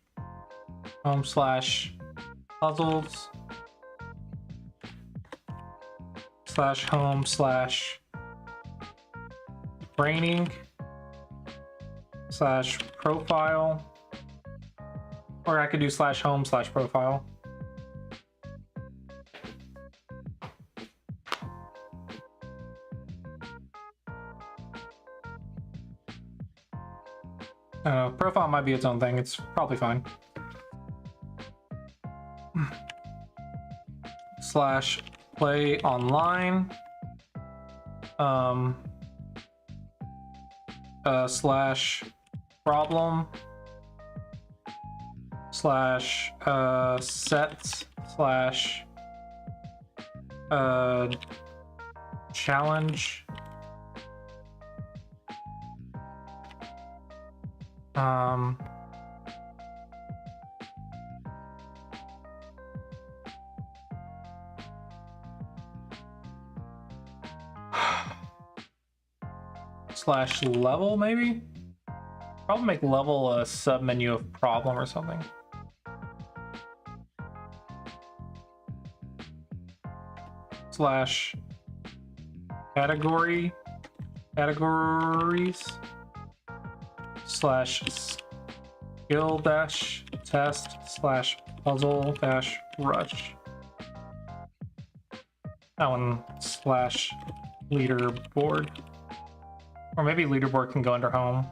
/home/braining /profile, or I could do /home/profile. Profile might be its own thing. It's probably fine. /play online. /problem /sets /challenge Um, slash level, maybe? Probably make level a submenu of problem or something. Slash categories slash skill dash test slash puzzle dash rush. That one slash leaderboard. Or maybe leaderboard can go under home.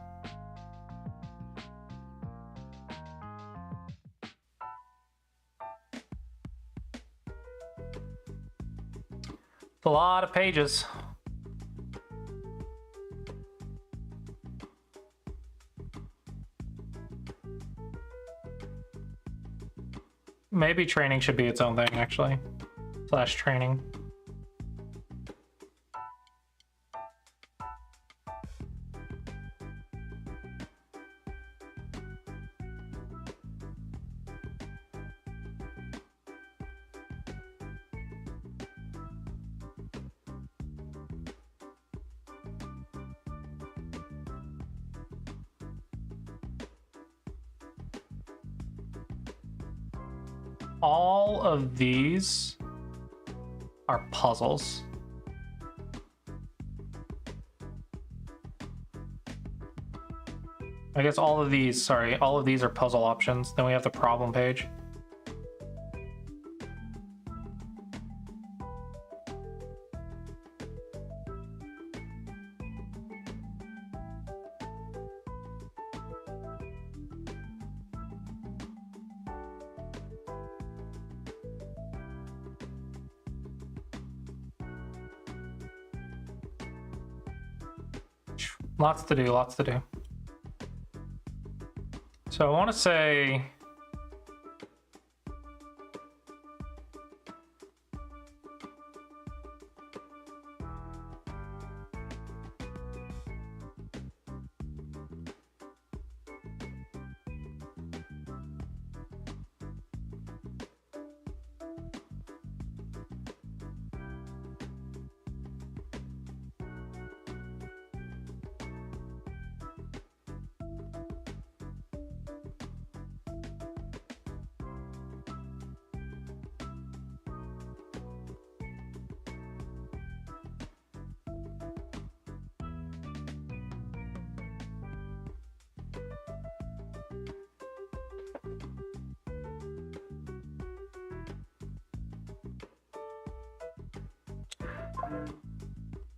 It's a lot of pages. Maybe training should be its own thing, actually. Slash training. All of these are puzzles. I guess all of these are puzzle options. Then we have the problem page. Lots to do, lots to do. So I want to say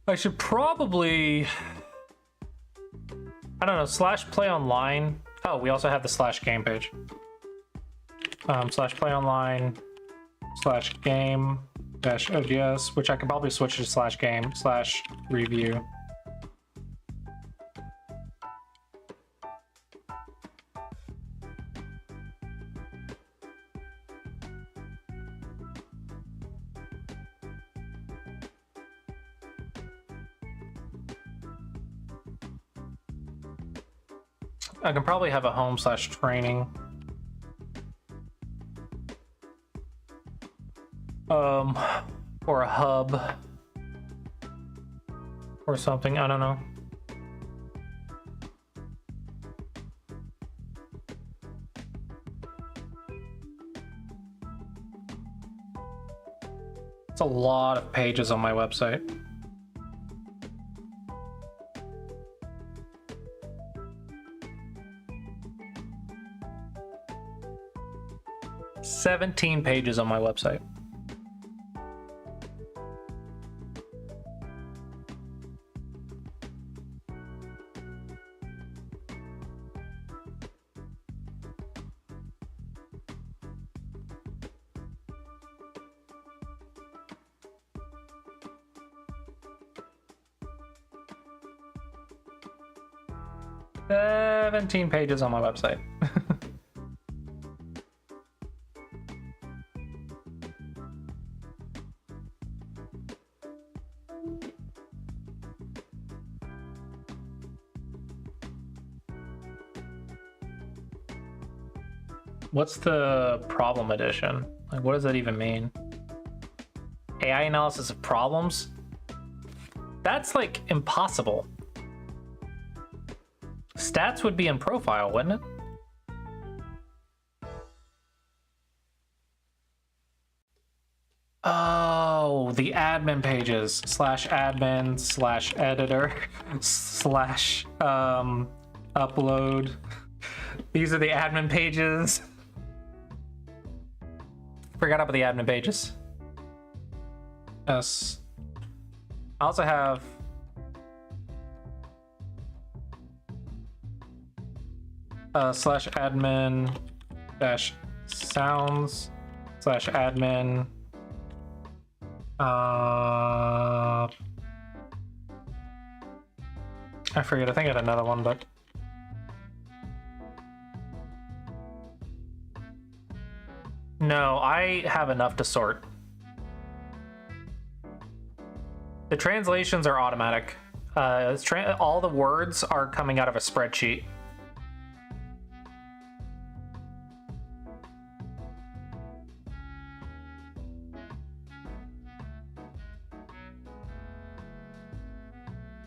I should probably, I don't know, slash play online. Oh, we also have the slash game page. Slash play online slash game dash OGS, which I could probably switch to slash game slash review. I can probably have a home slash training. Or a hub. Or something, I don't know. It's a lot of pages on my website. "17 pages on my website. "17 pages on my website." What's the problem edition? Like, what does that even mean? AI analysis of problems? That's like impossible. Stats would be in profile, wouldn't it? Oh, the admin pages /admin/editor /upload. These are the admin pages. Forgot about the admin pages. Yes. I also have /admin -sounds /admin I forget, I think I had another one, but no, I have enough to sort. The translations are automatic. All the words are coming out of a spreadsheet.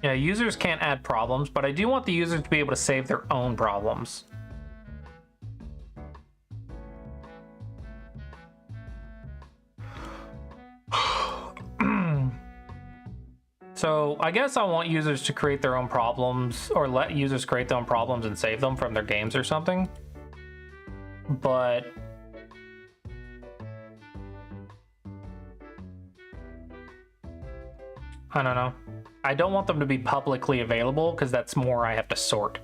Yeah, users can't add problems, but I do want the users to be able to save their own problems. So I guess I want users to create their own problems, or let users create their own problems and save them from their games or something. But I don't know. I don't want them to be publicly available because that's more I have to sort.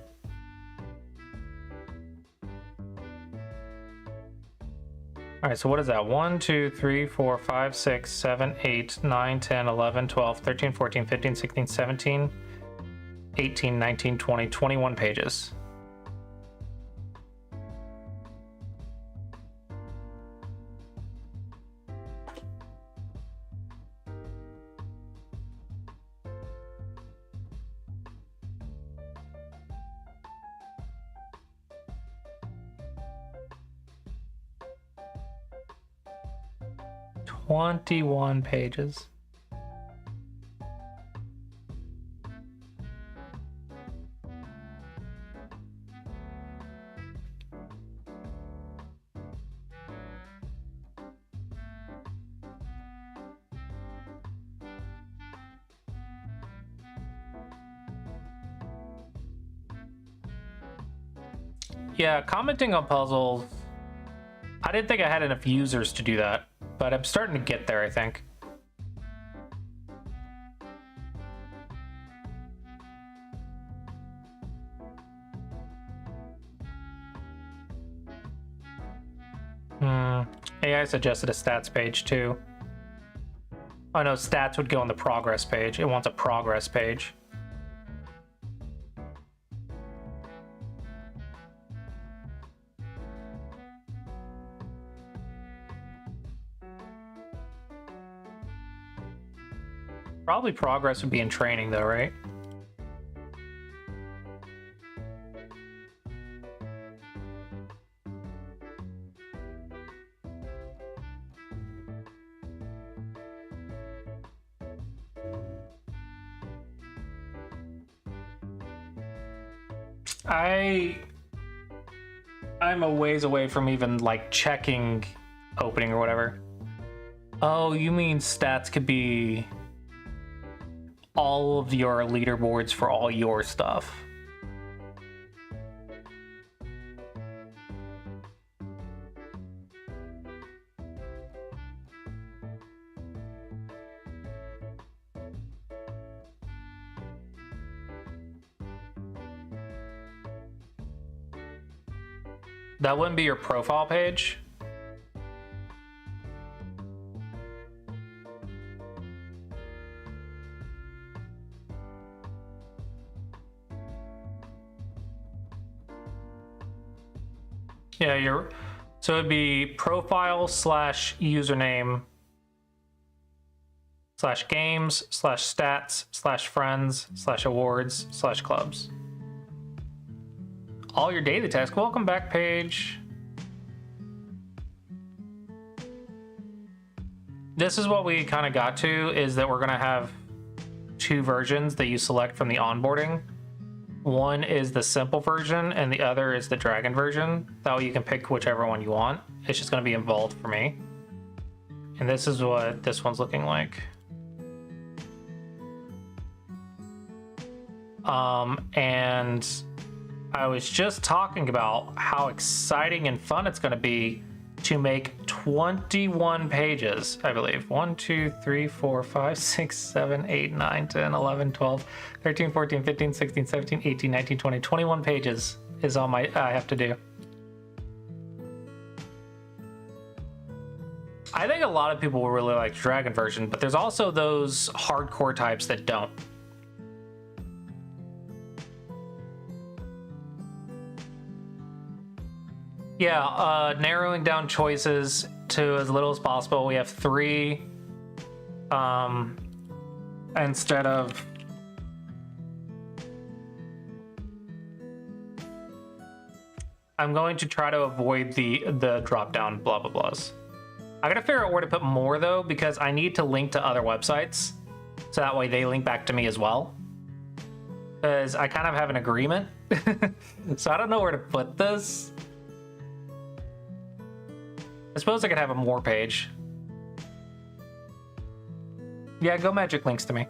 All right, so what is that? 1, 2, 3, 4, 5, 6, 7, 8, 9, 10, 11, 12, 13, 14, 15, 16, 17, 18, 19, 20, 21 pages. "21 pages. Yeah, commenting on puzzles. I didn't think I had enough users to do that, but I'm starting to get there, I think. AI suggested a stats page too. Oh no, stats would go on the progress page. It wants a progress page. Probably progress would be in training though, right? I'm a ways away from even like checking opening or whatever. Oh, you mean stats could be all of your leaderboards for all your stuff. That wouldn't be your profile page. Yeah, so it'd be profile /username /games /stats /friends /awards /clubs. All your data text. Welcome back page. this is what we kind of got to, is that we're going to have two versions that you select from the onboarding. One is the simple version and the other is the dragon version. That way you can pick whichever one you want. It's just going to be involved for me. And this is what this one's looking like. And I was just talking about how exciting and fun it's going to be to make 21 pages, I believe. 1, 2, 3, 4, 5, 6, 7, 8, 9, 10, 11, 12, 13, 14, 15, 16, 17, 18, 19, 20. 21 pages is all I have to do. I think a lot of people will really like the dragon version, but there's also those hardcore types that don't. Yeah, narrowing down choices to as little as possible. We have 3 instead of I'm going to try to avoid the drop down blah blah blahs. I gotta figure out where to put more though, because I need to link to other websites so that way they link back to me as well, because I kind of have an agreement. So I don't know where to put this. I suppose I could have a more page. Yeah, Go Magic links to me.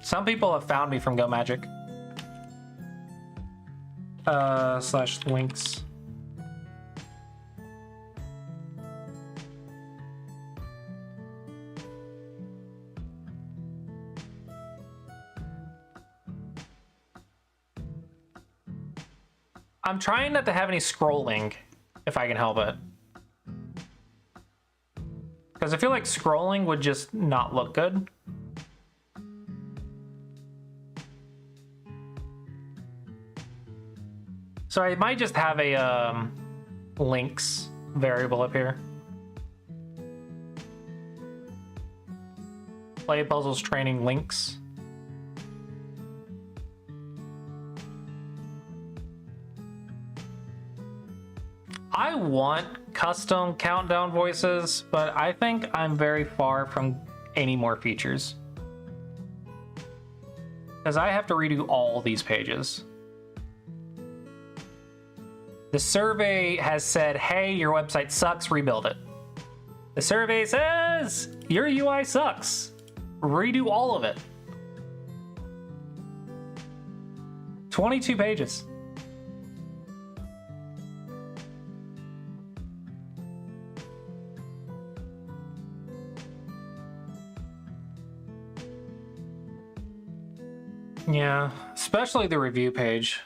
Some people have found me from Go Magic. / links. I'm trying not to have any scrolling, if I can help it. Because I feel like scrolling would just not look good. So I might just have a links variable up here. Play puzzles training links. I want custom countdown voices, but I think I'm very far from any more features. Because I have to redo all these pages. The survey has said, hey, your website sucks, rebuild it. The survey says, your UI sucks, redo all of it. 22 pages. Yeah, especially the review page.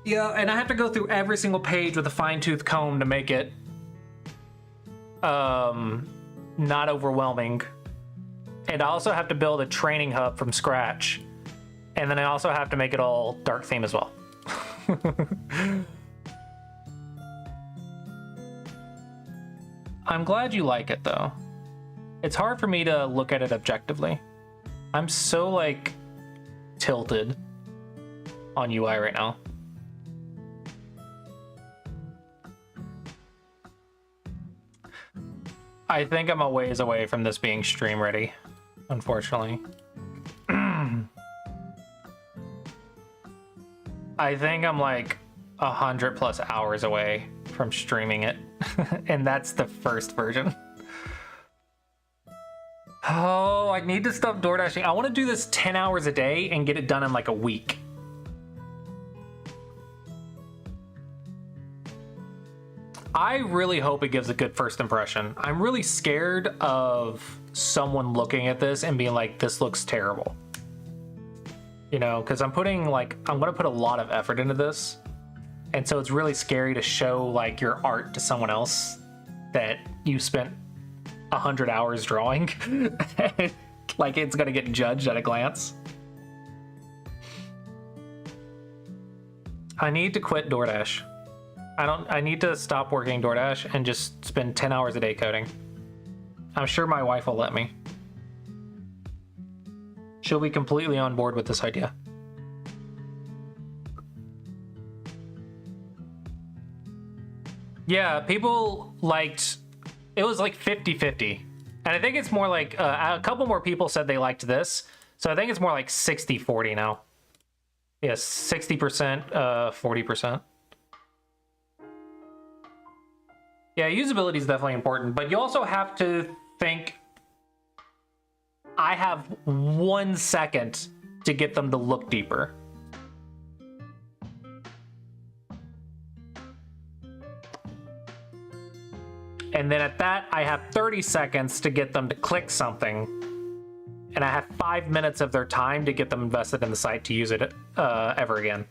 Yeah, and I have to go through every single page with a fine-tooth comb to make it not overwhelming. And I also have to build a training hub from scratch. And then I also have to make it all dark theme as well. I'm glad you like it though. It's hard for me to look at it objectively. I'm so like tilted on UI right now. I think I'm a ways away from this being stream ready, unfortunately. I think I'm like 100+ hours away from streaming it, and that's the first version. Oh, I need to stop door dashing. I want to do this 10 hours a day and get it done in like a week. I really hope it gives a good first impression. I'm really scared of someone looking at this and being like, this looks terrible. You know, because I'm going to put a lot of effort into this. And so it's really scary to show like your art to someone else that you spent 100 hours drawing. Like it's going to get judged at a glance. I need to quit DoorDash. I need to stop working DoorDash and just spend 10 hours a day coding. I'm sure my wife will let me. She'll be completely on board with this idea. Yeah, people liked it was like 50-50. And I think it's more like a couple more people said they liked this. So I think it's more like 60-40 now. Yes, 60%, 40%. Yeah, usability is definitely important, but you also have to think I have 1 second to get them to look deeper. And then at that, I have 30 seconds to get them to click something. And I have 5 minutes of their time to get them invested in the site to use it ever again.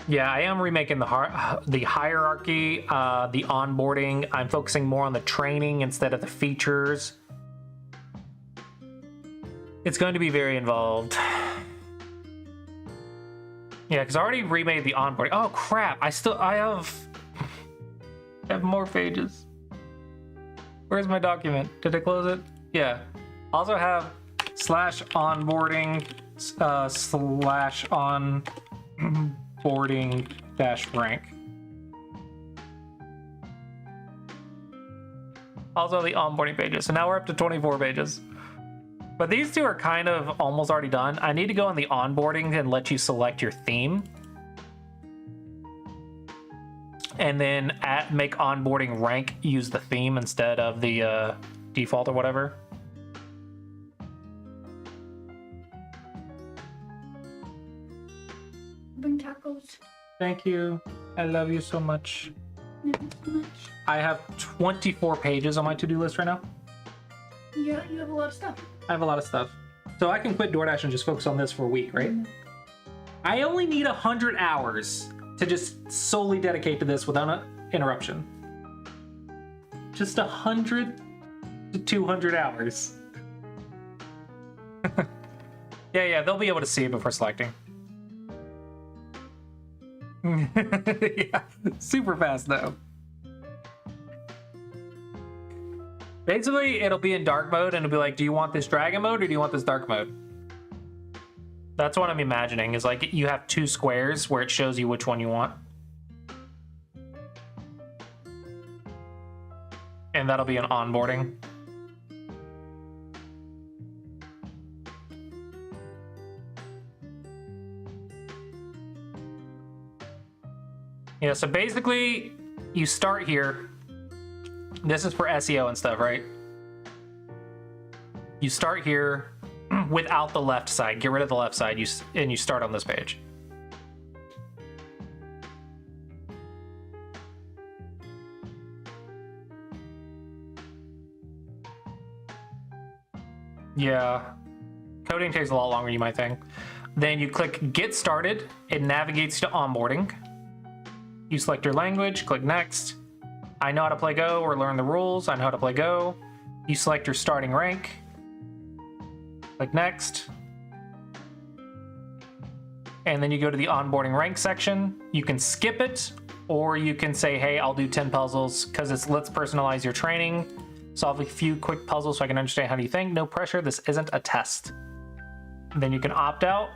Yeah, I am remaking the hierarchy, the onboarding. I'm focusing more on the training instead of the features. It's going to be very involved. Yeah, because I already remade the onboarding. Oh crap! I have more pages. Where's my document? Did I close it? Yeah. Also have /onboarding /onboarding -rank. Also the onboarding pages. So now we're up to 24 pages. But these two are kind of almost already done. I need to go in the onboarding and let you select your theme. And then make onboarding rank use the theme instead of the default or whatever. Bring tacos. Thank you. I love you so much. Never so much. I have 24 pages on my to-do list right now. Yeah, you have a lot of stuff. I have a lot of stuff. So I can quit DoorDash and just focus on this for a week, right? I only need 100 hours to just solely dedicate to this without an interruption. Just 100 to 200 hours. Yeah, they'll be able to see it before selecting. Yeah, super fast though. Basically, it'll be in dark mode and it'll be like, do you want this dragon mode or do you want this dark mode? That's what I'm imagining, is like you have two squares where it shows you which one you want. And that'll be an onboarding. Yeah, so basically, you start here. This is for SEO and stuff, right? You start here without the left side. Get rid of the left side, and you start on this page. Yeah, coding takes a lot longer than you might think. Then you click Get Started. It navigates to onboarding. You select your language, click Next. I know how to play Go or learn the rules. I know how to play Go. You select your starting rank. Click Next. And then you go to the onboarding rank section. You can skip it, or you can say, hey, I'll do 10 puzzles because it's let's personalize your training. Solve a few quick puzzles so I can understand how you think. No pressure, this isn't a test. Then you can opt out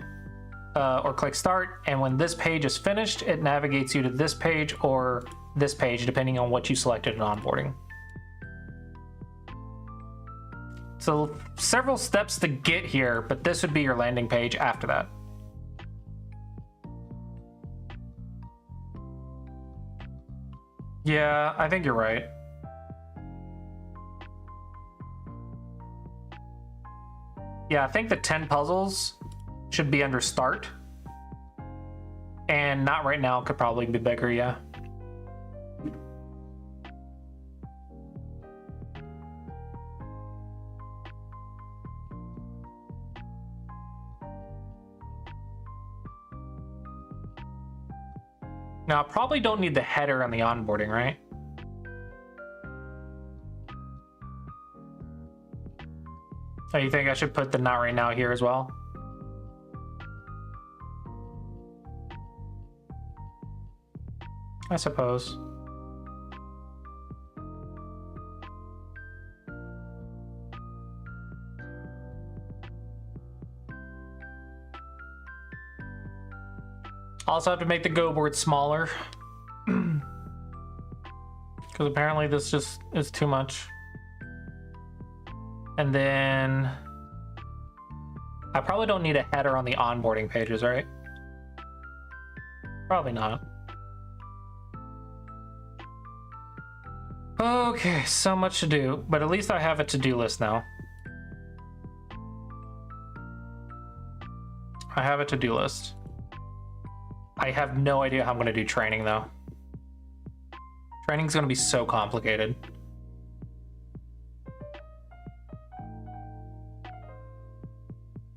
or click start. And when this page is finished, it navigates you to this page or this page, depending on what you selected in onboarding. So several steps to get here, but this would be your landing page after that. Yeah, I think you're right. Yeah, I think the 10 puzzles should be under start. And not right now, could probably be bigger, yeah. Now, I probably don't need the header on the onboarding, right? Oh, you think I should put the not right now here as well? I suppose. Also have to make the go board smaller. Because apparently this just is too much. And then I probably don't need a header on the onboarding pages, right? Probably not. Okay, so much to do, but at least I have a to-do list now. I have a to-do list. I have no idea how I'm going to do training, though. Training's going to be so complicated.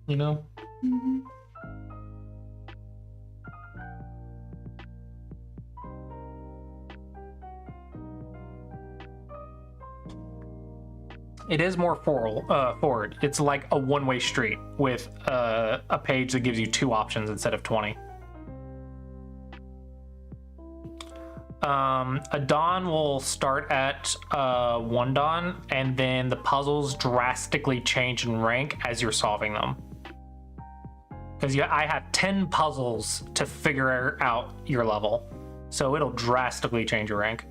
You know? Mm-hmm. It is more forward. It's like a one-way street with a page that gives you 2 options instead of 20. A dawn will start at 1 dawn, and then the puzzles drastically change in rank as you're solving them. Because I have 10 puzzles to figure out your level, so it'll drastically change your rank.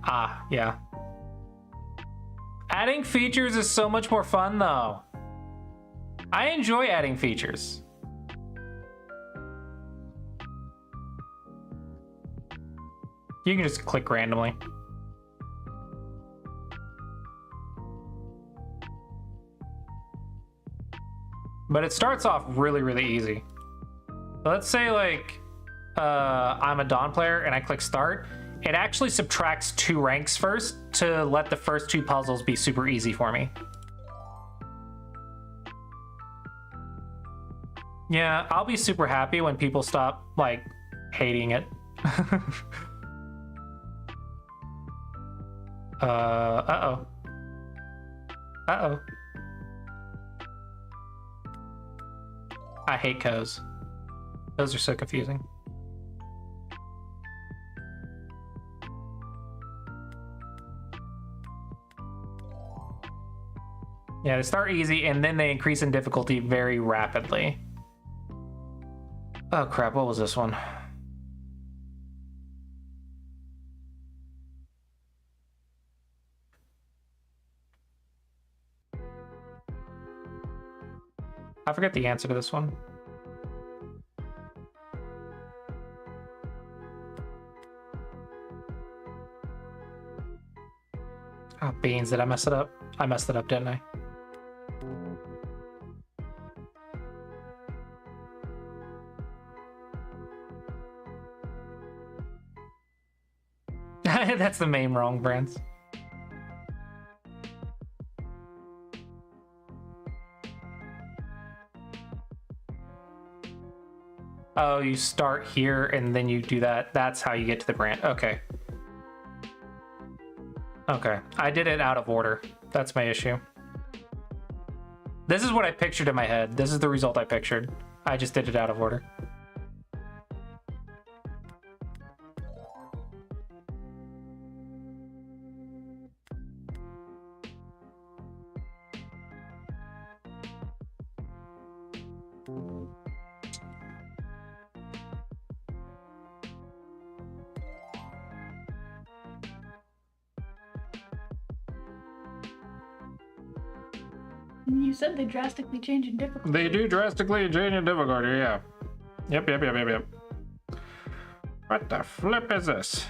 Ah, yeah. Adding features is so much more fun, though. I enjoy adding features. You can just click randomly. But it starts off really, really easy. So let's say, like, I'm a Dawn player and I click start. It actually subtracts 2 ranks first to let the first 2 puzzles be super easy for me. Yeah, I'll be super happy when people stop, like, hating it. Uh-oh. Uh-oh. I hate codes. Those are so confusing. Yeah, they start easy and then they increase in difficulty very rapidly. Oh crap, what was this one? I forget the answer to this one. Oh, beans, did I mess it up? I messed it up, didn't I? That's the main wrong, Brance. Oh, you start here and then you do that. That's how you get to the brand. Okay. Okay. I did it out of order. That's my issue. This is what I pictured in my head. This is the result I pictured. I just did it out of order. You said they drastically change in difficulty. They do drastically change in difficulty, yeah. Yep. What the flip is this?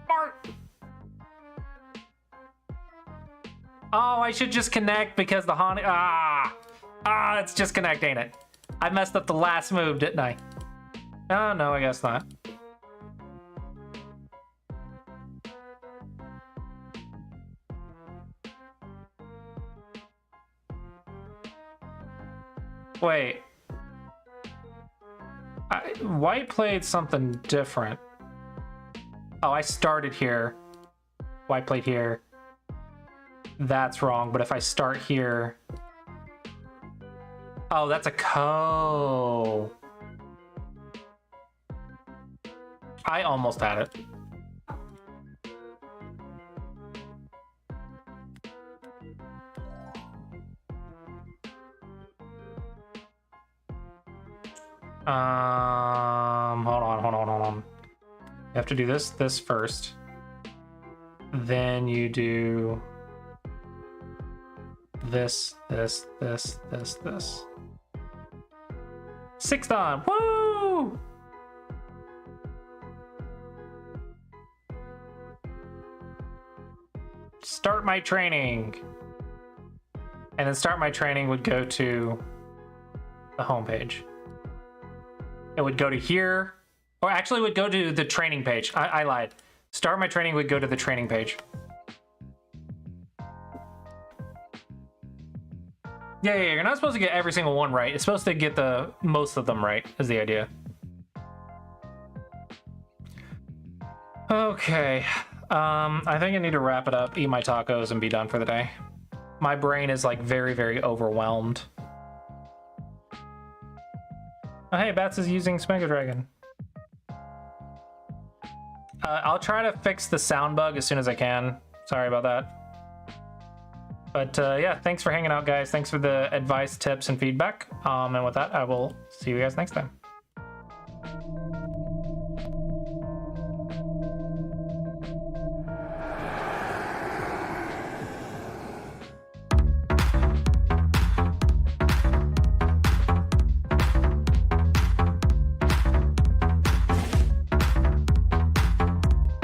Bart! Oh, I should just connect because the Haunted... it's just connect, ain't it? I messed up the last move, didn't I? Oh, no, I guess not. Wait. White played something different. Oh, I started here. White played here. That's wrong, but if I start here... Oh, that's a co. I almost had it. Hold on. You have to do this first. Then you do this. 6th on. Woo! Start my training. And then start my training would go to the homepage. It would go to here, or actually would go to the training page. I lied. Start my training would go to the training page. Yeah, you're not supposed to get every single one right. It's supposed to get the most of them right, is the idea. Okay. I think I need to wrap it up, eat my tacos, and be done for the day. My brain is like very, very overwhelmed. Oh, hey, Bats is using Smega Dragon. I'll try to fix the sound bug as soon as I can. Sorry about that. But yeah, thanks for hanging out, guys. Thanks for the advice, tips, and feedback. And with that, I will see you guys next time.